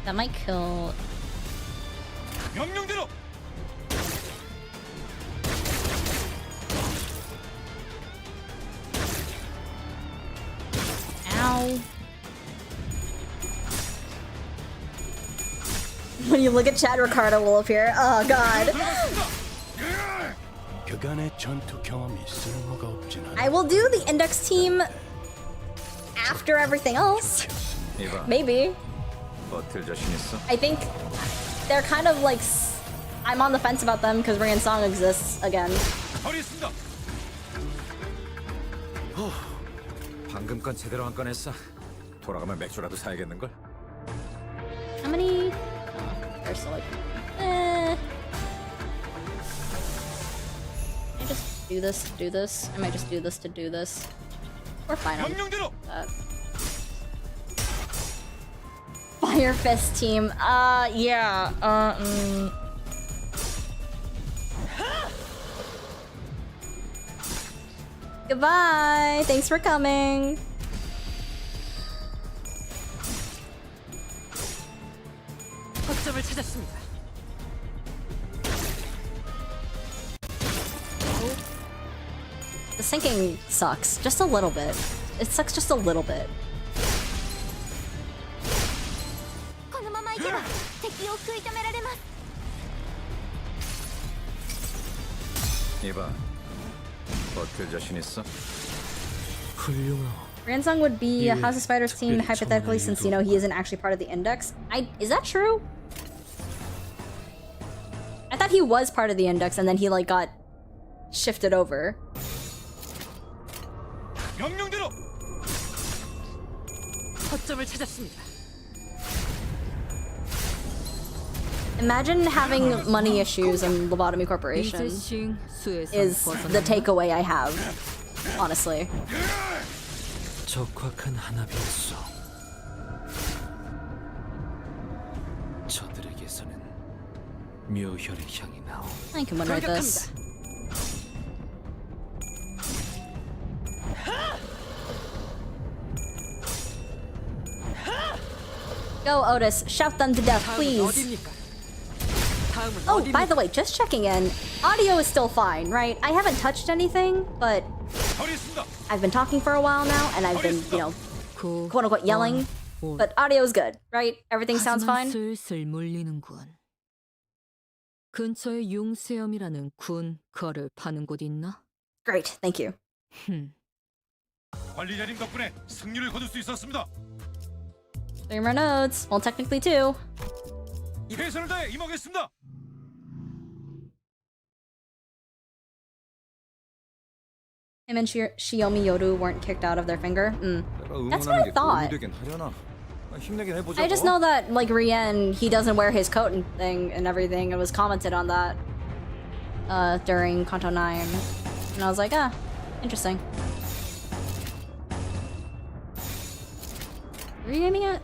That might kill. 명령대로. Ow. When you look at chat, Ricardo will appear. Oh god. 그간의 전투 경험이 쓸모가 없진 않아. I will do the index team after everything else. 이봐, Maybe. 버틸 자신 있어? I think they're kind of like. I'm on the fence about them because Ring and Song exists again. 처리했습니다. 방금 건 제대로 안 꺼냈어. 돌아가면 맥주라도 사야겠는걸? How many? Oh, there's still like. I just do this to do this. I might just do this to do this. We're fine on 명령대로. that. Fire Fist team. Yeah. Goodbye. Thanks for coming. 허점을 찾았습니다. The sinking sucks. Just a little bit. It sucks just a little bit. このままいけば敵を食い止められます。 이봐, 버틸 자신 있어? 훌륭하오. Ransong would be House of Spiders team hypothetically since you know he isn't actually part of the index. Is that true? I thought he was part of the index and then he like got shifted over. 명령대로. 허점을 찾았습니다. Imagine having money issues in Lobotomy Corporation 이제싱 수에서 is the takeaway I have, honestly. 적확한 한압이었어. 저들에게서는 묘혈의 향이 나오. I can win with this. Go Otis, shout them to death, 다음은 please. 어디입니까? 다음은 Oh, 어디입니까? by the way, just checking in. Audio is still fine, right? I haven't touched anything, but 처리했습니다. I've been talking for a while now, and I've been, you know, 그 quote unquote yelling. But audio is good, right? Everything sounds 하지만 fine? 슬슬 물리는군. 근처에 융세염이라는 군 거를 파는 곳 있나? Great, thank you. 관리자님 덕분에 승리를 거둘 수 있었습니다. 3 more nodes. Well, technically 2. 최선을 다해 임하겠습니다. Him and Shiomi Yoru weren't kicked out of their finger. That's what I thought. I just know that, like, Rien, he doesn't wear his coat and everything. It was commented on that during Canto 9. And I was like, interesting. Were you aiming at?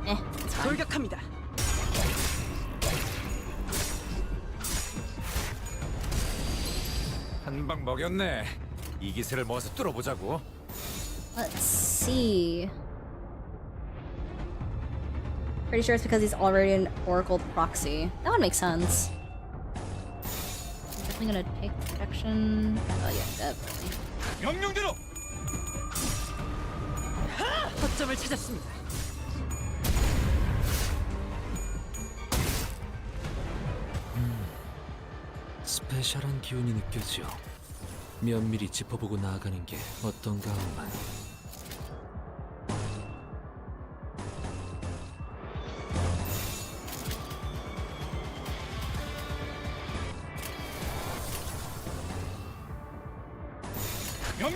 It's fine. 돌격합니다. 한 방 먹였네. 이 기세를 모아서 뚫어보자고. Let's see. Pretty sure it's because he's already an Oracle proxy. That would make sense. I'm definitely gonna take protection. Oh yeah, definitely. 명령대로. 허점을 찾았습니다. 스페셜한 기운이 느껴져. 면밀히 짚어보고 나아가는 게 어떤가 하만. I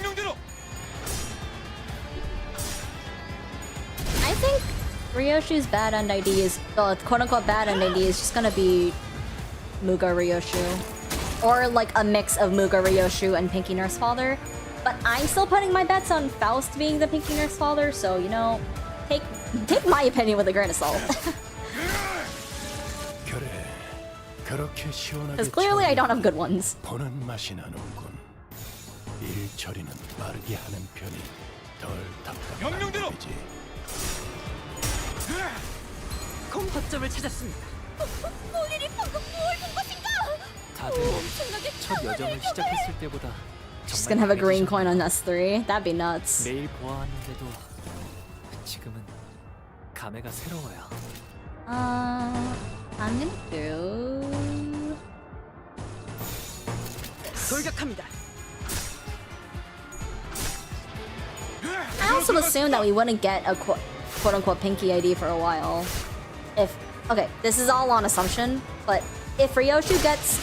think Ryoshu's bad end ID is, quote-unquote bad end ID is just gonna be Muga Ryoshu. Or like a mix of Muga Ryoshu and Pinky Nurse Father. But I'm still putting my bets on Faust being the Pinky Nurse Father, so you know, take my opinion with a grain of salt. Because clearly I don't have good ones. 보는 맛이 나는군. 일 처리는 빠르게 하는 편이 덜 답답한 법이지. 거점을 찾았습니다. 본인이 방금 뭘 본 것인가? 다들 첫 여정을 시작했을 때보다 She's gonna have a green coin on S3. That'd be nuts. 매일 보아왔는데도 지금은 감회가 새로워요. I'm gonna do 돌격합니다. I also assumed that we wouldn't get a quote-unquote Pinky ID for a while. Okay, this is all on assumption, but if Ryoshu gets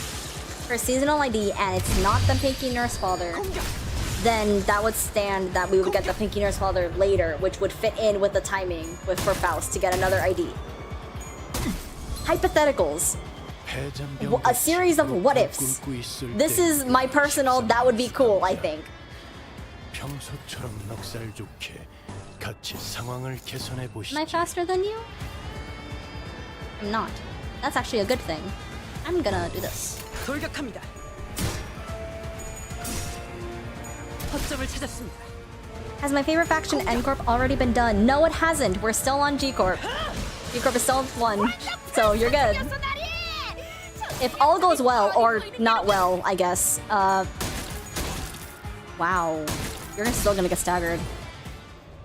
her seasonal ID and it's not the Pinky Nurse Father, then that would stand that we would get the Pinky Nurse Father later, which would fit in with the timing for Faust to get another ID. Hypotheticals. A series of what ifs. This is my personal, that would be cool, I think. 평소처럼 넉살 좋게 같이 상황을 개선해 보시지. Am I faster than you? I'm not. That's actually a good thing. I'm gonna do this. 돌격합니다. 거점을 찾았습니다. Has my favorite faction Encorp already been done? No, it hasn't. We're still on G Corp. G Corp is still one, so you're good. If all goes well, or not well, I guess. Wow. You're still gonna get staggered.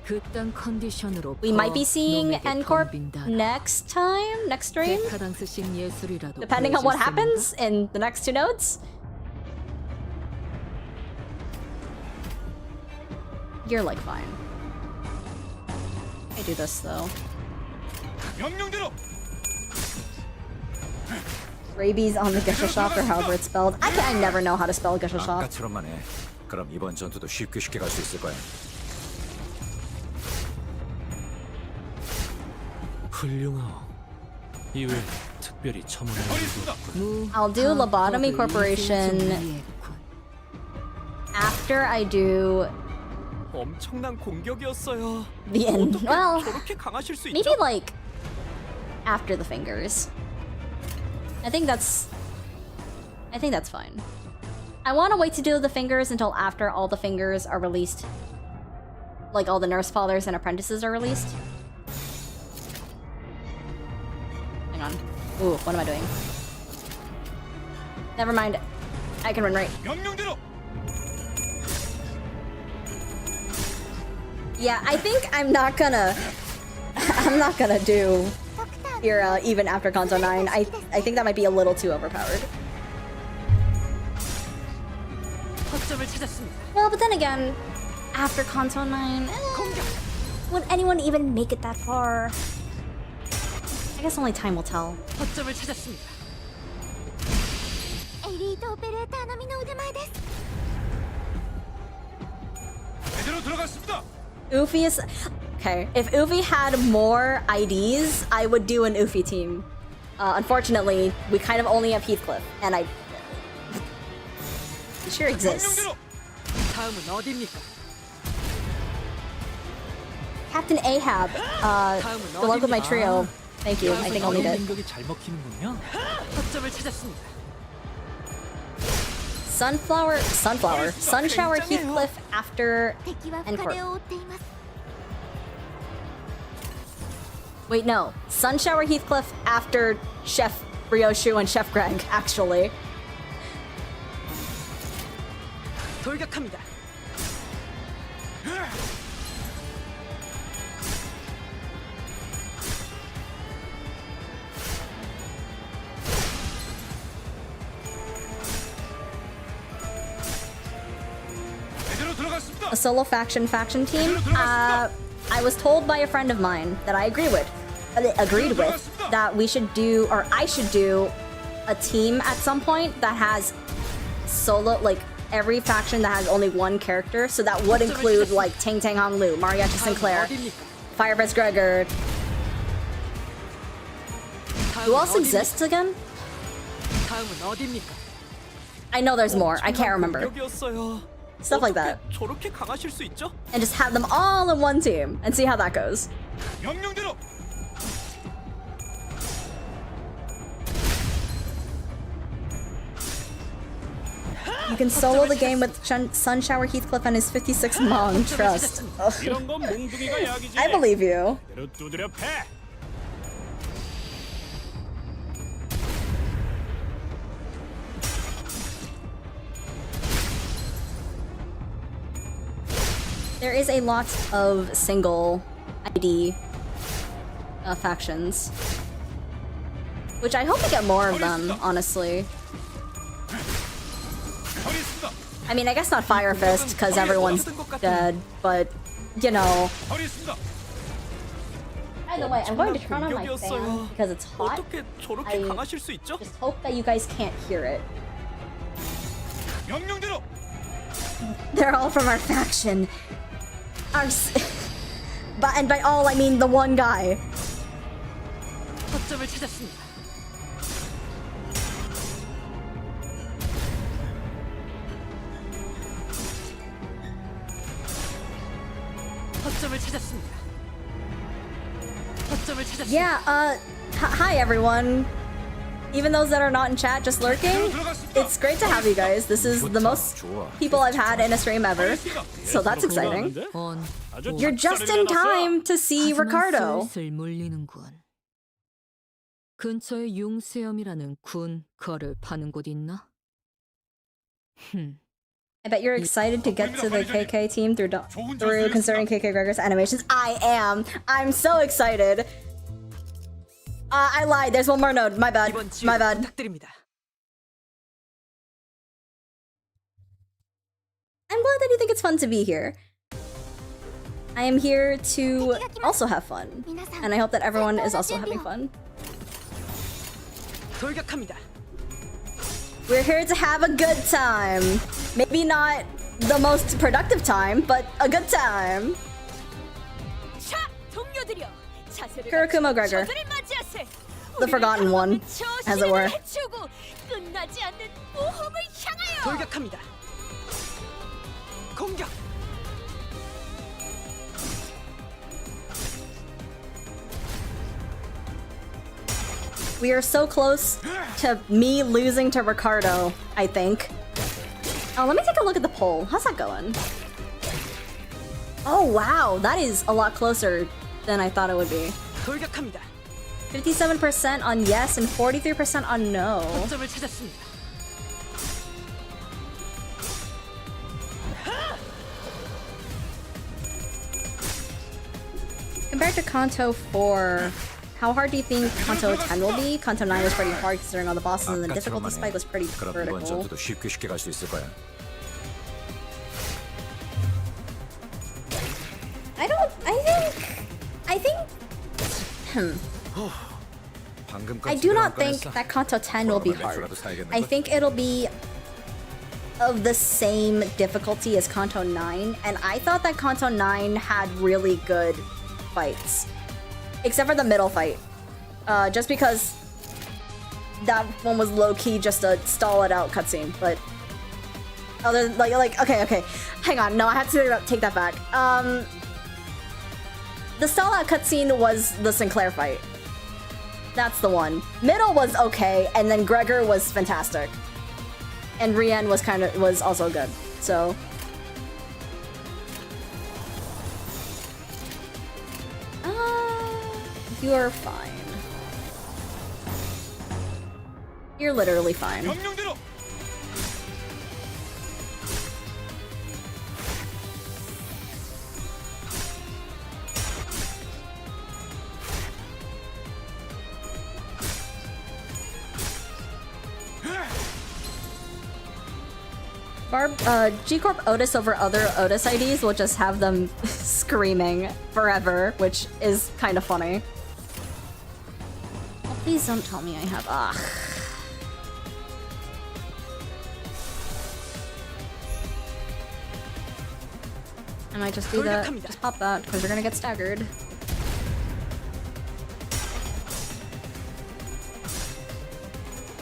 그딴 컨디션으로 We might be seeing 놈에게 Encorp 덤빈다. next time, next stream, 데카당스식 예술이라도 depending on what 보여줄 happens in the next two nodes. You're like fine. I do this though. Rabies on the Gesellschaft or however it's spelled. I never know how to spell Gesellschaft. 아까처럼만 해. 그럼 이번 전투도 쉽게 갈 수 있을 거야. 훌륭하오. 이외 특별히 첨언할 일도 없군. I'll do Lobotomy Corporation after I do 엄청난 공격이었어요. the end. Well, 저렇게 강하실 수 maybe like after the fingers. I think that's fine. I want to wait to do the fingers until after all the fingers are released. Like all the nurse fathers and apprentices are released. Hang on. Ooh, what am I doing? Never mind. I can run right. Yeah, I think I'm not gonna do your even after Canto 9. I think that might be a little too overpowered. 거점을 찾았습니다. Well, but then again, after Canto 9, would anyone even make it that far? I guess only time will tell. 거점을 찾았습니다. 엘리트 오페레이터 나미의 우대마에です. 제대로 들어갔습니다. Ufi is... Okay, if Ufi had more IDs, I would do an Ufi team. Unfortunately, we kind of only have Heathcliff, and he sure exists. 다음은 어디입니까? Captain Ahab, good luck with my trio. Thank you, I think I'll need it. 공격이 잘 먹히는군요. 거점을 찾았습니다. Sunshower Heathcliff after 敵は Encorp. 深手を追っています. Wait, no. Sunshower Heathcliff after Chef Ryoshu and Chef Greg, actually. 돌격합니다. 제대로 들어갔습니다. A solo faction team? I was told by a friend of mine that I agreed with that we should do, or I should do, a team at some point that has solo, like, every faction that has only one character, so that would include like Tang Tang Hong Lu, Mariachi Sinclair, Firebreath Gregor. Who else exists again? 다음은 어디입니까? I know there's more. I can't remember. 여기였어요. Stuff like that. 저렇게 강하실 수 있죠? And just have them all in one team and see how that goes. 명령대로. You can solo the game with Sun Shower Heathcliff and his 56 Hmong trust. 이런 건 몽둥이가 약이지. I believe you. 대로 두드려 패. There is a lot of single ID factions, which I hope we get more of them, honestly. I mean, I guess not Fire Fist, because everyone's dead, but, you know. By the way, I'm going to turn on my fan because it's hot. 어떻게 저렇게 I 강하실 수 있죠? just hope that you guys can't hear it. 명령대로. They're all from our faction. And by all, I mean the one guy. 거점을 찾았습니다. 거점을 찾았습니다. 거점을 찾았습니다. Yeah, hi everyone. Even those that are not in chat, just lurking. It's great to have you guys. This is the most people I've had in a stream ever. So that's exciting. You're just in time to see Ricardo. 슬슬 물리는군. 근처에 융수염이라는 군 거를 파는 곳 있나? I bet you're excited to get to the KK team through considering KK Gregor's animations. I am. I'm so excited. I lied. There's one more node. My bad. My bad. 부탁드립니다. I'm glad that you think it's fun to be here. I am here to also have fun. And I hope that everyone is also having fun. 돌격합니다. We're here to have a good time. Maybe not the most productive time, but a good time. 자, 동료들이여. 자세를 Kurakumo Gregor. 저들을 맞이하세. The forgotten one, as it were. 해치우고 끝나지 않는 모험을 향하여. 돌격합니다. 공격. We are so close to me losing to Ricardo, I think. Oh, let me take a look at the poll. How's that going? Oh, wow. That is a lot closer than I thought it would be. 돌격합니다. 57% on yes and 43% on no. 거점을 찾았습니다. Compared to Canto 4, how hard do you think Canto 10 will be? Canto 9 was pretty hard considering all the bosses and the difficulty spike was pretty 그럼 이번 vertical. 전투도 쉽게 갈 수 있을 거야. I think I do not think that Canto 10 will be hard. I think it'll be of the same difficulty as Canto 9, and I thought that Canto 9 had really good fights. Except for the middle fight. Just because that one was low-key just a stall it out cutscene, but other okay. Hang on, no, I have to take that back. The stall out cutscene was the Sinclair fight. That's the one. Middle was okay, and then Gregor was fantastic. And Rien was also good. So you're fine. You're literally fine. 명령대로. G Corp Otis over other Otis IDs will just have them screaming forever, which is kind of funny. Oh, please don't tell me I have I might just do that. Just pop that, because we're gonna get staggered.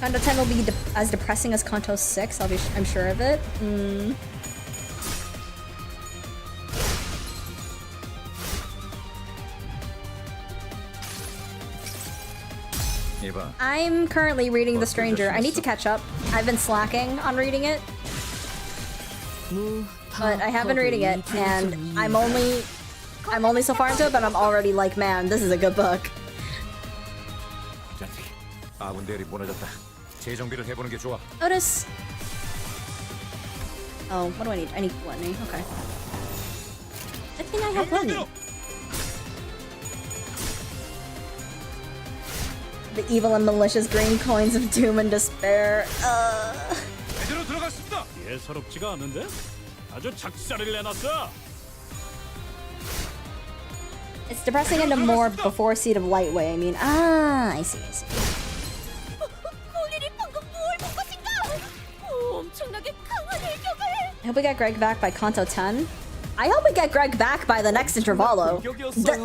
Canto 10 will be as depressing as Canto 6, I'm sure of it. I'm currently reading The Stranger. I need to catch up. I've been slacking on reading it. But I have been reading it, and I'm only so far into it, but I'm already like, man, this is a good book. Otis. Oh, what do I need? I need gluttony. Okay. I think I have gluttony. The evil and malicious green coins of doom and despair. 예사롭지가 않은데? 아주 작살을 내놨어. It's depressing in a more before Seed of Light way. I mean, I see. I hope we get Greg back by Canto 10. I hope we get Greg back by the next Intervalo.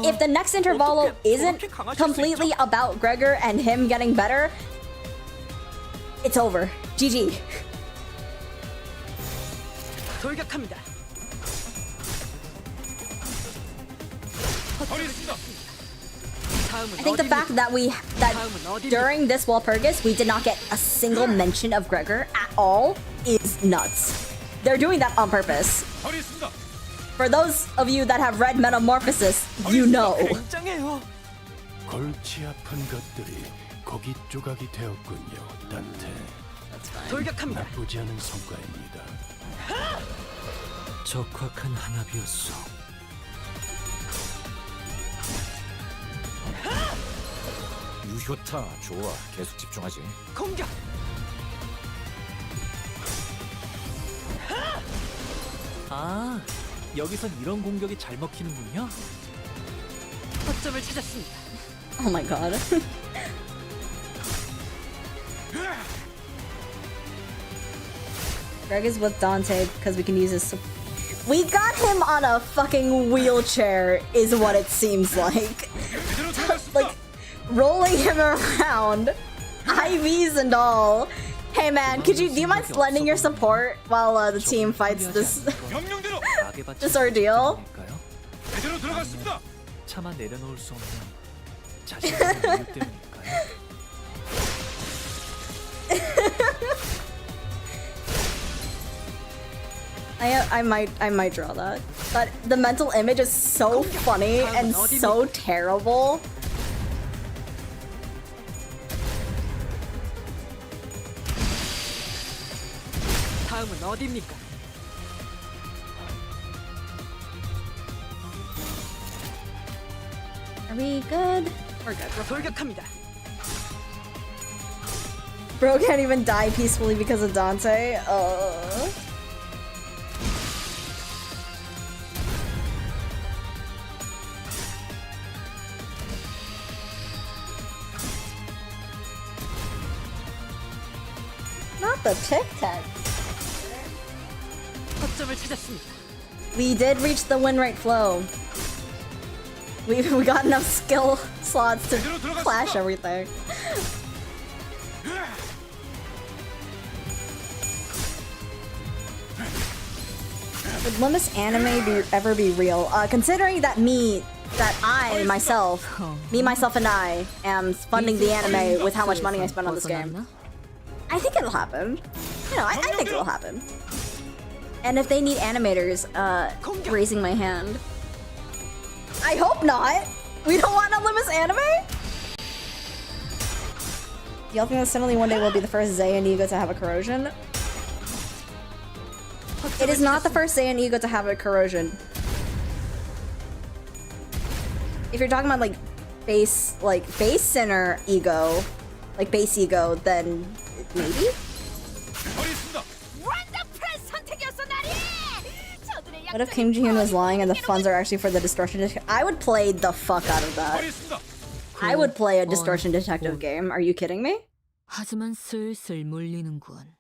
If the next Intervalo isn't completely about Gregor and him getting better, it's over. GG. I think the fact that during this Walpurgis we did not get a single mention of Gregor at all is nuts. They're doing that on purpose. For those of you that have read Metamorphosis, you know. 골치 아픈 것들이 고기 조각이 되었군요, 단테. 나쁘지 않은 성과입니다. 적확한 한압이었어. 유효타 좋아. 계속 집중하지. 공격. 아, 여기선 이런 공격이 잘 먹히는군요. 거점을 찾았습니다. Oh my god. Greg is with Dante because we can use his. We got him on a fucking wheelchair, is what it seems like. Like, rolling him around, IVs and all. Hey man, do you mind lending your support while the team fights this this ordeal? 차마 내려놓을 수 없는 자신의 이유 때문일까요? I might draw that. But the mental image is so funny and so terrible. 다음은 어디입니까? Are we good? We're good. 돌격합니다. Bro can't even die peacefully because of Dante. Not the Tic Tac. 거점을 찾았습니다. We did reach the win rate flow. We got enough skill slots to clash everything. Would Limbus anime ever be real? Considering that I myself and I am funding the anime with how much money I spend on this game, I think it'll happen. You know, I think it'll happen. And if they need animators, raising my hand. I hope not! We don't want a Limbus anime? Do y'all think that suddenly one day will be the first Zay and E.G.O to have a corrosion? It is not the first Zay and E.G.O to have a corrosion. If you're talking about like base sinner E.G.O, like base E.G.O, then maybe? What if Kim Ji-hyun was lying and the funds are actually for the distortion detective? I would play the fuck out of that. I would play a distortion detective game. Are you kidding me? 하지만 슬슬 물리는군.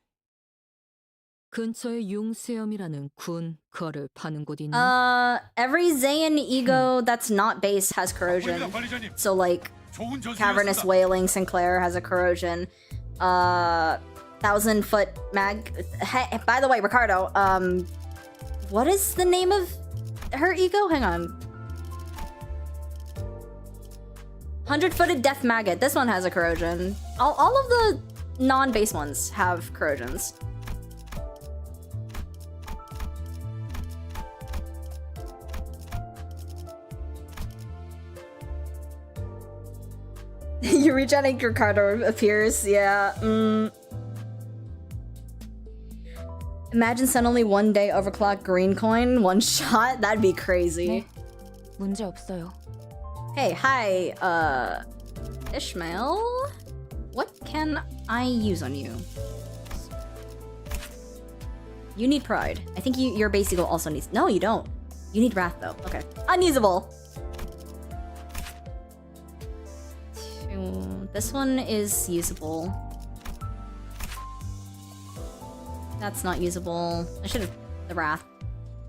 근처에 융수염이라는 군 거를 파는 곳 있나? Every Zayn E.G.O that's not base has corrosion. So like Cavernous Wailing Sinclair has a corrosion. 1,000-foot mag. Hey, by the way, Ricardo, what is the name of her E.G.O? Hang on. 100-footed Death Maggot. This one has a corrosion. All of the non-base ones have corrosions. You regening Ricardo appears, yeah. Imagine send only 1 day overclock green coin, 1 shot? That'd be crazy. 문제 없어요. Hey, hi, Ishmael? What can I use on you? You need pride. I think your base eagle also needs... No, you don't. You need wrath, though. Okay. Unusable! This one is usable. That's not usable. I should have... The wrath.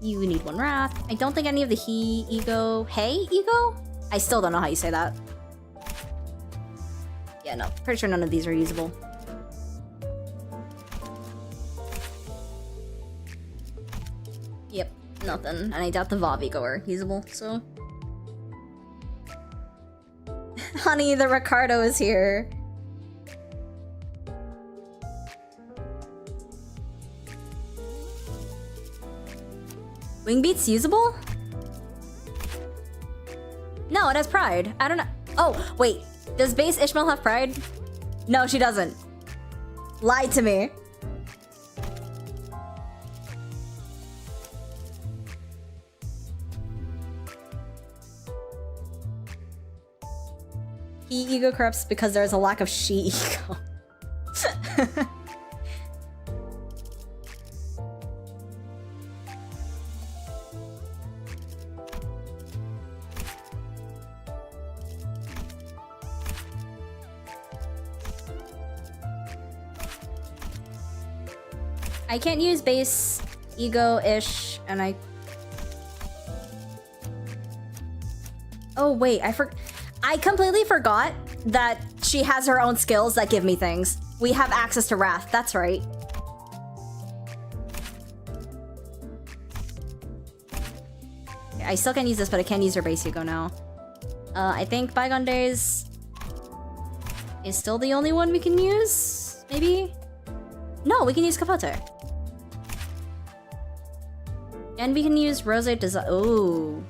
You need 1 wrath. I don't think any of the E.G.O... Hey, E.G.O? I still don't know how you say that. Yeah, no. Pretty sure none of these are usable. Yep, nothing. And I doubt the Vav E.G.O are usable, so... Honey, the Ricardo is here. Wingbeat's usable? No, it has pride. I don't know. Oh, wait. Does base Ishmael have pride? No, she doesn't. Lied to me. He ego corrupts because there's a lack of she ego. I can't use base ego-ish, and I... Oh wait, I completely forgot that she has her own skills that give me things. We have access to Wrath, that's right. Okay, I still can't use this, but I can use her base ego now. I think Bygone Days is still the only one we can use? Maybe? No, we can use Capote. And we can use Rose Design. Ooh.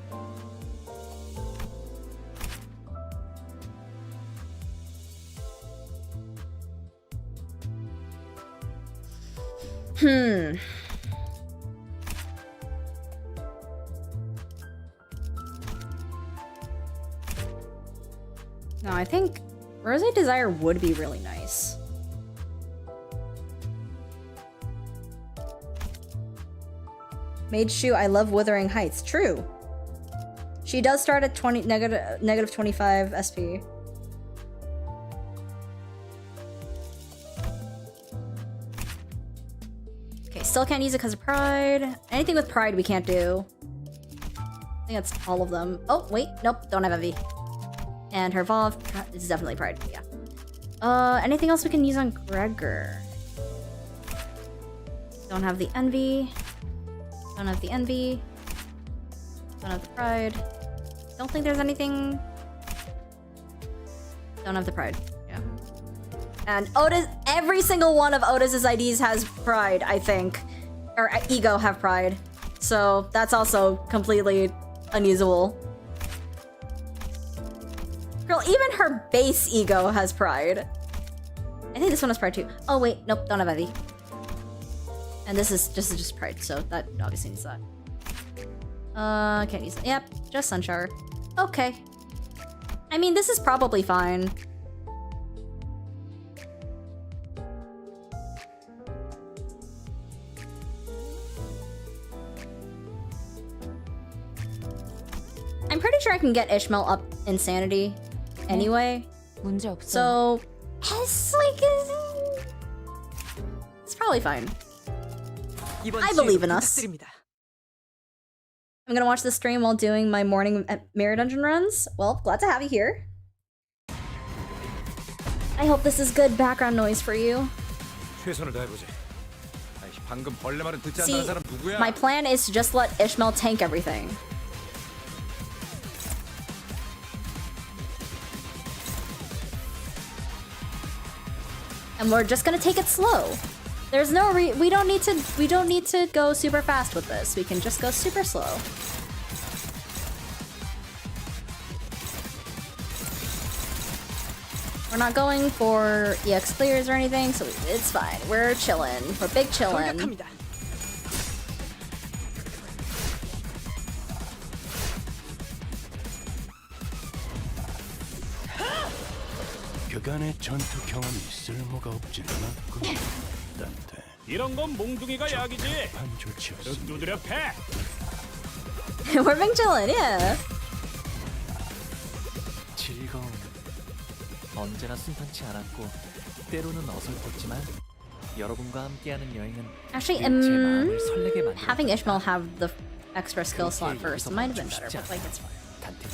No, I think Rose Desire would be really nice. Mage Shoe, I love Withering Heights. True. She does start at negative 25 SP. Okay, still can't use it because of Pride. Anything with Pride we can't do. I think that's all of them. Oh, wait. Nope, don't have Envy. And her Vav is definitely Pride, yeah. Anything else we can use on Gregor? Don't have the Envy. Don't have the Envy. Don't have the Pride. Don't think there's anything... Don't have the Pride, yeah. And Otis, every single one of Otis's IDs has Pride, I think. Or E.G.O have Pride. So that's also completely unusable. Girl, even her base E.G.O has Pride. I think this one has Pride too. Oh wait, nope, don't have Envy. And this is just Pride, so that obviously needs that. Can't use it. Yep, just Sunshower. Okay. I mean, this is probably fine. I'm pretty sure I can get Ishmael up Insanity anyway. So, it's like... It's probably fine. 이번 I believe in 기회로 us. 부탁드립니다. I'm gonna watch the stream while doing my morning mirror dungeon runs. Well, glad to have you here. I hope this is good background noise for you. 최선을 다해보지. 아이, 방금 벌레 말은 듣지 See, 않는 사람 누구야? my plan is to just let Ishmael tank everything. And we're just gonna take it slow. There's no we don't need to go super fast with this. We can just go super slow. We're not going for EX clears or anything, so it's fine. We're chilling. We're big chillin'. 돌격합니다. 그간의 전투 경험이 쓸모가 없진 않았군. 딴테 이런 건 몽둥이가 약이지. 반 조치였어. 두드려 패. We're big chillin', yeah. 즐거움. 언제나 순탄치 않았고 때로는 어설펐지만 여러분과 함께하는 여행은 Actually, 늘 제 마음을 설레게 having 만들었다. Ishmael have the extra skill slot first might have been better, 쉽지 but like it's fine. 단테.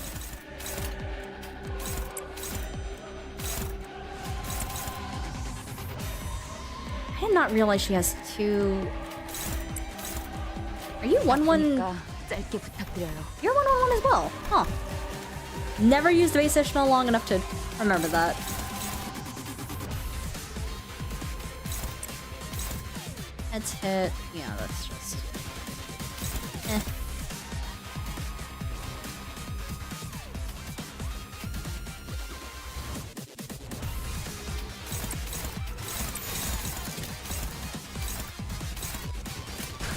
I did not realize she has two. Are you 1-1? 짧게 부탁드려요. You're 1-1 as well, huh? Never used base Ishmael long enough to remember that. Let's hit. Yeah, that's just. Eh.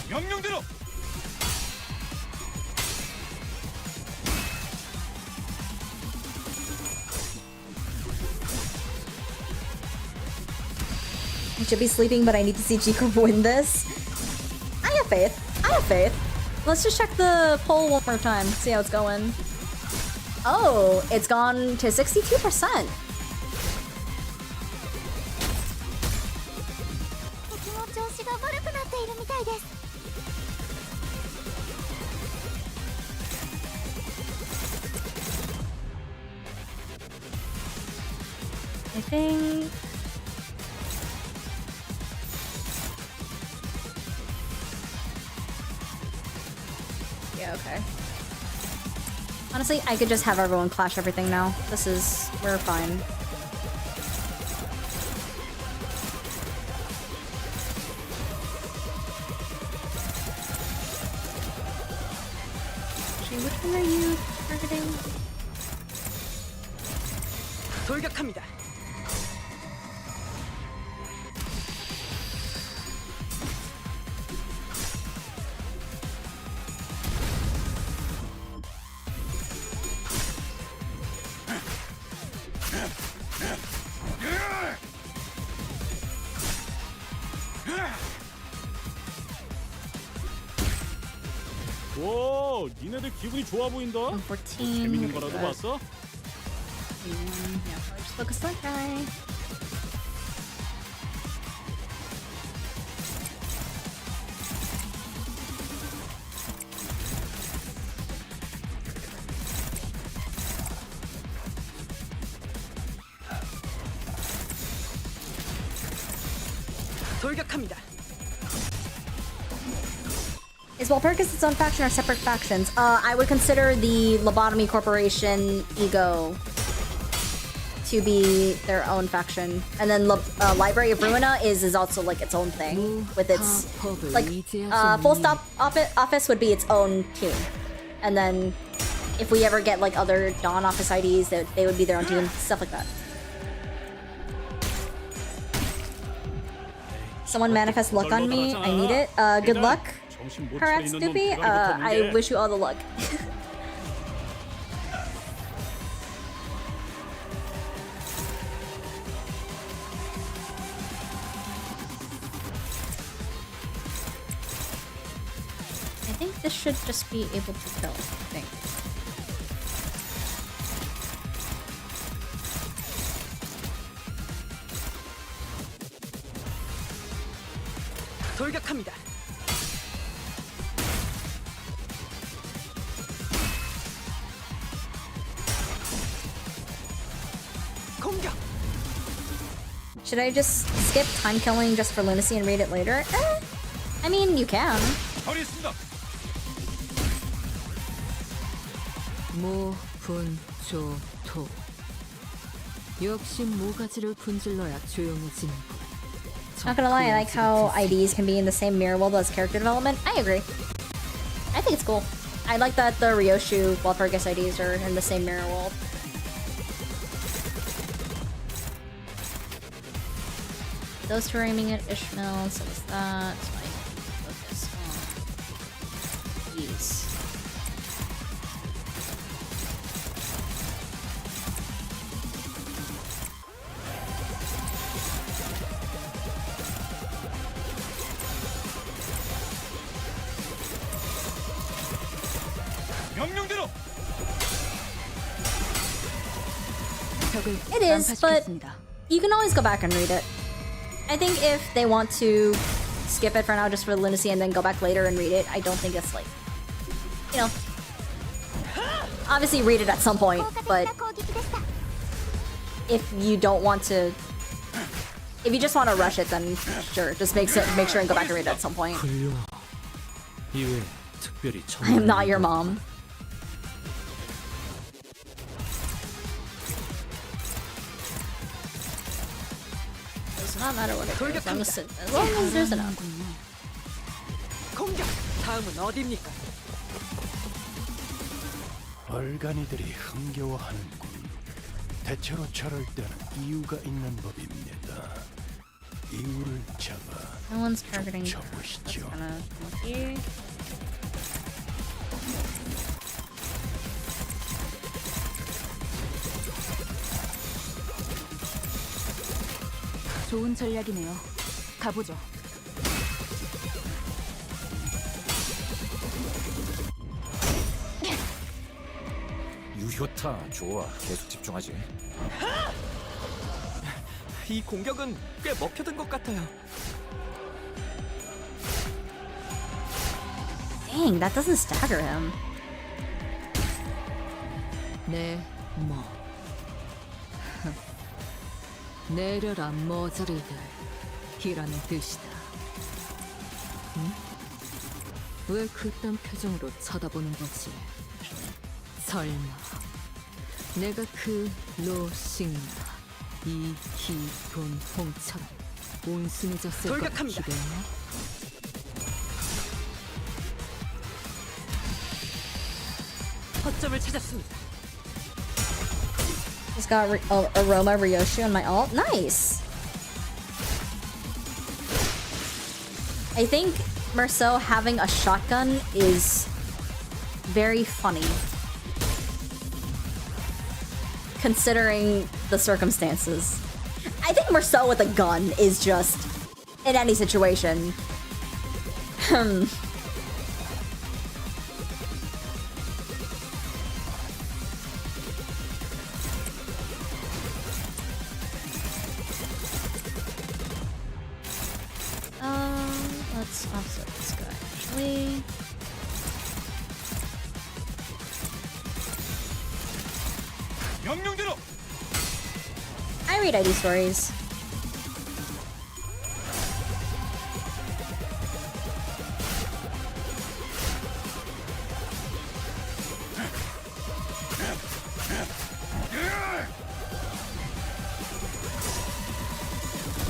명령대로. I should be sleeping, but I need to see G Corp win this. I have faith. I have faith. Let's just check the poll one more time. See how it's going. Oh, it's gone to 62%. I think. Yeah, okay. Honestly, I could just have everyone clash everything now. We're fine. Actually, which one are you targeting? 돌격합니다. 오, 니네들 기분이 좋아 보인다. 14. 재밌는 거라도 봤어? Yeah, just focus that guy. 돌격합니다. Is Walpurgis its own faction or separate factions? I would consider the Lobotomy Corporation E.G.O to be their own faction, and then Library of Ruina is also like its own thing with its like Full Stop Office would be its own team, and then if we ever get like other non-office IDs, they would be their own team, stuff like that. Someone manifest luck on me. I need it. Good luck. Correct, Stoopy. I wish you all the luck. I think this should just be able to kill, I think. 돌격합니다. Should I just skip time killing just for lunacy and read it later? I mean, you can. 모, 분, 조, 토. 역시 모가지를 분질러야 조용해지는군. Not gonna lie, I like how IDs can be in the same mirror world as character development. I agree. I think it's cool. I like that the Ryoshu Walpurgis IDs are in the same mirror world. Those two are aiming at Ishmael, so is that. So I focus on these. It is, but you can always go back and read it. I think if they want to skip it for now just for the lunacy and then go back later and read it, I don't think it's like, you know, obviously read it at some point, but if you don't want to, if you just want to rush it, then sure, just make sure and go back and read it at some point. I am not your mom. Does not matter what it is, as long as there's enough. 공격. 다음은 어디입니까? 얼간이들이 흥겨워하는군. 대체로 저럴 때는 이유가 있는 법입니다. 이유를 잡아 No one's targeting. That's 쳐보시죠. kind of lucky. 좋은 전략이네요. 가보죠. 유효타 좋아. 계속 집중하지. 이 공격은 꽤 먹혀든 것 같아요. Dang, that doesn't stagger him. 네, 뭐. 내려라 머저리들 이라는 뜻이다. 응? 왜 그딴 표정으로 쳐다보는 거지? 설마 내가 그 로싱나 E.G.O 홍처럼 온순해졌을 것 돌격합니다. 같기랬나? 허점을 찾았습니다. Just got Aroma Ryoshu on my ult. Nice! I think Merceau having a shotgun is very funny. Considering the circumstances. I think Merceau with a gun is just, in any situation. Let's offset this guy actually. I read ID stories.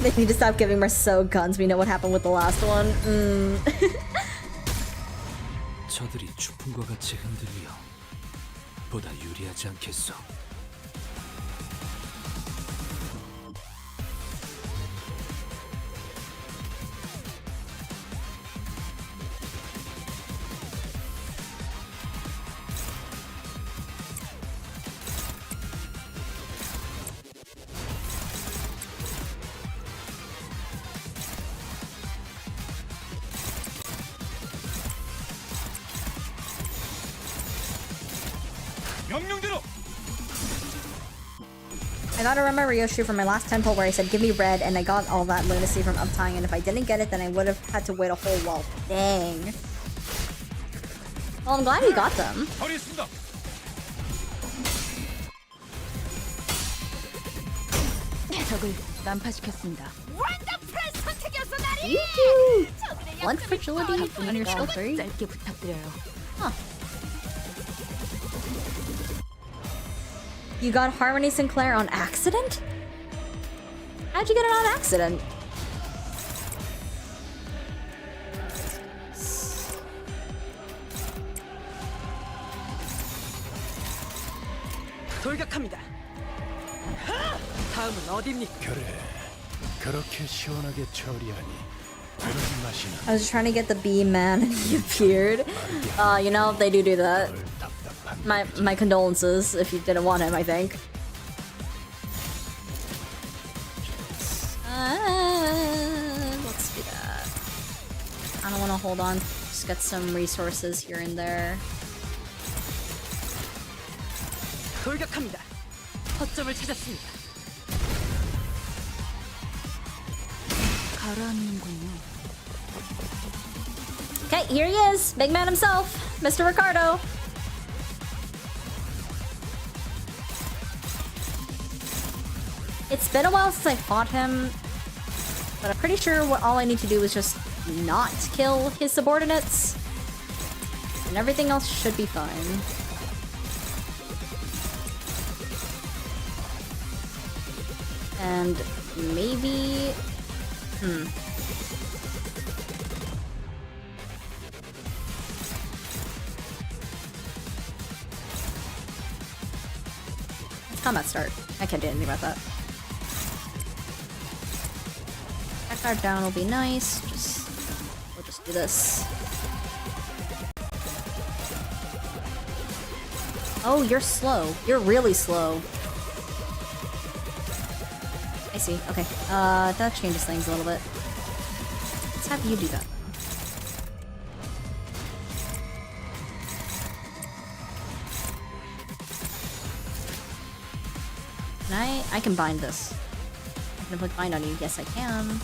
They need to stop giving Merceau guns. We know what happened with the last one. 저들이 추풍과 같이 흔들려 보다 유리하지 않겠어. I got a Rema Ryoshu from my last temple where I said give me red and I got all that lunacy from uptying, and if I didn't get it then I would have had to wait a whole while. Dang. Well, I'm glad you got them. 적을 난파시켰습니다. 원더풀한 선택이었어 나리. Yoo-hoo! 저들의 Blunt 약점을 fragility 파악하고 on your 있는 shoulder. 짧게 부탁드려요. You got Harmony Sinclair on accident? How'd you get it on accident? 돌격합니다. 다음은 어디입니까? 그래, 그렇게 시원하게 처리하니 그런 맛이 나. I was trying to get the bee man and he appeared. You know, they do that. 덜 답답한 My condolences if you didn't want him, I think. Let's do that. I don't want to hold on. Just get some resources here and there. 돌격합니다. 허점을 찾았습니다. 가라앉는군요. Okay, here he is, big man himself, Mr. Ricardo. It's been a while since I fought him, but I'm pretty sure all I need to do is just not kill his subordinates, and everything else should be fine. And maybe... Let's combat start. I can't do anything about that. That card down will be nice. We'll just do this. Oh, you're slow. You're really slow. I see. Okay. That changes things a little bit. Let's have you do that. Can I can bind this. I can put bind on you. Yes, I can.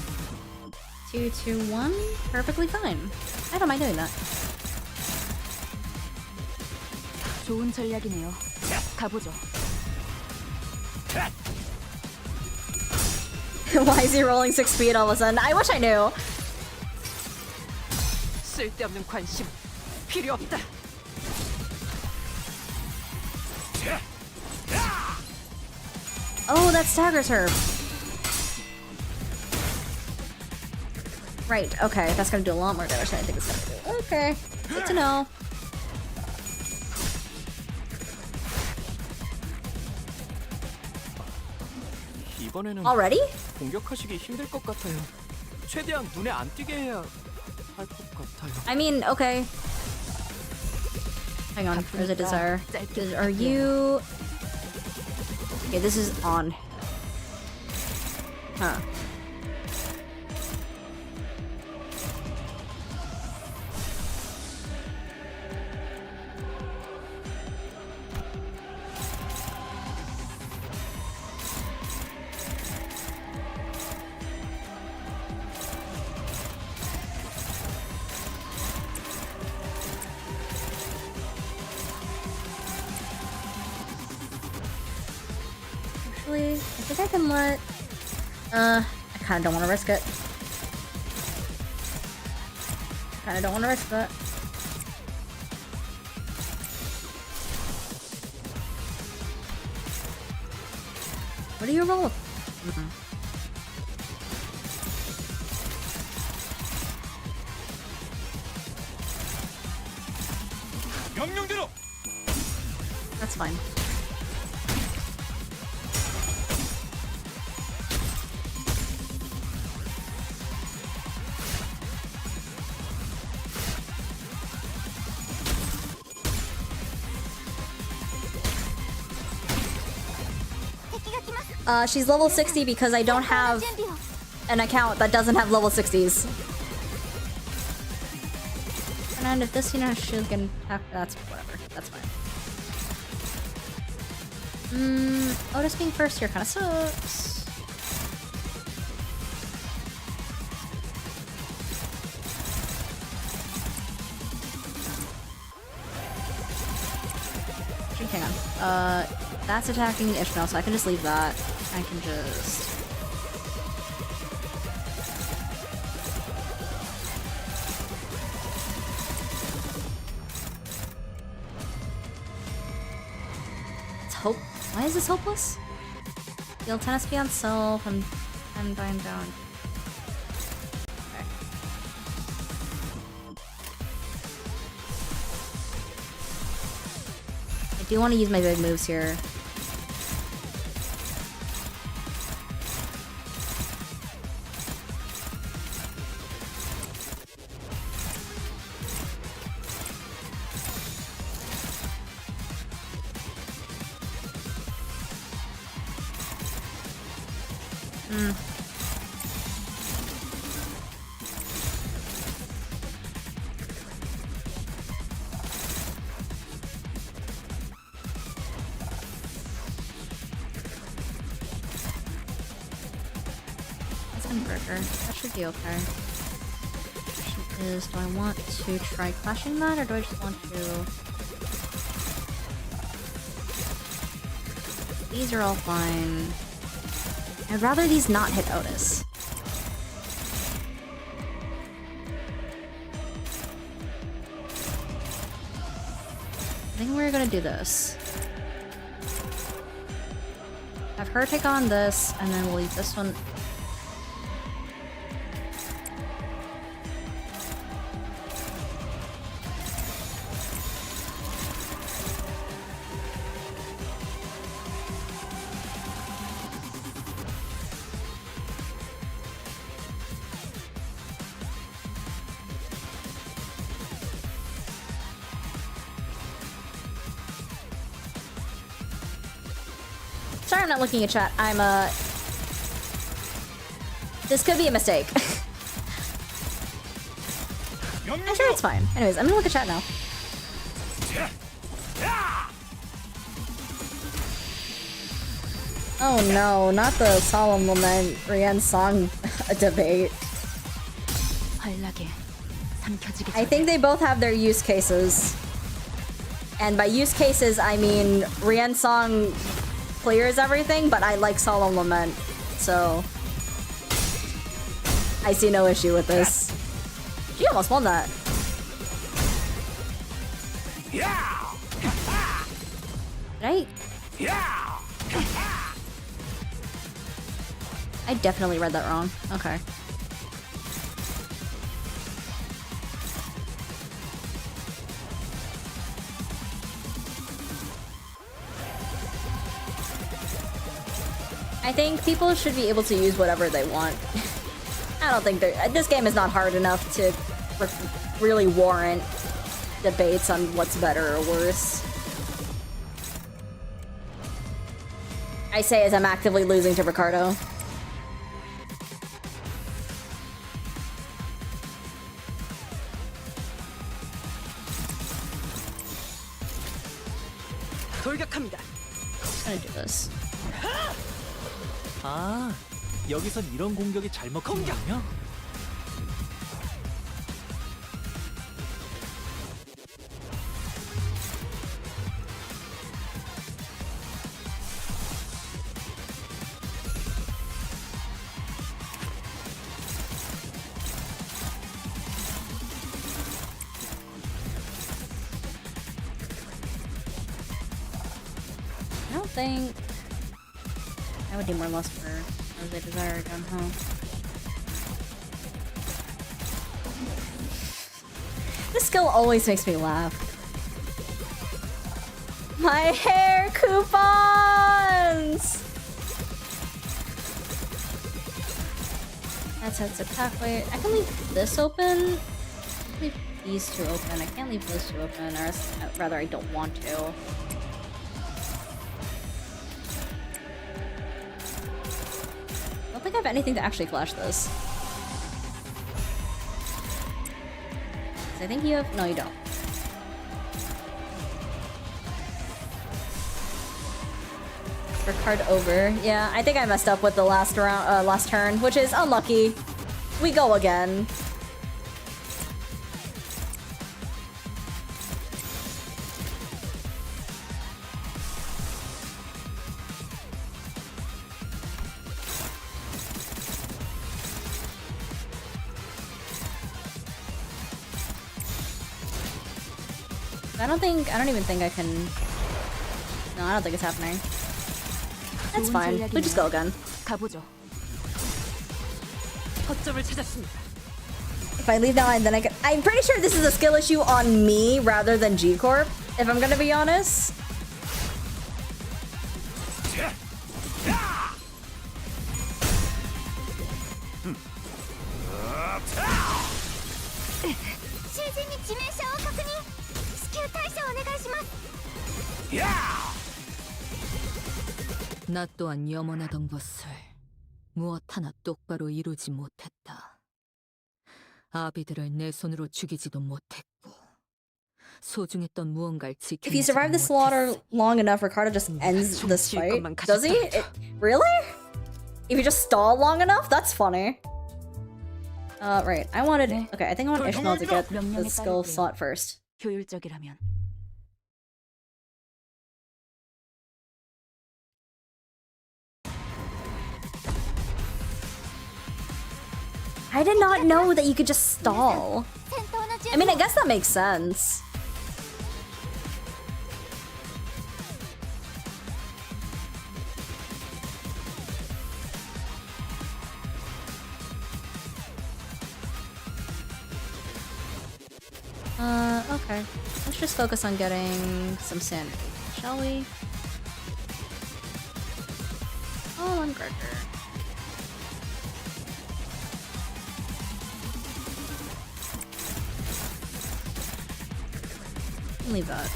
2, 2, 1. Perfectly fine. I don't mind doing that. 좋은 전략이네요. 가보죠. Why is he rolling 6 speed all of a sudden? I wish I knew. 쓸데없는 관심 필요 없다. Oh, that staggers her. Right, okay. That's gonna do a lot more damage than I think it's gonna do. Okay, good to know. 이번에는 Already? 공격하시기 힘들 것 같아요. 최대한 눈에 안 띄게 해야 할 것 같아요. I mean, okay. Hang on, there's a desire. Are you... Okay, this is on. Huh. Actually, I think I can let... I kinda don't want to risk it. Kinda don't want to risk that. What do you roll? 명령대로. That's fine. She's level 60 because I don't have an account that doesn't have level 60s. And if this, she can attack, that's whatever. That's fine. Otis being first here kind of sucks. Hang on. That's attacking Ishmael, so I can just leave that. I can just... hope. Why is this hopeless? Deal 10 SP on self and bind down. Okay. I do want to use my big moves here. That should be okay. Question is, do I want to try clashing that, or do I just want to... These are all fine. I'd rather these not hit Otis. I think we're gonna do this. Have her take on this, and then we'll leave this one. Sorry, I'm not looking at chat. I'm This could be a mistake. I'm sure it's fine. Anyways, I'm gonna look at chat now. Oh no, not the Solemn Lament Rian's song debate. I think they both have their use cases. And by use cases, I mean Rian's song clears everything, but I like Solemn Lament, so I see no issue with this. She almost won that. Right? I definitely read that wrong. Okay. I think people should be able to use whatever they want. I don't think this game is not hard enough to really warrant debates on what's better or worse. I say as I'm actively losing to Ricardo. 돌격합니다. I'm gonna do this. 아, 여기선 이런 공격이 잘 먹히는군요. I don't think I would do more lust for as I desire gun home. This skill always makes me laugh. My hair coupons! That's attack weight. I can leave this open. Leave these two open. I can't leave those two open, or rather I don't want to. I don't think I have anything to actually flash this. I think you have... No, you don't. Ricard over. Yeah, I think I messed up with the last round, last turn, which is unlucky. We go again. I don't even think I can No, I don't think it's happening. That's fine. We just go again. 가보죠. 허점을 찾았습니다. If I leave now and then I can. I'm pretty sure this is a skill issue on me rather than G Corp, if I'm gonna be honest. 나 또한 염원하던 것을 무엇 하나 똑바로 이루지 못했다. 아비들을 내 손으로 죽이지도 못했고 소중했던 무언가를 If you 지키지도 survive the 못했어. slaughter long enough, Ricardo just ends this fight. Does he? Really? If you just stall long enough? That's funny. Right. I wanted. Okay, I think I want Ishmael to get the skill slot first. 효율적이라면. I did not know that you could just stall. I mean, I guess that makes sense. Okay. Let's just focus on getting some sanity, shall we? Oh, I'm Gregor. Leave that.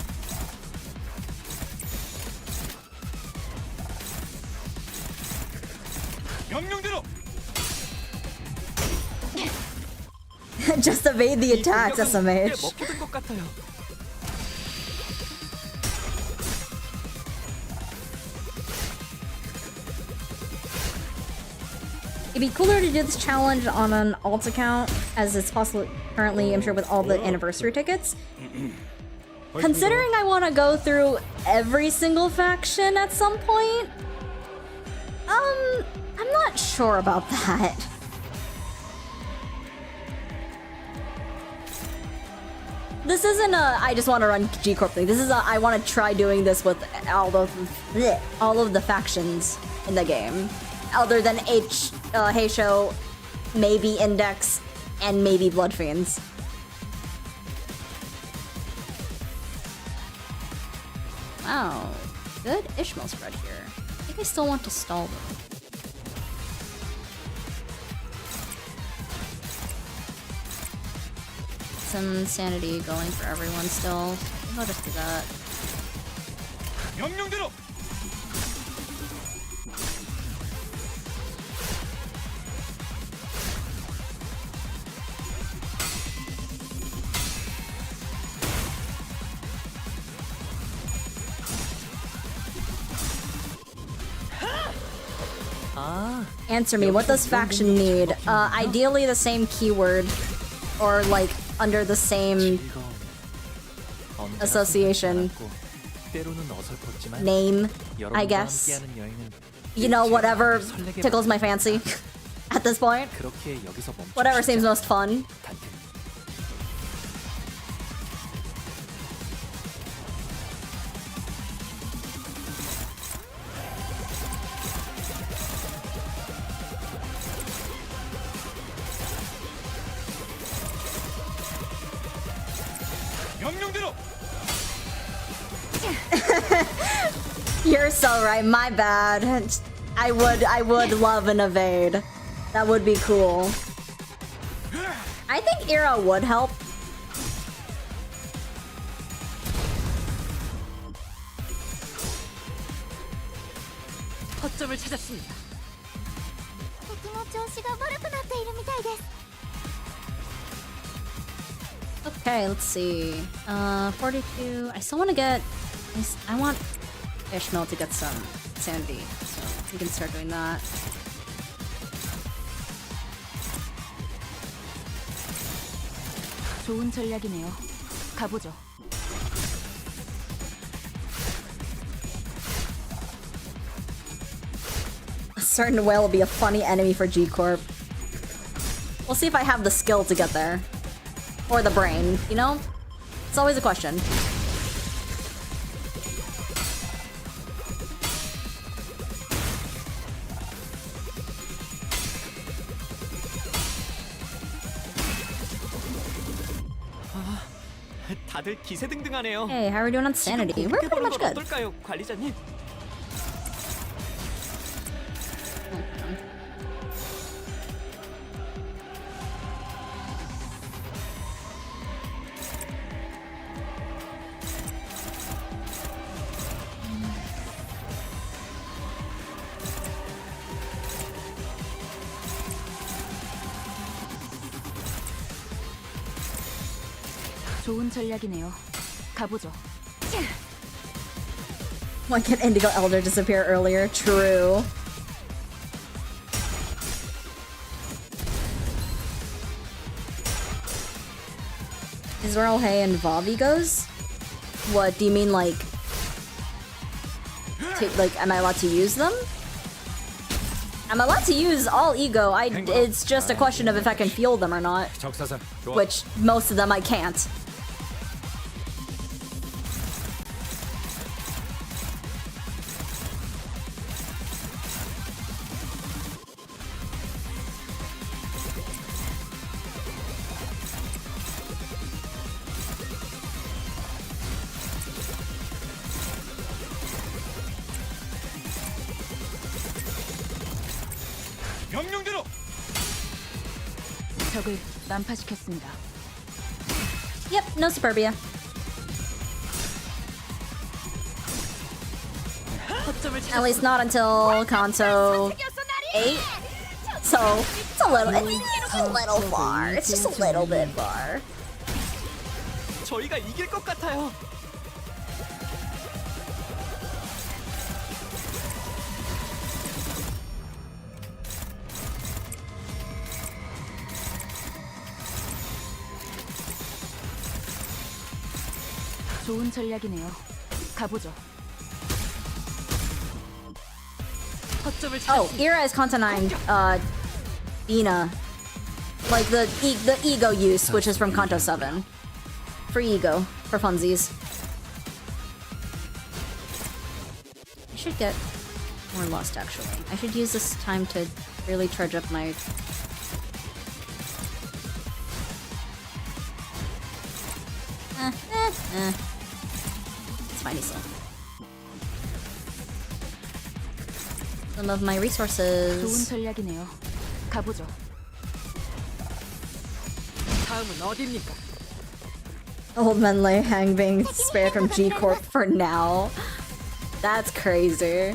Just evade the attacks, SMH. 먹혀든 것 같아요. It'd be cooler to do this challenge on an alt account, as it's possible currently, I'm sure, with all the anniversary tickets. Considering I want to go through every single faction at some point, I'm not sure about that. This isn't a I just want to run G Corp thing. This is a I want to try doing this with all of the factions in the game, other than Heisho, maybe Index, and maybe Blood Fiends. Wow, good Ishmael spread here. I think I still want to stall though. Some sanity going for everyone still. I think I'll just do that. Answer me, what does faction need? Ideally the same keyword, or like under the same association name, I guess. You know, whatever tickles my fancy at this point. Whatever seems most fun. You're so right, my bad. I would love an evade. That would be cool. I think Era would help. 허점을 찾았습니다. Okay, let's see. 42. I still want to get. I want Ishmael to get some sanity, so we can start doing that. 좋은 전략이네요. 가보죠. A certain whale will be a funny enemy for G Corp. We'll see if I have the skill to get there. Or the brain, you know? It's always a question. 다들 기세등등하네요. Hey, how are we doing on sanity? We're pretty much good. 어떨까요, 관리자님? 좋은 전략이네요. 가보죠. Why can't Indigo Elder disappear earlier? True. Is Royal Hay involve egos? What, do you mean like... am I allowed to use them? I'm allowed to use all ego, it's just a question of if I can fuel them or not. 적사살. 좋아. Which, most of them I can't. 명령대로. 적을 난파시켰습니다. Yep, no Suburbia. At least not until Canto 8. So, it's a little far. It's just a little bit far. 저희가 이길 것 같아요. 좋은 전략이네요. 가보죠. Oh, Era is Kanto 9, Binah. Like the E.G.O use, which is from Kanto 7. For E.G.O, for funsies. I should get more Lust, actually. I should use this time to really charge up my... It's fine, still. Some of my 좋은 resources. 전략이네요. 가보죠. 다음은 어디입니까? Old Menley Hang being spared from G Corp for now. That's crazy.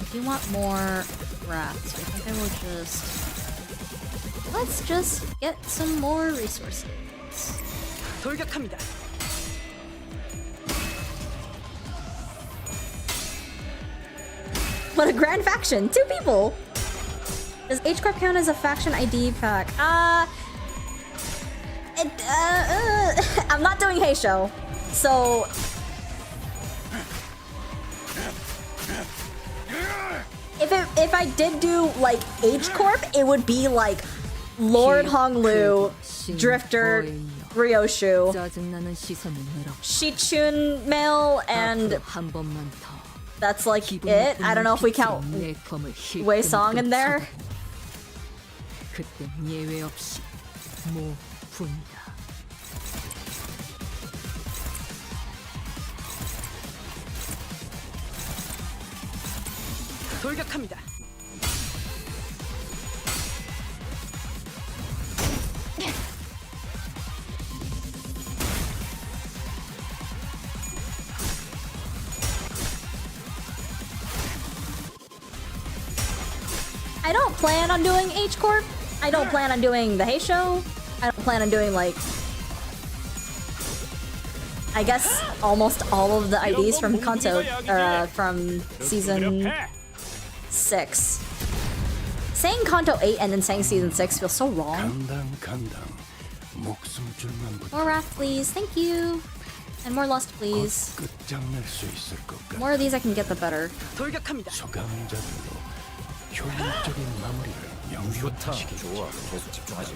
If you want more rats, I think I will just... Let's just get some more resources. 돌격합니다. What a grand faction! 2 people! Does H Corp count as a faction ID pack? I'm not doing Hey Show, so... If I did do, like, H Corp, it would be, like, Lord Honglu, Drifter, Ryoshu, Shichun Mail, and... That's like it. I don't know if we count Wei Song in there. 돌격합니다. I don't plan on doing H Corp. I don't plan on doing the Hey Show. I don't plan on doing, like, I guess almost all of the IDs from Canto, from season 6. Saying Canto 8 and then saying season 6 feels so wrong. More Wrath, please. Thank you. And more Lust, please. The more of these I can get, the better. 돌격합니다. 효율적인 마무리를 좋다. 연구하시기 좋아. 계속 집중하지.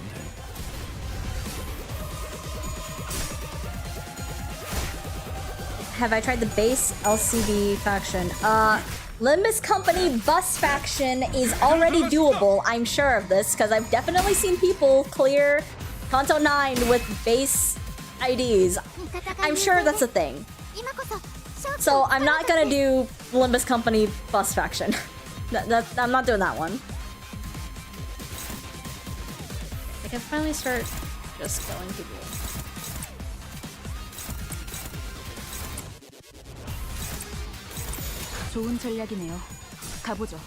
Have I tried the base LCB faction? Limbus Company bus faction is already doable. I'm sure of this because I've definitely seen people clear Canto 9 with base IDs. I'm sure that's a thing. So I'm not gonna do Limbus Company bus faction. I'm not doing that one. I can finally start just killing people. 좋은 전략이네요. 가보죠.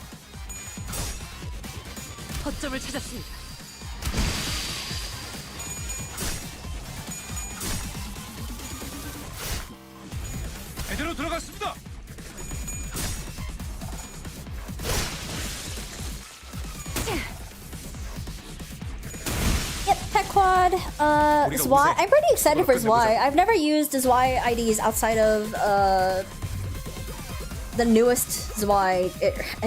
허점을 찾았습니다. 제대로 들어갔습니다. Yep, Pet Quad, Zwei. I'm pretty excited for Zwei. I've never used Zwei IDs outside of, the newest Zwei,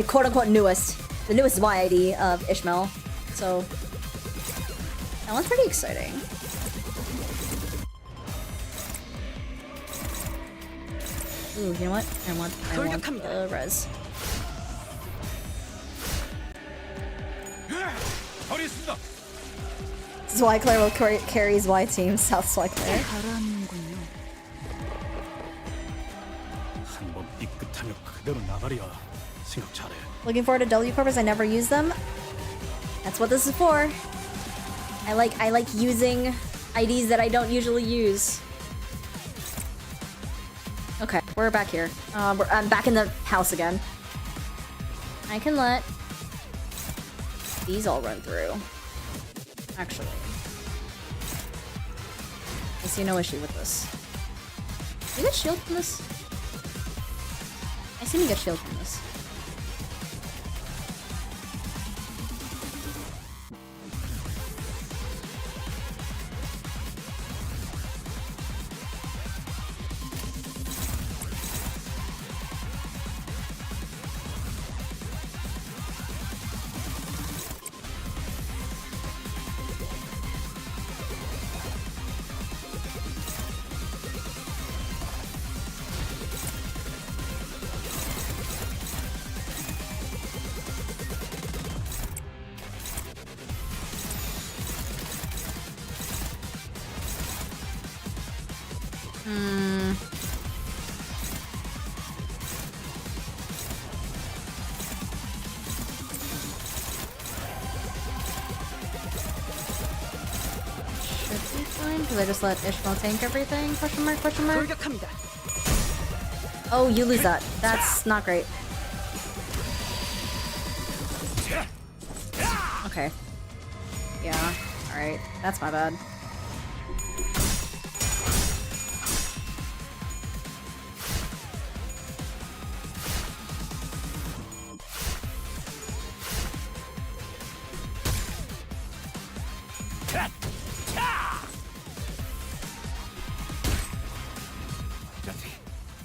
quote-unquote newest. The newest Zwei ID of Ishmael. So, that one's pretty exciting. Ooh, you know what? I want the res. Zwei Claire will carry Zwei team, South Zwei Claire. 한번 삐끗하면 그대로 나가리야. 생각 잘해. Looking forward to W Corp as I never use them. That's what this is for. I like using IDs that I don't usually use. Okay, we're back here. I'm back in the house again. I can let these all run through. Actually, I see no issue with this. Do you get shield from this? I seem to get shield from this. Because I just let Ishmael tank everything? Question mark, question mark? 돌격합니다. Oh, you lose that. That's not great. Okay. Yeah, alright. That's my bad.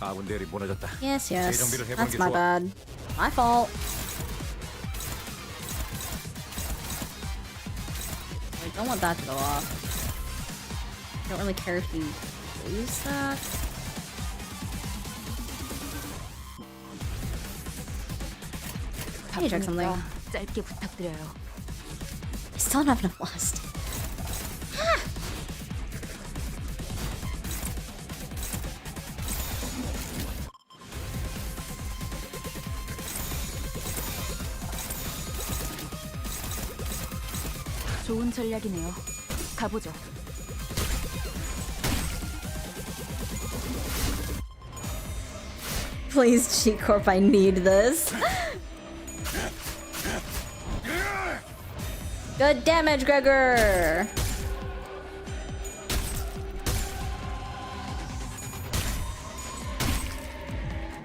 아군들이 무너졌다. Yes, 재정비를 yes. 해보는 That's 게 my 좋아. bad. My fault. I don't want that to go off. I don't really care if you lose that. Let me check something. 짧게 부탁드려요. I still don't have enough lust. 좋은 전략이네요. 가보죠. Please, G Corp, I need this. Good damage, Gregor!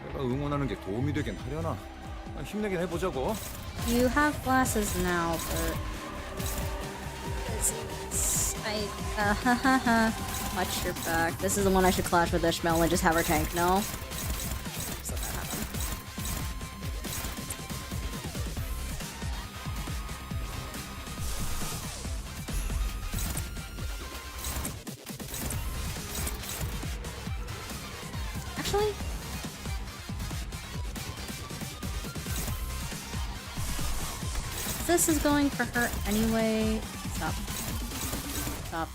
내가 응원하는 게 도움이 되긴 하려나? 힘내긴 해보자고. You have glasses now, but... Watch your back. This is the one I should clash with Ishmael and just have her tank, no? Just let that happen. Actually... this is going for her anyway. Stop. Stop.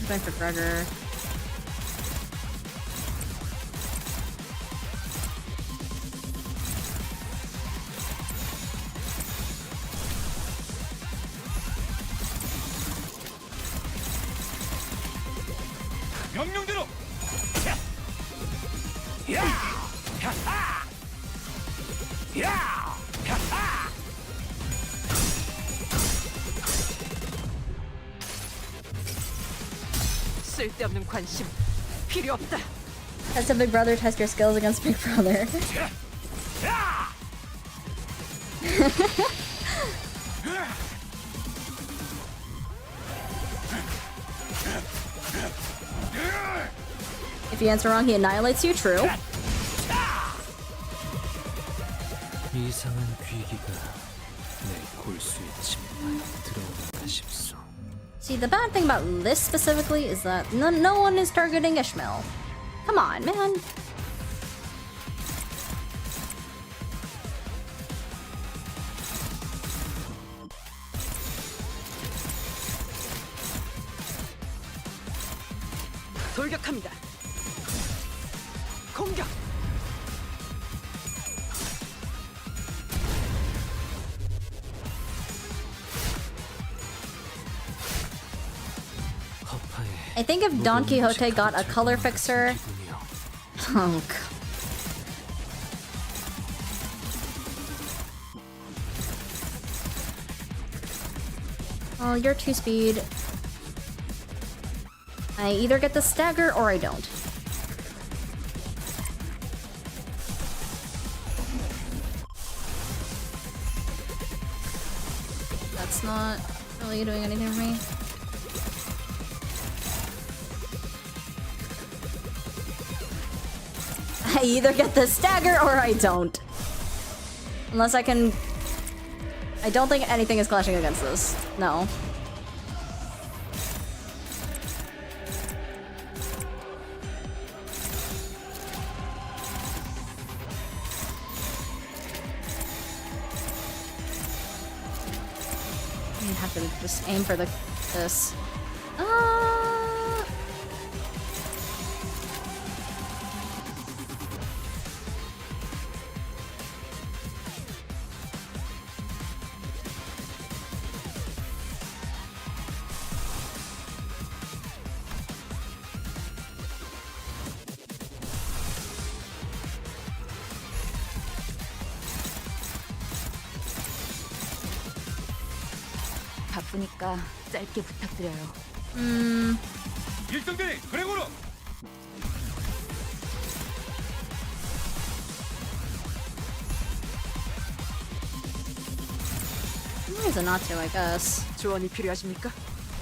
I'm going for Gregor. 명령대로. 쓸데없는 관심 필요 없다. Test a big brother, test your skills against big brother. If you answer wrong, he annihilates you, true. 이상한 귀기가 내 골수에 침만 들어오는가 싶소. See, the bad thing about this specifically is that no one is targeting Ishmael. Come on, man. 돌격합니다. 공격. I think if Don Quixote got a color fixer... Oh, God. Oh, you're 2-speed. I either get the stagger or I don't. That's not really doing anything for me. I either get the stagger or I don't. Unless I can... I don't think anything is clashing against this. No. You have to just aim for this. 바쁘니까 짧게 부탁드려요. 일등대리 그레고로. There's a not to, I guess. 조언이 필요하십니까?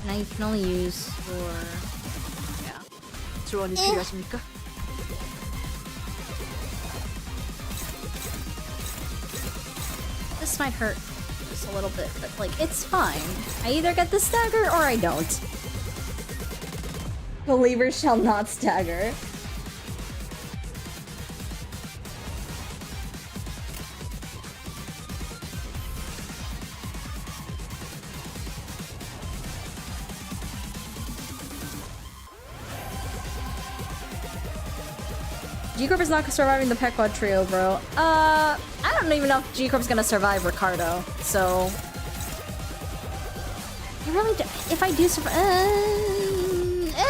Now you can only use your... Yeah. 조언이 필요하십니까? This might hurt just a little bit, but like, it's fine. I either get the stagger or I don't. Believers shall not stagger. G Corp is not surviving the Pet Quad trio, bro. I don't even know if G Corp's gonna survive Ricardo, so... I really do... If I do survive...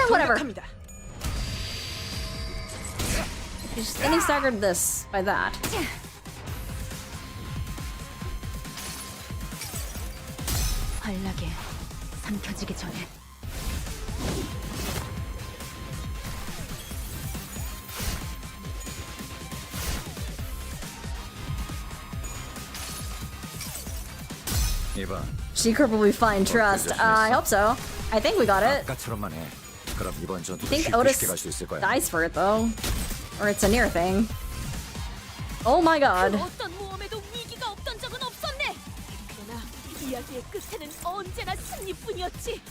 whatever. He's getting staggered this, by that. 환락에 삼켜지기 전에. G Corp will be fine, trust. I hope so. I think we got it. 아까처럼만 해. 그럼 이번 전투도 I think 쉽게 Otis 갈 수 있을 거야. dies for it though. Or it's a near thing. Oh my god. 어떤 모험에도 위기가 없던 적은 없었네. 그러나 이야기의 끝에는 언제나 승리뿐이었지.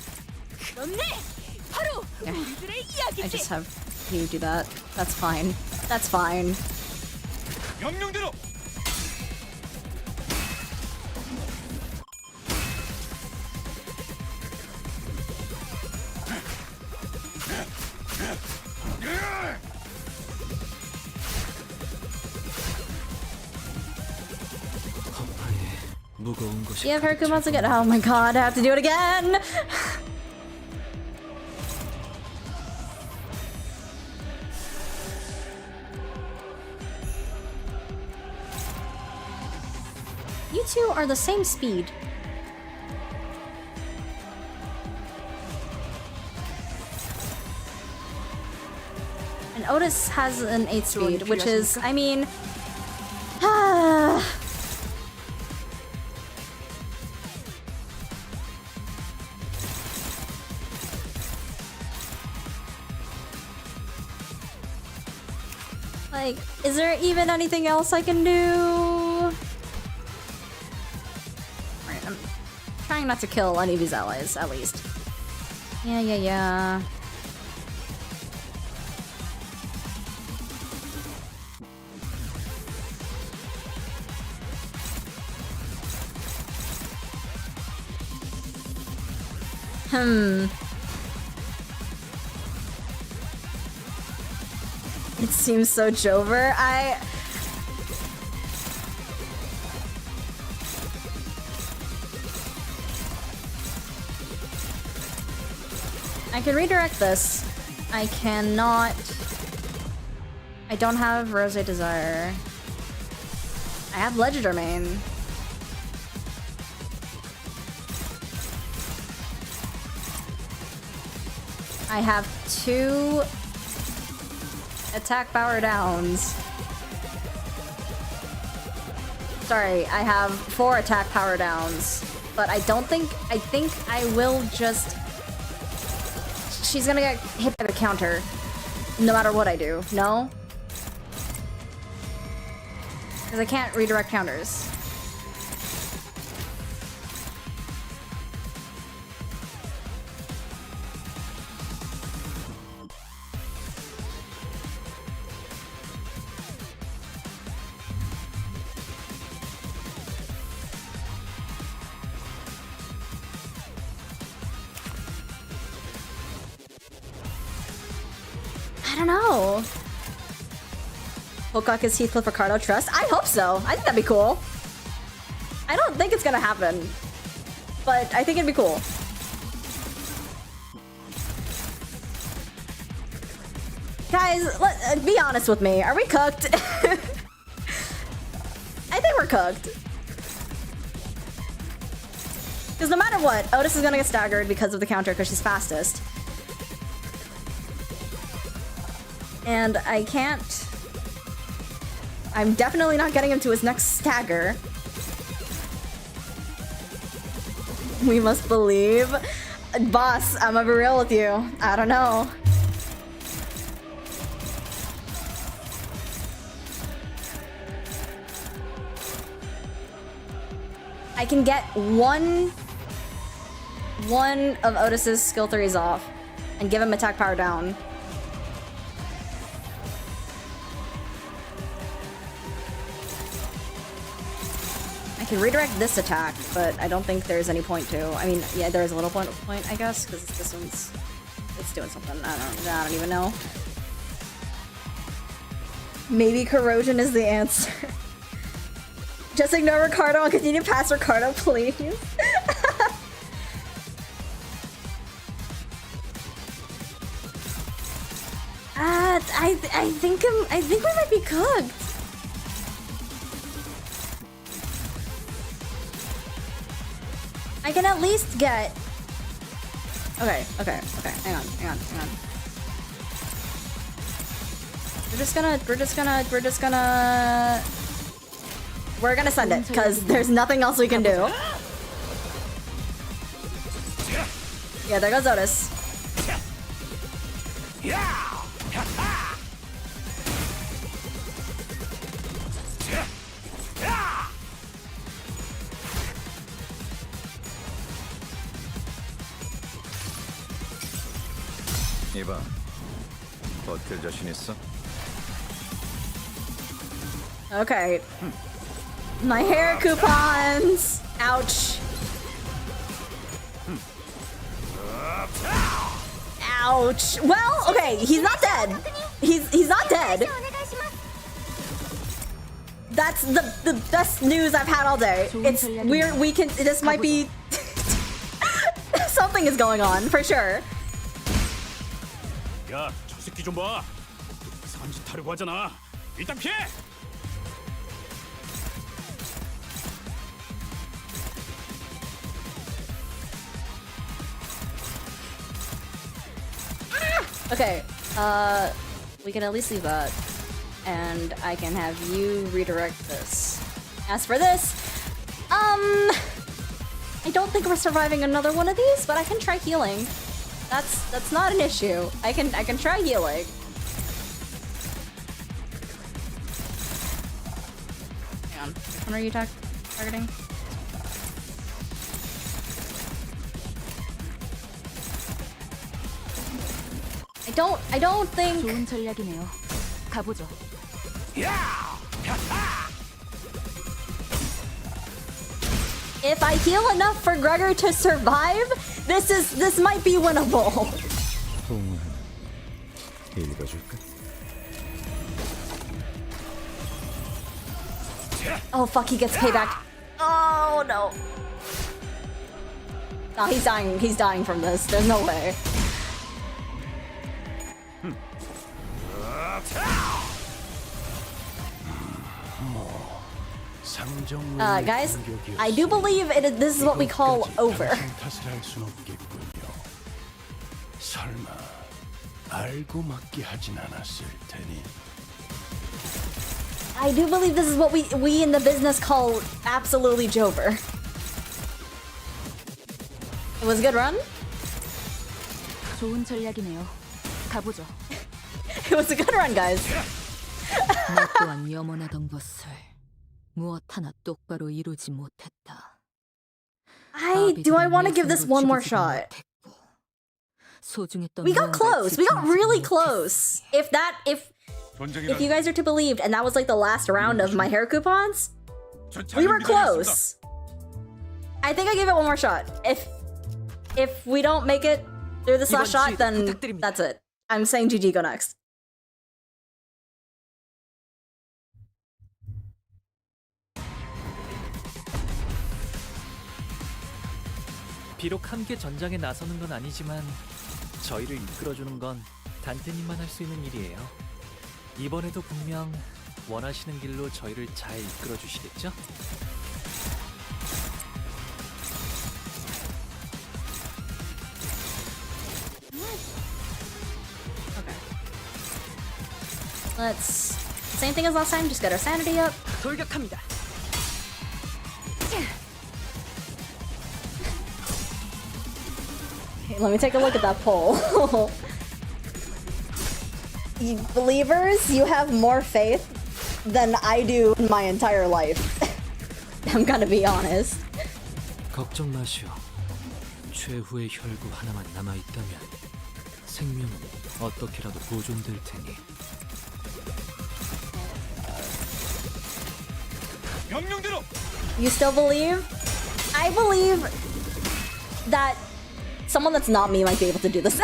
그렇네. 바로 우리들의 이야기지. I just have you do that. That's fine. That's fine. 명령대로. 조금씩. Yeah, Kurakumo's again. Oh my god, I have to do it again! You two are the same speed. And Otis has an 8 speed, which is, I mean... Like, is there even anything else I can do? Alright, I'm trying not to kill any of these allies, at least. Yeah. It seems so Jover. I can redirect this. I cannot. I don't have Rose Desire. I have Legerdemain. I have 2 attack power downs. Sorry, I have 4 attack power downs. But I think I will just... She's gonna get hit by the counter. No matter what I do. No? Because I can't redirect counters. I don't know. Hokma is Heathcliff Ricardo trust? I hope so. I think that'd be cool. I don't think it's gonna happen, but I think it'd be cool. Guys, be honest with me. Are we cooked? I think we're cooked. Because no matter what, Otis is gonna get staggered because of the counter because she's fastest. And I can't... I'm definitely not getting him to his next stagger. We must believe. Boss, I'm gonna be real with you. I don't know. I can get one of Otis's skill 3s off and give him attack power down. I can redirect this attack, but I don't think there's any point to. I mean, yeah, there is a little point, I guess, because this one's... It's doing something. I don't even know. Maybe corrosion is the answer. Just ignore Ricardo and continue past Ricardo, please. I think we might be cooked. I can at least get... Okay. Hang on. We're gonna send it, because there's nothing else we can do. Yeah, there goes Otis. 이봐, 버틸 자신 있어? Okay. My hair coupons! Ouch. Ouch. Well, okay, he's not dead. He's not dead. that's the best news I've had all day. It's we can this might be something is going on for sure. 야, 저 새끼 좀 봐. 이상한 짓 하려고 하잖아. 일단 피해. Okay, we can at least leave that, and I can have you redirect this. As for this, I don't think we're surviving another one of these, but I can try healing. That's not an issue. I can try healing. Hang on, which one are you targeting? I don't think. 좋은 전략이네요. 가보죠. If I heal enough for Gregor to survive, this might be winnable. 동안 읽어줄까? Oh fuck, he gets payback. Oh no. No, he's dying. He's dying from this. There's no way. Guys, I do believe this is what we call over. 설마 알고 맞게 하진 않았을 테니. I do believe this is what we in the business call absolutely Jover. It was a good run. 좋은 전략이네요. 가보죠. It was a good run, guys. 나 또한 염원하던 것을 무엇 하나 똑바로 이루지 못했다. Do I want to give this one more shot? We got close. We got really close. If you guys are to believe, and that was like the last round of my hair coupons, we were close. I think I gave it one more shot. If we don't make it through this last shot, then that's it. I'm saying GG, go next. 비록 함께 전장에 나서는 건 아니지만 저희를 이끌어주는 건 단테님만 할 수 있는 일이에요. 이번에도 분명 원하시는 길로 저희를 잘 이끌어주시겠죠? Let's... Same thing as last time, just get our sanity up. 돌격합니다. Okay, let me take a look at that poll. You believers, you have more faith than I do in my entire life. I'm gonna be honest. 걱정 마시오. 최후의 혈구 하나만 남아있다면 생명은 어떻게라도 보존될 테니. 명령대로. You still believe? I believe that someone that's not me might be able to do this.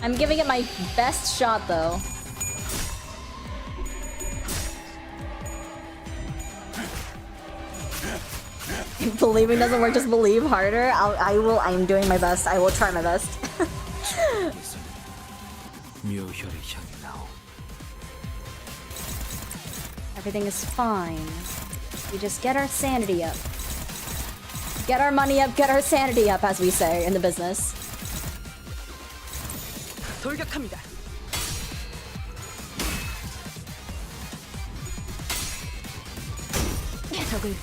I'm giving it my best shot though. If believing doesn't work, just believe harder. I'm doing my best. I will try my best. 묘혈의 향이 나오. Everything is fine. We just get our sanity up. Get our money up, get our sanity up, as we say in the business. 돌격합니다.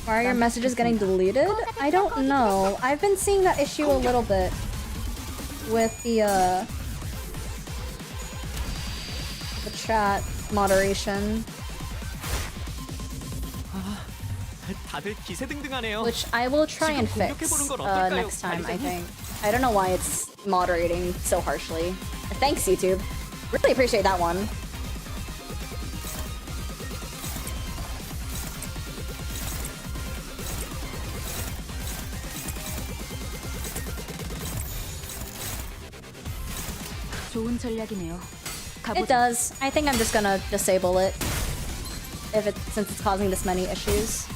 Why are your messages getting deleted? I don't know. I've been seeing that issue a little bit with the chat moderation. 다들 기세등등하네요. Which I will try and fix next time, I think. I don't know why it's moderating so harshly. Thanks, YouTube. Really appreciate that one. 좋은 전략이네요. It does. I think I'm just gonna disable it. Since it's causing this many issues.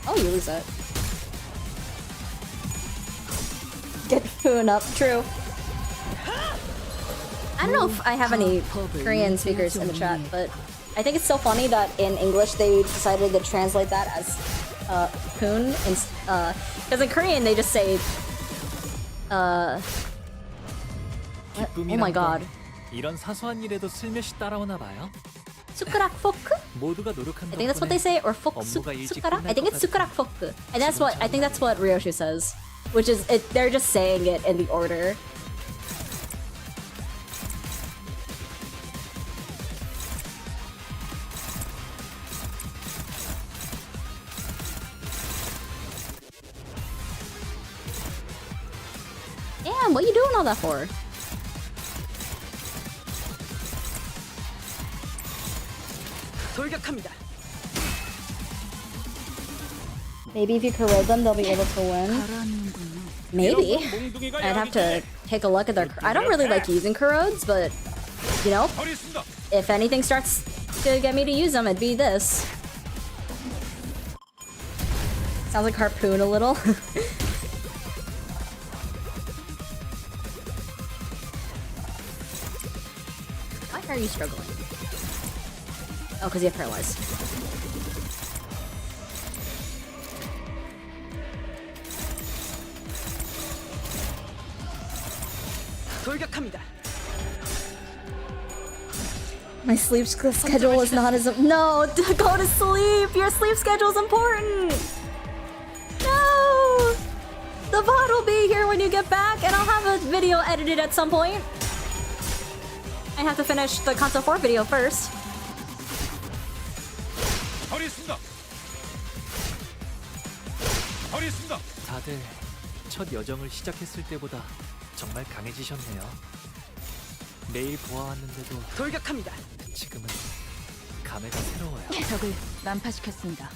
Oh, you lose it. Get Foon up. True. I don't know if I have any Korean speakers in the chat, but I think it's so funny that in English they decided to translate that as Poon, because in Korean they just say oh my god. 이런 사소한 일에도 슬며시 따라오나 봐요. 숟가락 포크? 모두가 노력한 I think that's what they say, or fo크 숟가락? I think it's 숟가락 포크, and I think that's what Ryoshu says, which is they're just saying it in the order. Damn, what are you doing all that for? 돌격합니다. Maybe if you corrode them, they'll be able to win. Maybe. I'd have to take a look at their... I don't really like using corrodes, but, you know, if anything starts to get me to use them, it'd be this. Sounds like Harpoon a little. Why are you struggling? Oh, because you have paralyzed. 돌격합니다. My sleep schedule is not as... No! Go to sleep! Your sleep schedule is important! No! The VOD will be here when you get back, and I'll have a video edited at some point. I have to finish the Canto 4 video first. 다들 첫 여정을 시작했을 때보다 정말 강해지셨네요. 매일 보아왔는데도 돌격합니다. 지금은 감회가 새로워요. 적을 난파시켰습니다.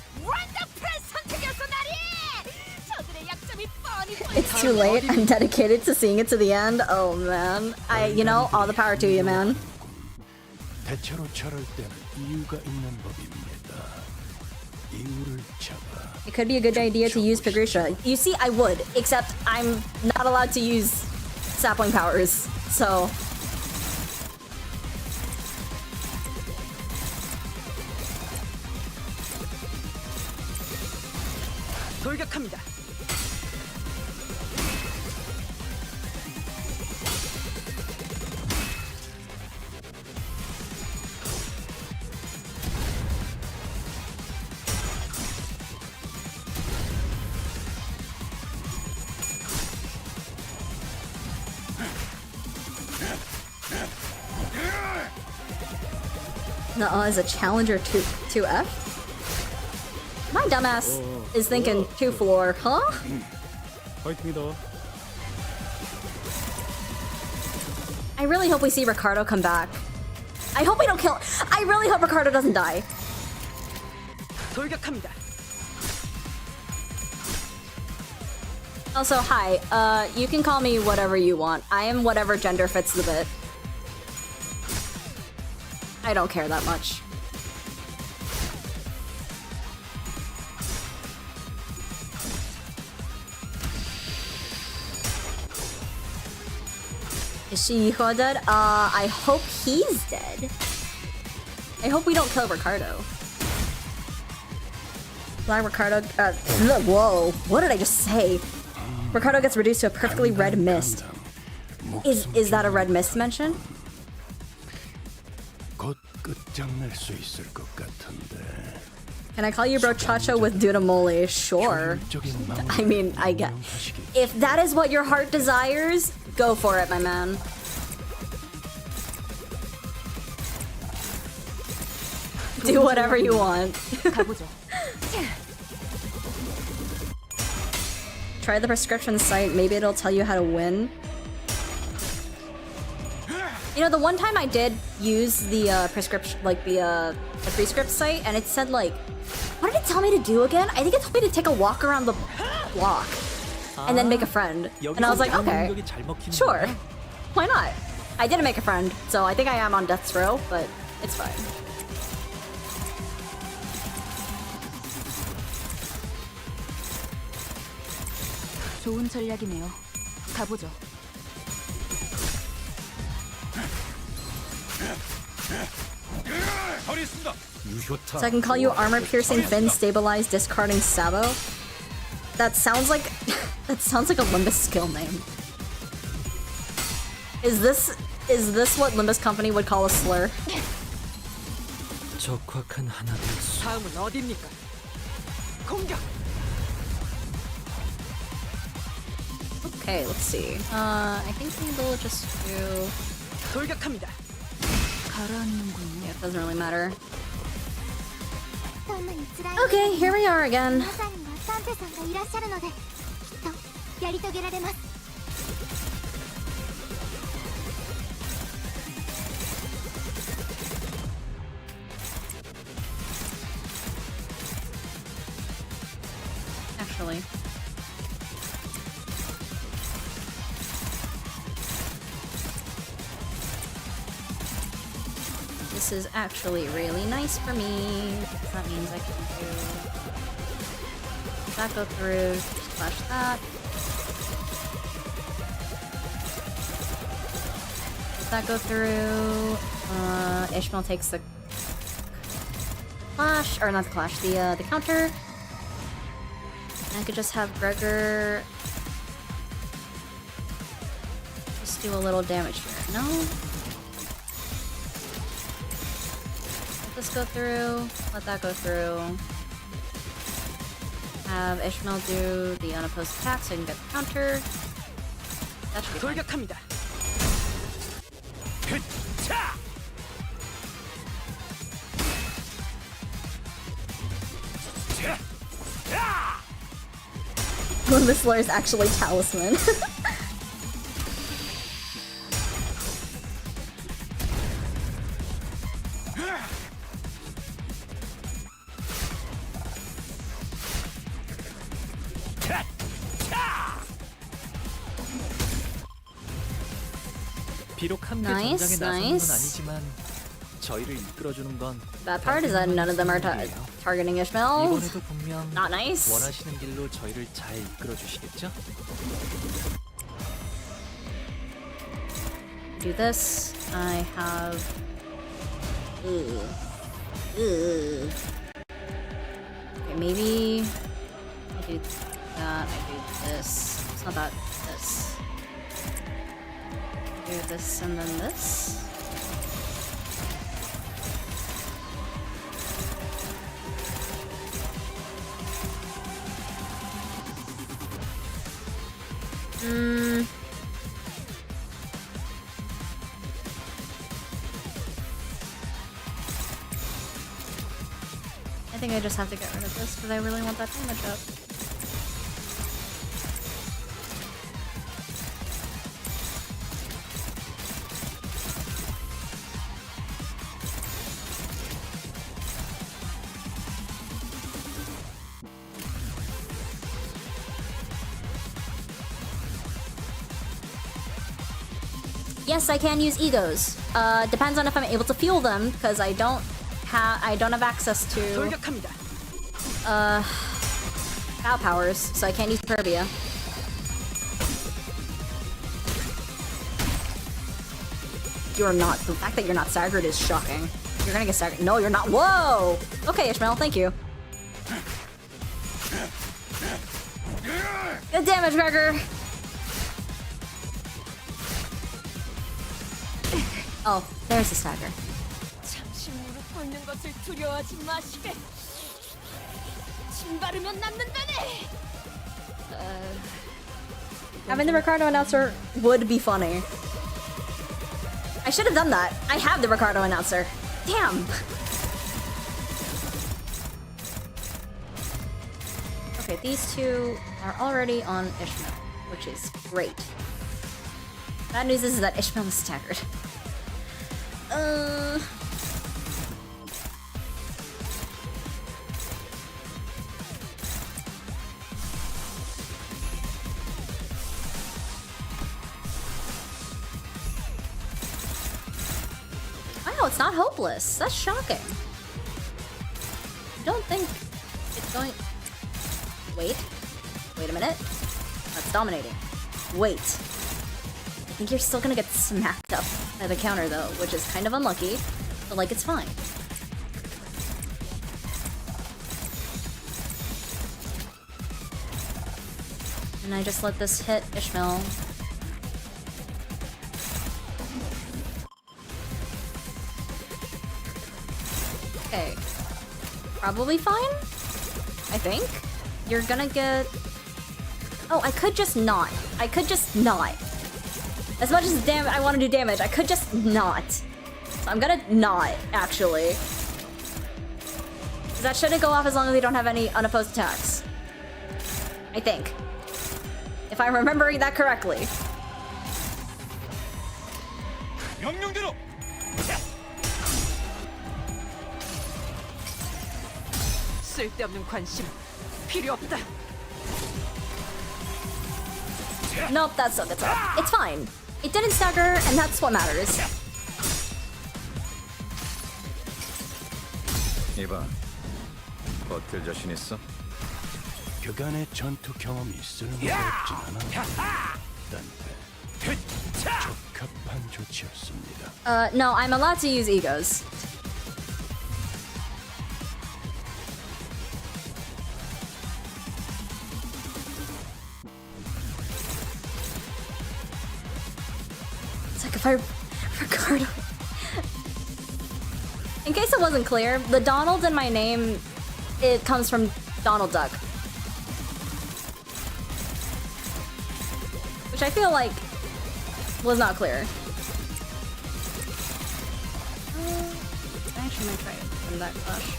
It's too late. I'm dedicated to seeing it to the end. Oh man. You know, all the power to you, man. 대체로 저럴 때는 이유가 있는 법입니다. 이유를 잡아. It could be a good idea to use Pigrisha. You see, I would, except I'm not allowed to use sapling powers, so... 돌격합니다. Nuh-uh, is a challenger 2F? My dumbass is thinking 2 floor, huh? 화이팅이다. I really hope we see Ricardo come back. I hope we don't kill... I really hope Ricardo doesn't die. 돌격합니다. Also, hi. You can call me whatever you want. I am whatever gender fits the bit. I don't care that much. Is she E.G.O dead? I hope he's dead. I hope we don't kill Ricardo. Black Ricardo, whoa, what did I just say? Ricardo gets reduced to a perfectly red mist. Is that a red mist mention? 곧 끝장낼 수 있을 것 같은데. Can I call you bro Chacho with Dudamole? Sure. I mean, I get... If that is what your heart desires, go for it, my man. Do whatever you want. Try the prescription site, maybe it'll tell you how to win. You know, the one time I did use the prescription, like the prescript site, and it said like, what did it tell me to do again? I think it told me to take a walk around the block and then make a friend. And I was like, okay, sure, why not? I didn't make a friend, so I think I am on death's row, but it's fine. 좋은 전략이네요. 가보죠. So I can call you armor-piercing, fin stabilized, discarding Sabo. That sounds like that sounds like a Limbus skill name. Is this what Limbus Company would call a slur? 적확한 하나도 다음은 어디입니까? 공격! Okay, let's see. I think we will just do. 돌격합니다. Yeah, it doesn't really matter. Okay, here we are again. Actually. This is actually really nice for me. That means I can do that, go through, slash that. Let that go through. Ishmael takes the clash, or not the clash, the counter. And I could just have Gregor just do a little damage here. No? Let this go through. Let that go through. Have Ishmael do the unopposed attack so I can get the counter. That should be fine. 돌격합니다. When this lure is actually talisman. 비록 함께 Nice, 전장에 나서는 건 nice. 아니지만 저희를 이끌어주는 건 Bad part is that none of them are targeting Ishmael. 이번에도 분명 Not nice. 원하시는 길로 저희를 잘 이끌어 주시겠죠? Do this. I have. Okay, maybe I do that. I do this. It's not that. This. Do this and then this. I think I just have to get rid of this because I really want that damage up. Yes, I can use E.G.Os. Depends on if I'm able to fuel them, because I don't have access to 돌격합니다. bow powers, so I can't use Pervia. You're not. The fact that you're not staggered is shocking. You're gonna get staggered. No, you're not. Whoa! Okay, Ishmael, thank you. Good damage, Gregor! Oh, there's the stagger. 잠시 무릎 꿇는 것을 두려워하지 마시게. 침 바르면 낫는다네. Having the Ricardo announcer would be funny. I should have done that. I have the Ricardo announcer. Damn! Okay, these two are already on Ishmael, which is great. Bad news is that Ishmael is staggered. Wow, it's not hopeless. That's shocking. I don't think it's going... Wait a minute. That's dominating. Wait. I think you're still gonna get smacked up by the counter though, which is kind of unlucky, but like it's fine. And I just let this hit Ishmael. Okay. Probably fine? I think. You're gonna get... Oh, I could just not. I could just not. As much as I want to do damage, I could just not. So I'm gonna not, actually. That shouldn't go off as long as we don't have any unopposed attacks. I think. If I'm remembering that correctly. 쓸데없는 관심 필요 없다. Nope, that still gets up. It's fine. It didn't stagger, and that's what matters. 이봐, 버틸 자신 있어? 그간의 전투 경험이 쓸모가 없진 않아. 딴데 적합한 조치였습니다. No, I'm allowed to use E.G.Os. It's like if I... Ricardo... In case it wasn't clear, the Donald in my name, it comes from Donald Duck. Which I feel like was not clear. I actually might try it from that clash.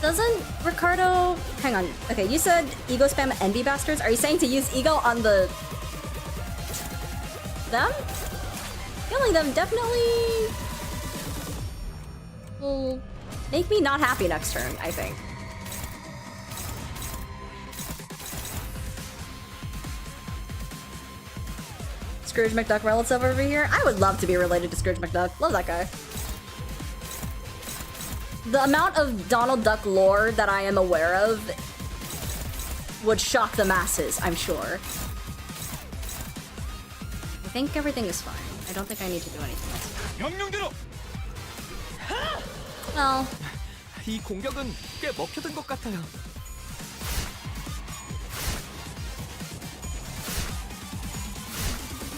Doesn't Ricardo... Hang on. Okay, you said E.G.O spam Envy Bastards. Are you saying to use E.G.O on the... them? Killing them definitely... will make me not happy next turn, I think. Scrooge McDuck relative over here? I would love to be related to Scrooge McDuck. Love that guy. The amount of Donald Duck lore that I am aware of would shock the masses, I'm sure. I think everything is fine. I don't think I need to do anything else. Well... 이 공격은 꽤 먹혀든 것 같아요.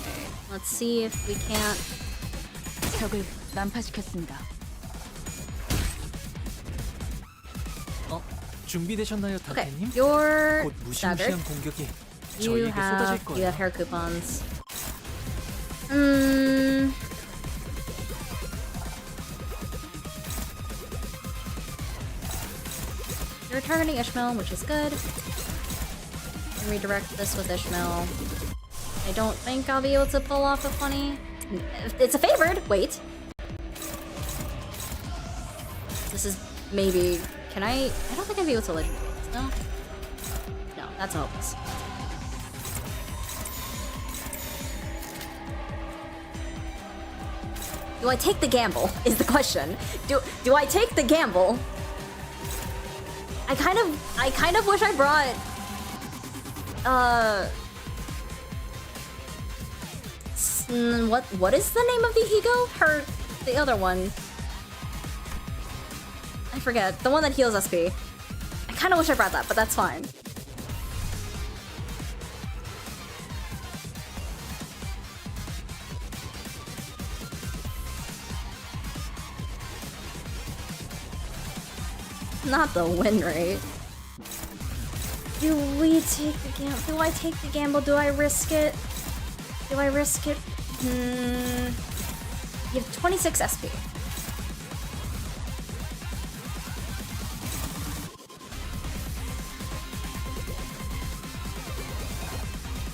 Okay, let's see if we can't... 적을 난파시켰습니다. 준비되셨나요, 다케님? You're 곧 staggered. 무시무시한 공격이 You 저희에게 쏟아질 have 거예요. hair coupons. You're targeting Ishmael, which is good. And redirect this with Ishmael. I don't think I'll be able to pull off a funny. It's a favored. Wait. This is maybe. Can I don't think I'd be able to legendary this, no? No, that's hopeless. Do I take the gamble? Is the question. Do I take the gamble? I kind of wish I brought what is the name of the E.G.O? The other one. I forget. The one that heals SP. I kind of wish I brought that, but that's fine. Not the win rate. Do we take the gamble? Do I take the gamble? Do I risk it? Do I risk it? You have 26 SP.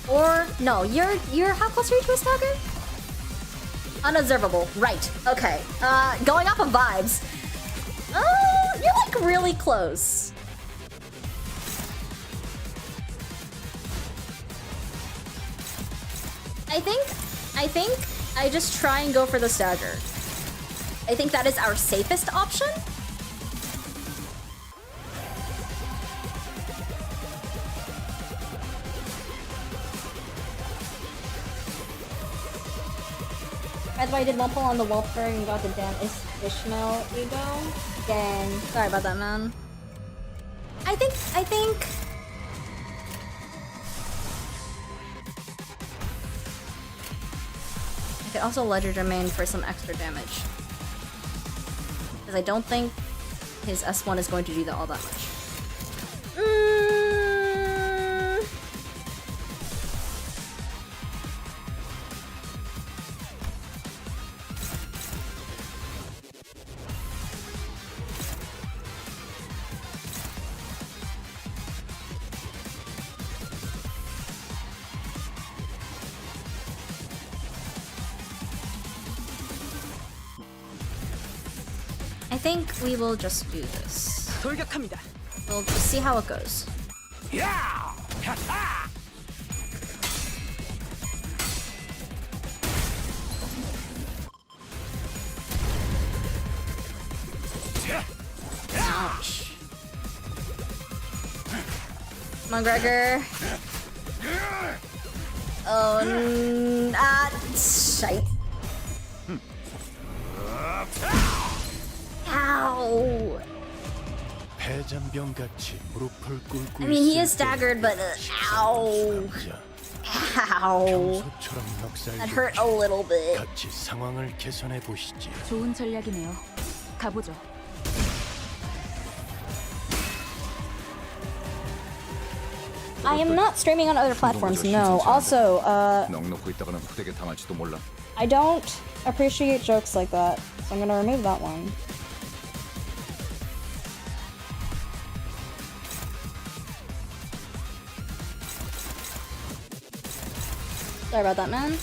Or No, you're how close are you to a stagger? Unobservable. Right. Okay. Going off of vibes. You're like really close. I think I just try and go for the stagger. I think that is our safest option. By the way, I did one pull on the Wolfberg and got the damn Ishmael E.G.O. Dang. Sorry about that, man. I think... I could also Ledger Domain for some extra damage. Because I don't think his S1 is going to do that all that much. I think we will just do this. 돌격합니다. We'll just see how it goes. Ouch. Come on, Gregor. Oh, shite. Ow. 패잔병같이 무릎을 꿇고 I mean, he is staggered, but ow. Ow. 평소처럼 That hurt a little bit. 같이 상황을 개선해 보시지. 좋은 전략이네요. 가보죠. I am not streaming on other platforms, no. Also, 넉넉고 있다가는 후대게 당할지도 몰라. I don't appreciate jokes like that, so I'm gonna remove that one. Sorry about that, man.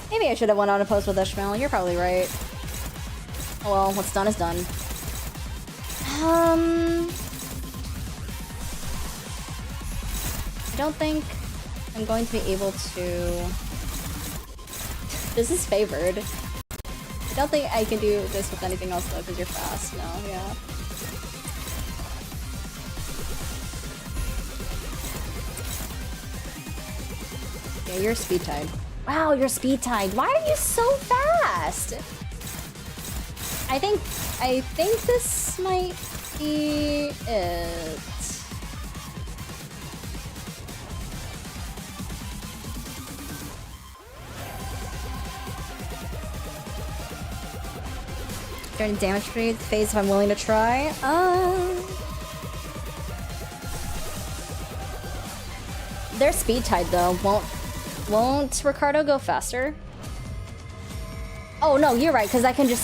Maybe I should have went on a post with Ishmael. You're probably right. Oh well, what's done is done. I don't think I'm going to be able to... This is favored. I don't think I can do this with anything else though, because you're fast. No, yeah. Yeah, you're speed tied. Wow, you're speed tied. Why are you so fast? I think this might be it. During damage phase, if I'm willing to try. They're speed tied though. Won't Ricardo go faster? Oh no, you're right, because I can just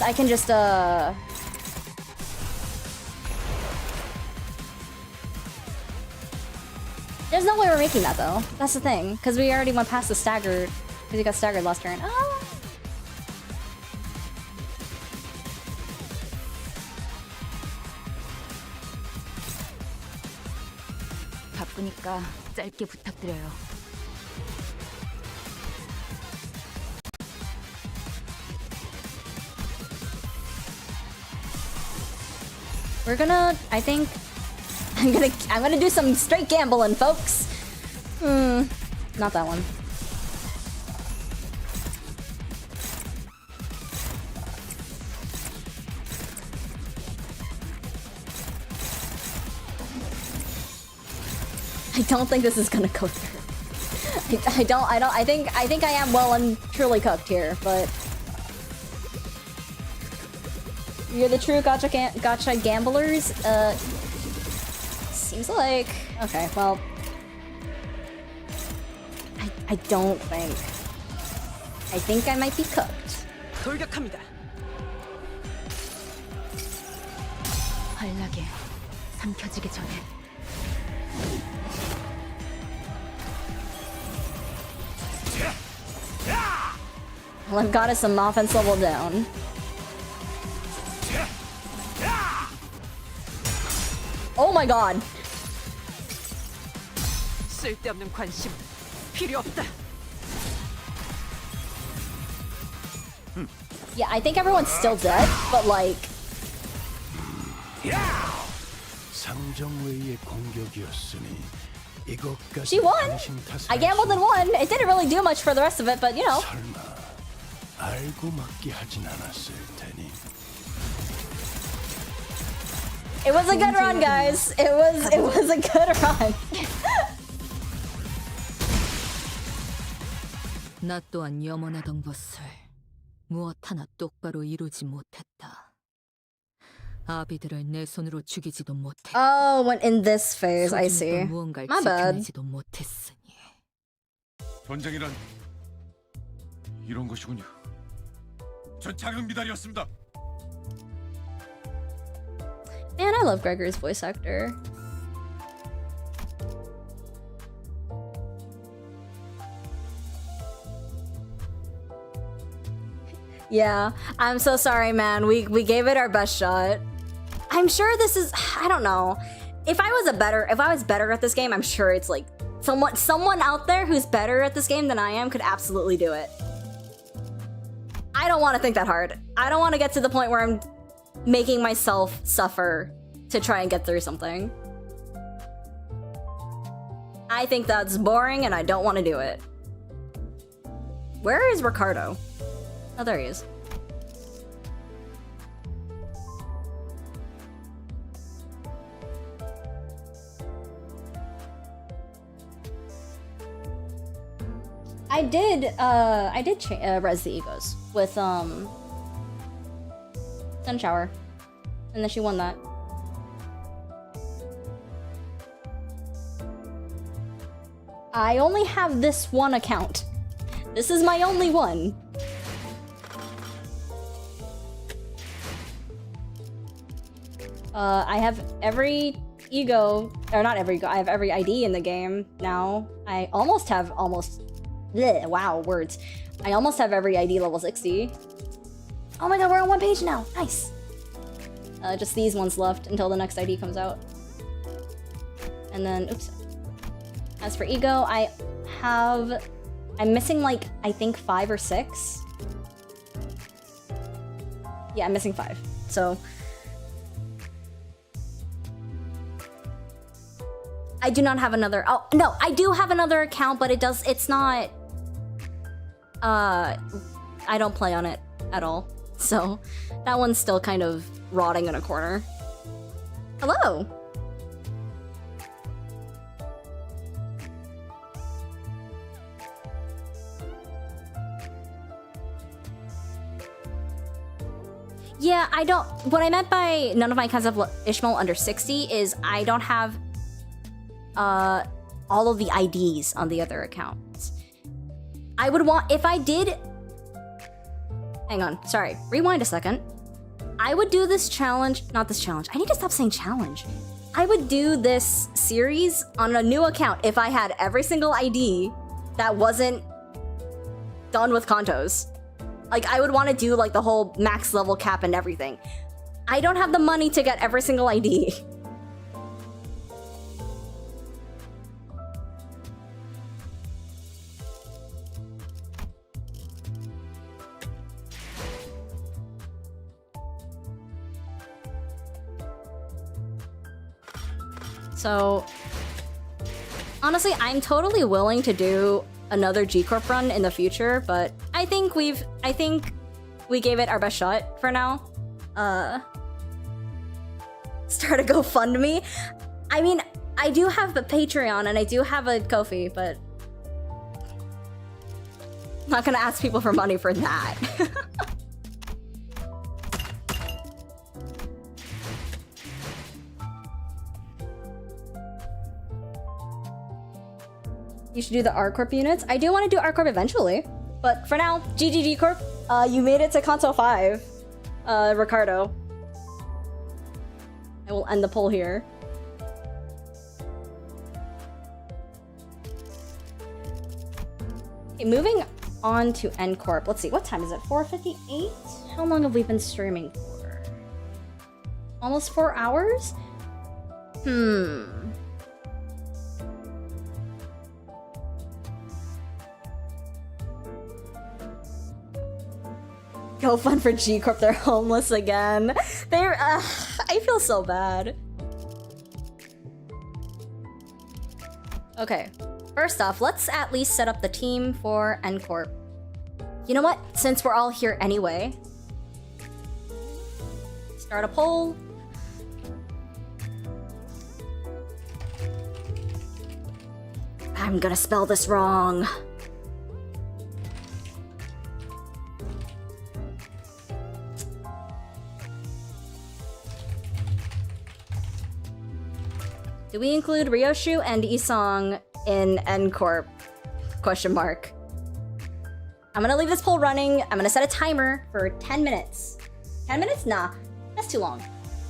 There's no way we're making that though. That's the thing, because we already went past the staggered, because he got staggered last turn. Oh. 바쁘니까 짧게 부탁드려요. We're gonna, I think, I'm gonna do some straight gambling, folks. Not that one. I don't think this is gonna go through. I think I am well and truly cooked here, but you're the true gacha gamblers? Seems like... Okay, well... I don't think... I think I might be cooked. 돌격합니다. 활락에 삼켜지기 전에. Well, I've got us some offense level down. Oh my god. 쓸데없는 관심 필요 없다. Yeah, I think everyone's still dead, but like... 상정웨이의 공격이었으니 이것까지 She won! 당신 탓을 I gambled and won. It didn't really do much for the rest of it, but you know. 설마 알고 맞게 하진 않았을 테니. It was a good run, guys. It was a good run. 나 또한 염원하던 것을 무엇 하나 똑바로 이루지 못했다. 아비들을 내 손으로 죽이지도 못했다. Oh, when in this phase, I see. 소중했던 무언가를 My bad. 지켜내지도 못했으니. 전쟁이란 이런 것이군요. 전 작은 미달이었습니다. Man, I love Gregor's voice actor. Yeah, I'm so sorry, man. We gave it our best shot. I'm sure this is, I don't know. If I was better at this game, I'm sure it's like someone out there who's better at this game than I am could absolutely do it. I don't want to think that hard. I don't want to get to the point where I'm making myself suffer to try and get through something. I think that's boring and I don't want to do it. Where is Ricardo? Oh, there he is. I did res the E.G.Os with Sun Shower, and then she won that. I only have this one account. This is my only one. I have every E.G.O, or not every E.G.O, I have every ID in the game now. I almost have bleh, wow, words. I almost have every ID level 60. Oh my god, we're on one page now. Nice. Just these ones left until the next ID comes out. And then, oops. As for E.G.O, I'm missing like, I think 5 or 6. Yeah, I'm missing 5. So, I do not have another, oh no, I do have another account, but it's not, I don't play on it at all. So that one's still kind of rotting in a corner. Hello. Yeah, I don't, what I meant by none of my accounts of Ishmael under 60 is I don't have all of the IDs on the other accounts. I would want, if I did, hang on, sorry, rewind a second. I would do this challenge, not this challenge, I need to stop saying challenge. I would do this series on a new account if I had every single ID that wasn't done with Cantos. Like, I would want to do like the whole max level cap and everything. I don't have the money to get every single ID. So, honestly, I'm totally willing to do another G Corp run in the future, but I think we gave it our best shot for now. Start a GoFundMe. I mean, I do have a Patreon and I do have a Ko-fi, but I'm not gonna ask people for money for that. You should do the R Corp units. I do want to do R Corp eventually, but for now, GG G Corp. You made it to Canto 5, Ricardo. I will end the poll here. Okay, moving on to Encorp. Let's see, what time is it? 4:58? How long have we been streaming for? Almost 4 hours? Go fun for G Corp, they're homeless again. They're, I feel so bad. Okay, first off, let's at least set up the team for Encorp. You know what? Since we're all here anyway, start a poll. I'm gonna spell this wrong. Do we include Ryoshu and Isong in Encorp? Question mark. I'm gonna leave this poll running. I'm gonna set a timer for 10 minutes. 10 minutes? Nah, that's too long.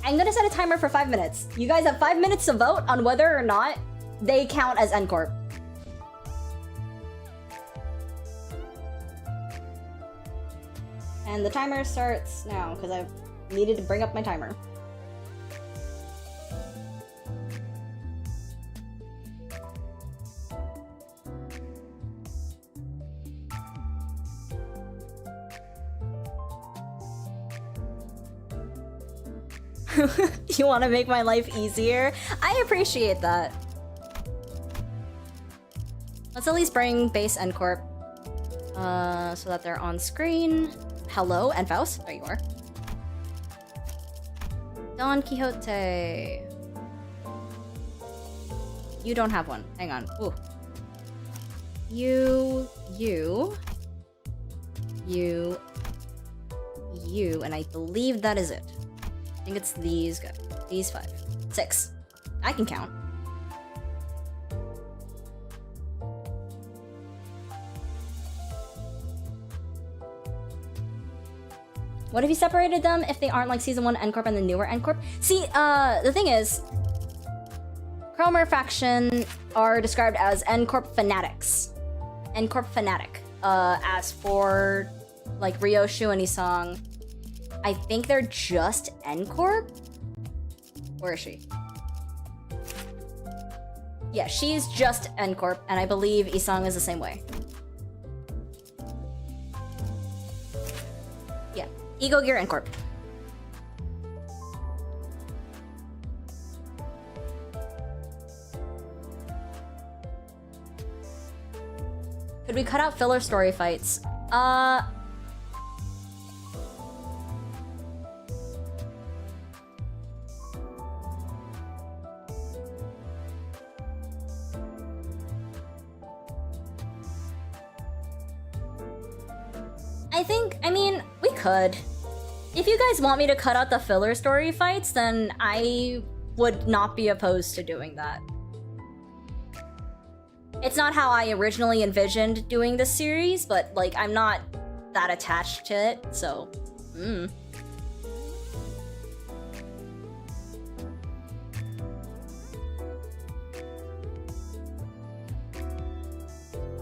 I'm gonna set a timer for 5 minutes. You guys have 5 minutes to vote on whether or not they count as Encorp. And the timer starts now, because I needed to bring up my timer. You want to make my life easier? I appreciate that. Let's at least bring base Encorp so that they're on screen. Hello, and Faust. There you are. Don Quixote. You don't have one. Hang on. Ooh. You, and I believe that is it. I think it's these guys. These 5. 6. I can count. What if you separated them if they aren't like Season 1 Encorp and the newer Encorp? See, the thing is, Chromer faction are described as Encorp fanatics. Encorp fanatic. As for like Ryoshu and Isong, I think they're just Encorp? Where is she? Yeah, she's just Encorp, and I believe Isong is the same way. Yeah, E.G.O Gear Encorp. Could we cut out filler story fights? I mean, we could. If you guys want me to cut out the filler story fights, then I would not be opposed to doing that. It's not how I originally envisioned doing this series, but like, I'm not that attached to it, so...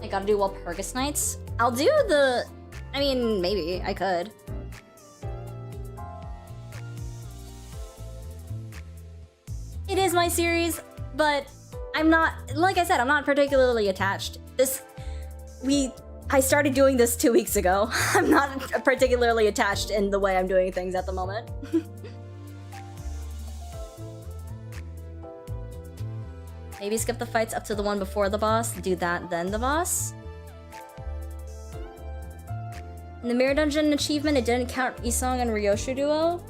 I gotta do Walpurgis Nights? I'll do the... I mean, maybe. I could. It is my series, but I'm not... Like I said, I'm not particularly attached. I started doing this 2 weeks ago. I'm not particularly attached in the way I'm doing things at the moment. Maybe skip the fights up to the one before the boss, do that, then the boss. In the Mirror Dungeon achievement, it didn't count Isong and Ryoshu duo?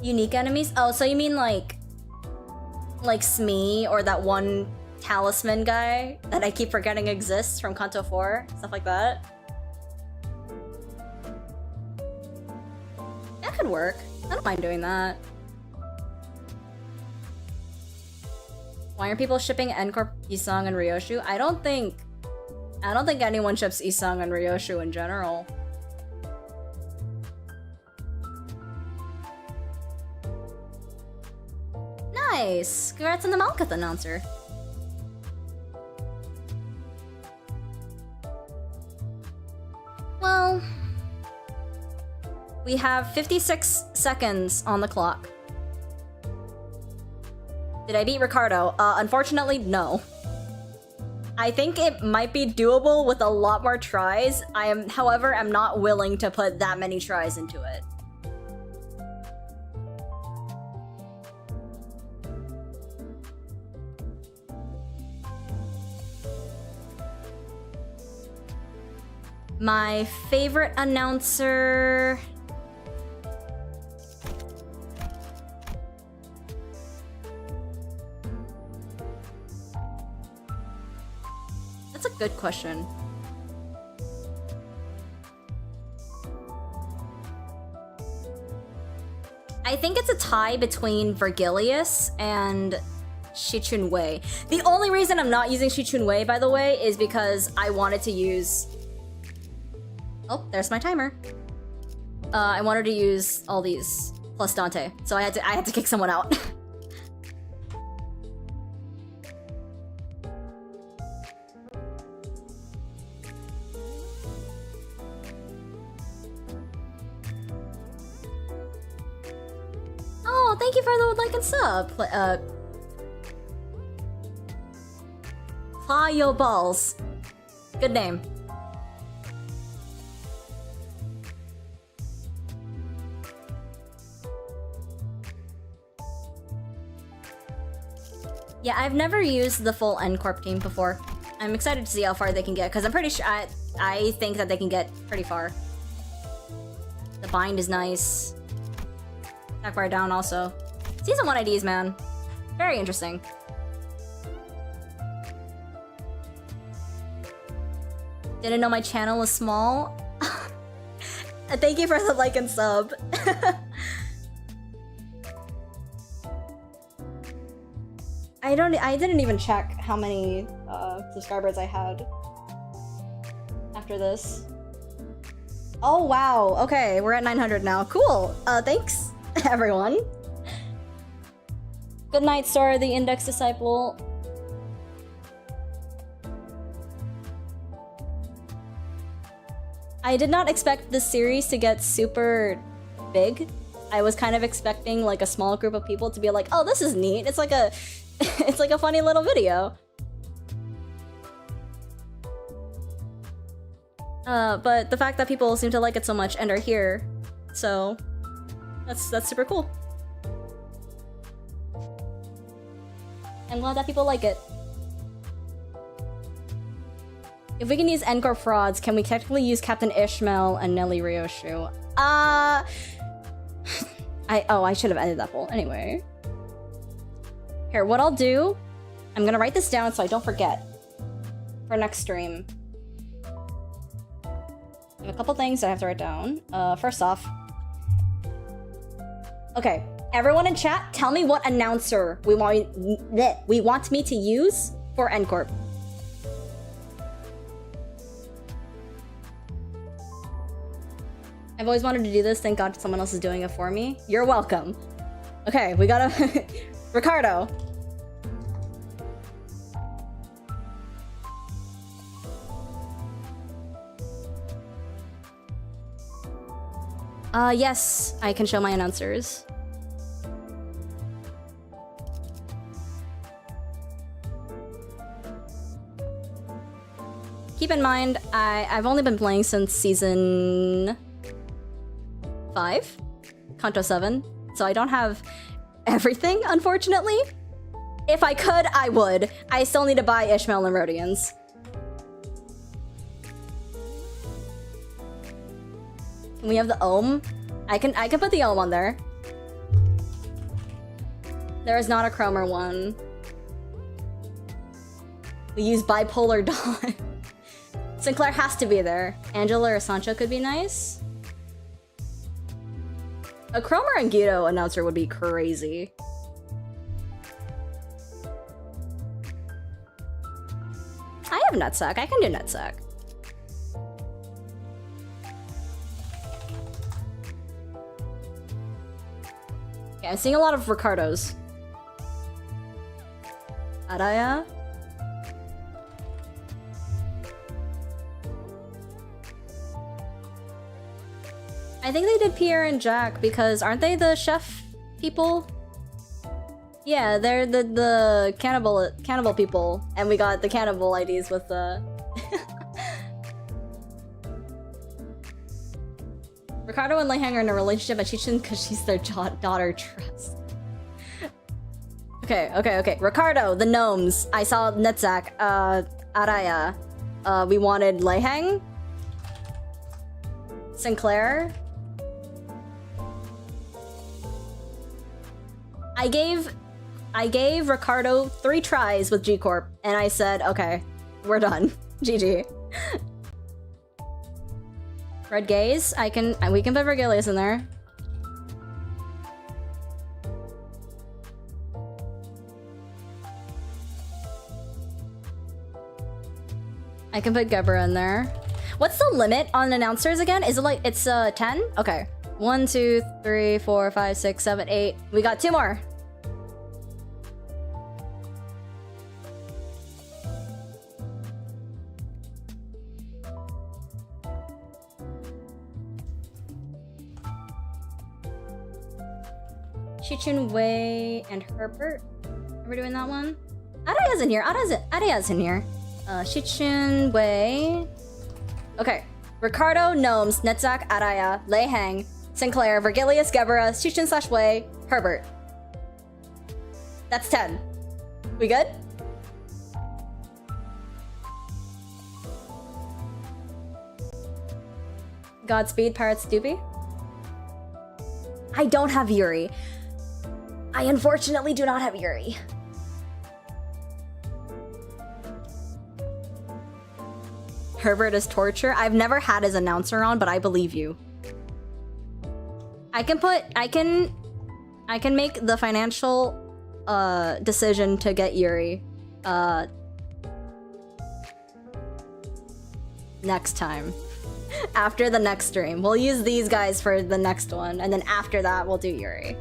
Unique enemies? Oh, so you mean like Smee or that one talisman guy that I keep forgetting exists from Canto 4, stuff like that. That could work. I don't mind doing that. Why are people shipping Encorp, Isang, and Ryoshu? I don't think anyone ships Isang and Ryoshu in general. Nice! Congrats on the Malkuth announcer. Well, we have 56 seconds on the clock. Did I beat Ricardo? Unfortunately, no. I think it might be doable with a lot more tries. However, I'm not willing to put that many tries into it. My favorite announcer... That's a good question. I think it's a tie between Vergilius and Shichun Wei. The only reason I'm not using Shichun Wei, by the way, is because I wanted to use... Oh, there's my timer. I wanted to use all these plus Dante, so I had to kick someone out. Oh, thank you for the like and sub. Claw Yo Balls. Good name. Yeah, I've never used the full Encorp team before. I'm excited to see how far they can get, because I'm pretty sure I think that they can get pretty far. The bind is nice. Attack bar down also. Season 1 IDs, man. Very interesting. Didn't know my channel was small. Thank you for the like and sub. I didn't even check how many subscribers I had after this. Oh wow, okay, we're at 900 now. Cool. Thanks, everyone. Good night, Sora the Index Disciple. I did not expect this series to get super big. I was kind of expecting like a small group of people to be like, oh, this is neat. It's like a it's like a funny little video. But the fact that people seem to like it so much and are here, so that's super cool. I'm glad that people like it. If we can use Encorp frauds, can we technically use Captain Ishmael and Nelly Ryoshu? I should have ended that poll. Anyway. Here, what I'll do, I'm gonna write this down so I don't forget for next stream. I have a couple things that I have to write down. First off. Okay, everyone in chat, tell me what announcer we want me to use for Encorp. I've always wanted to do this. Thank God someone else is doing it for me. You're welcome. Okay, we gotta... Ricardo. Yes, I can show my announcers. Keep in mind, I've only been playing since season 5, Canto 7, so I don't have everything, unfortunately. If I could, I would. I still need to buy Ishmael and Rhodians. Can we have the Ohm? I can put the Ohm on there. There is not a Chromer one. We use Bipolar Dawn. Sinclair has to be there. Angela or Sancho could be nice. A Cromer and E.G.O announcer would be crazy. I have Nutsack. I can do Nutsack. Okay, I'm seeing a lot of Ricardos. Araya? I think they did Pierre and Jack because aren't they the chef people? Yeah, they're the cannibal people, and we got the cannibal IDs with the Ricardo and Leihang are in a relationship at Chichin because she's their daughter trust. Okay. Ricardo, the gnomes. I saw Netzak, Araya. We wanted Leihang. Sinclair. I gave Ricardo 3 tries with G Corp, and I said, okay, we're done. GG. Red Gaze, we can put Vergilius in there. I can put Gebra in there. What's the limit on announcers again? Is it like, it's 10? Okay. 1, 2, 3, 4, 5, 6, 7, 8. We got 2 more. Chichun Wei and Herbert. Are we doing that one? Araya's in here. Araya's in here. Chichun Wei. Okay. Ricardo, Gnomes, Netzak, Araya, Leihang, Sinclair, Vergilius, Gebra, Chichen / Wei, Herbert. That's 10. We good? Godspeed, Pirates Doobie. I don't have Yuri. I unfortunately do not have Yuri. Herbert is torture. I've never had his announcer on, but I believe you. I can make the financial decision to get Yuri next time. After the next stream. We'll use these guys for the next one, and then after that we'll do Yuri.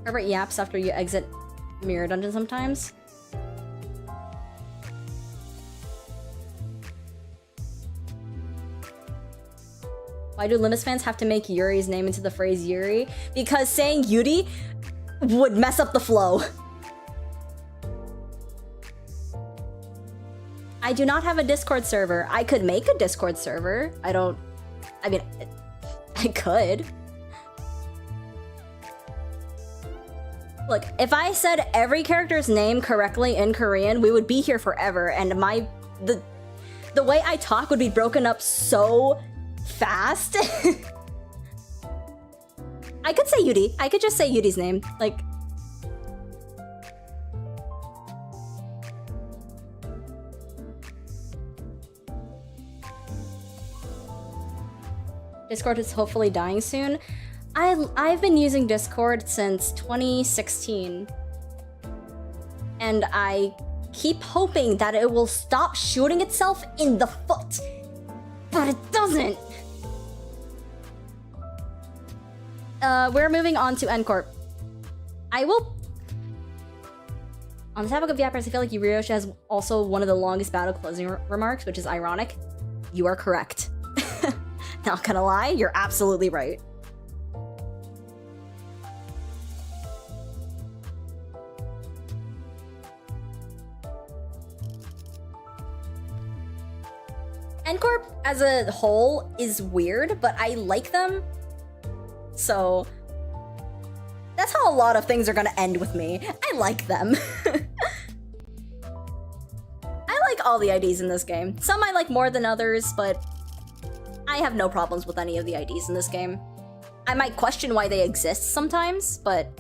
Herbert yaps after you exit Mirror Dungeon sometimes. Why do Limbus fans have to make Yuri's name into the phrase Yuri? Because saying Yuri would mess up the flow. I do not have a Discord server. I could make a Discord server. I mean, I could. Look, if I said every character's name correctly in Korean, we would be here forever, and the way I talk would be broken up so fast. I could say Yuri. I could just say Yuri's name. Like, Discord is hopefully dying soon. I've been using Discord since 2016. And I keep hoping that it will stop shooting itself in the foot. But it doesn't. We're moving on to Encorp. I will... On the topic of yappers, I feel like Yurioshi has also one of the longest battle closing remarks, which is ironic. You are correct. Not gonna lie, you're absolutely right. Encorp as a whole is weird, but I like them. So that's how a lot of things are gonna end with me. I like them. I like all the IDs in this game. Some I like more than others, but I have no problems with any of the IDs in this game. I might question why they exist sometimes, but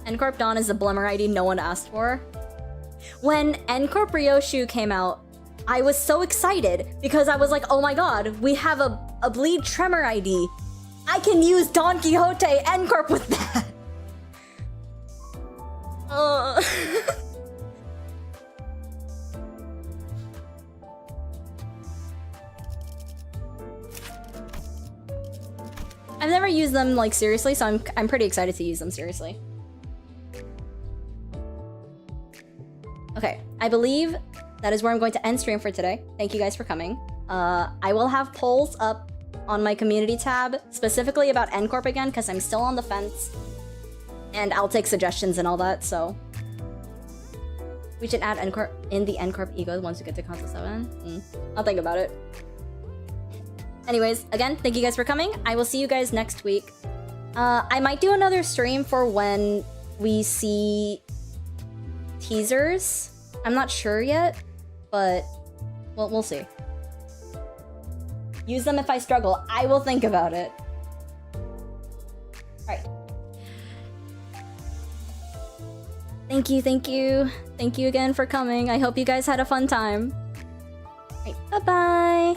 Encorp Dawn is the Blimmer ID no one asked for. When Encorp Ryoshu came out, I was so excited because I was like, oh my god, we have a Bleed Tremor ID. I can use Don Quixote Encorp with that. I've never used them like seriously, so I'm pretty excited to use them seriously. Okay, I believe that is where I'm going to end stream for today. Thank you guys for coming. I will have polls up on my community tab, specifically about Encorp again, because I'm still on the fence. And I'll take suggestions and all that, so... We should add Encorp in the Encorp E.G.O once we get to Console 7. I'll think about it. Anyways, again, thank you guys for coming. I will see you guys next week. I might do another stream for when we see teasers. I'm not sure yet, but well, we'll see. Use them if I struggle. I will think about it. Alright. Thank you, thank you. Thank you again for coming. I hope you guys had a fun time. Alright, bye-bye.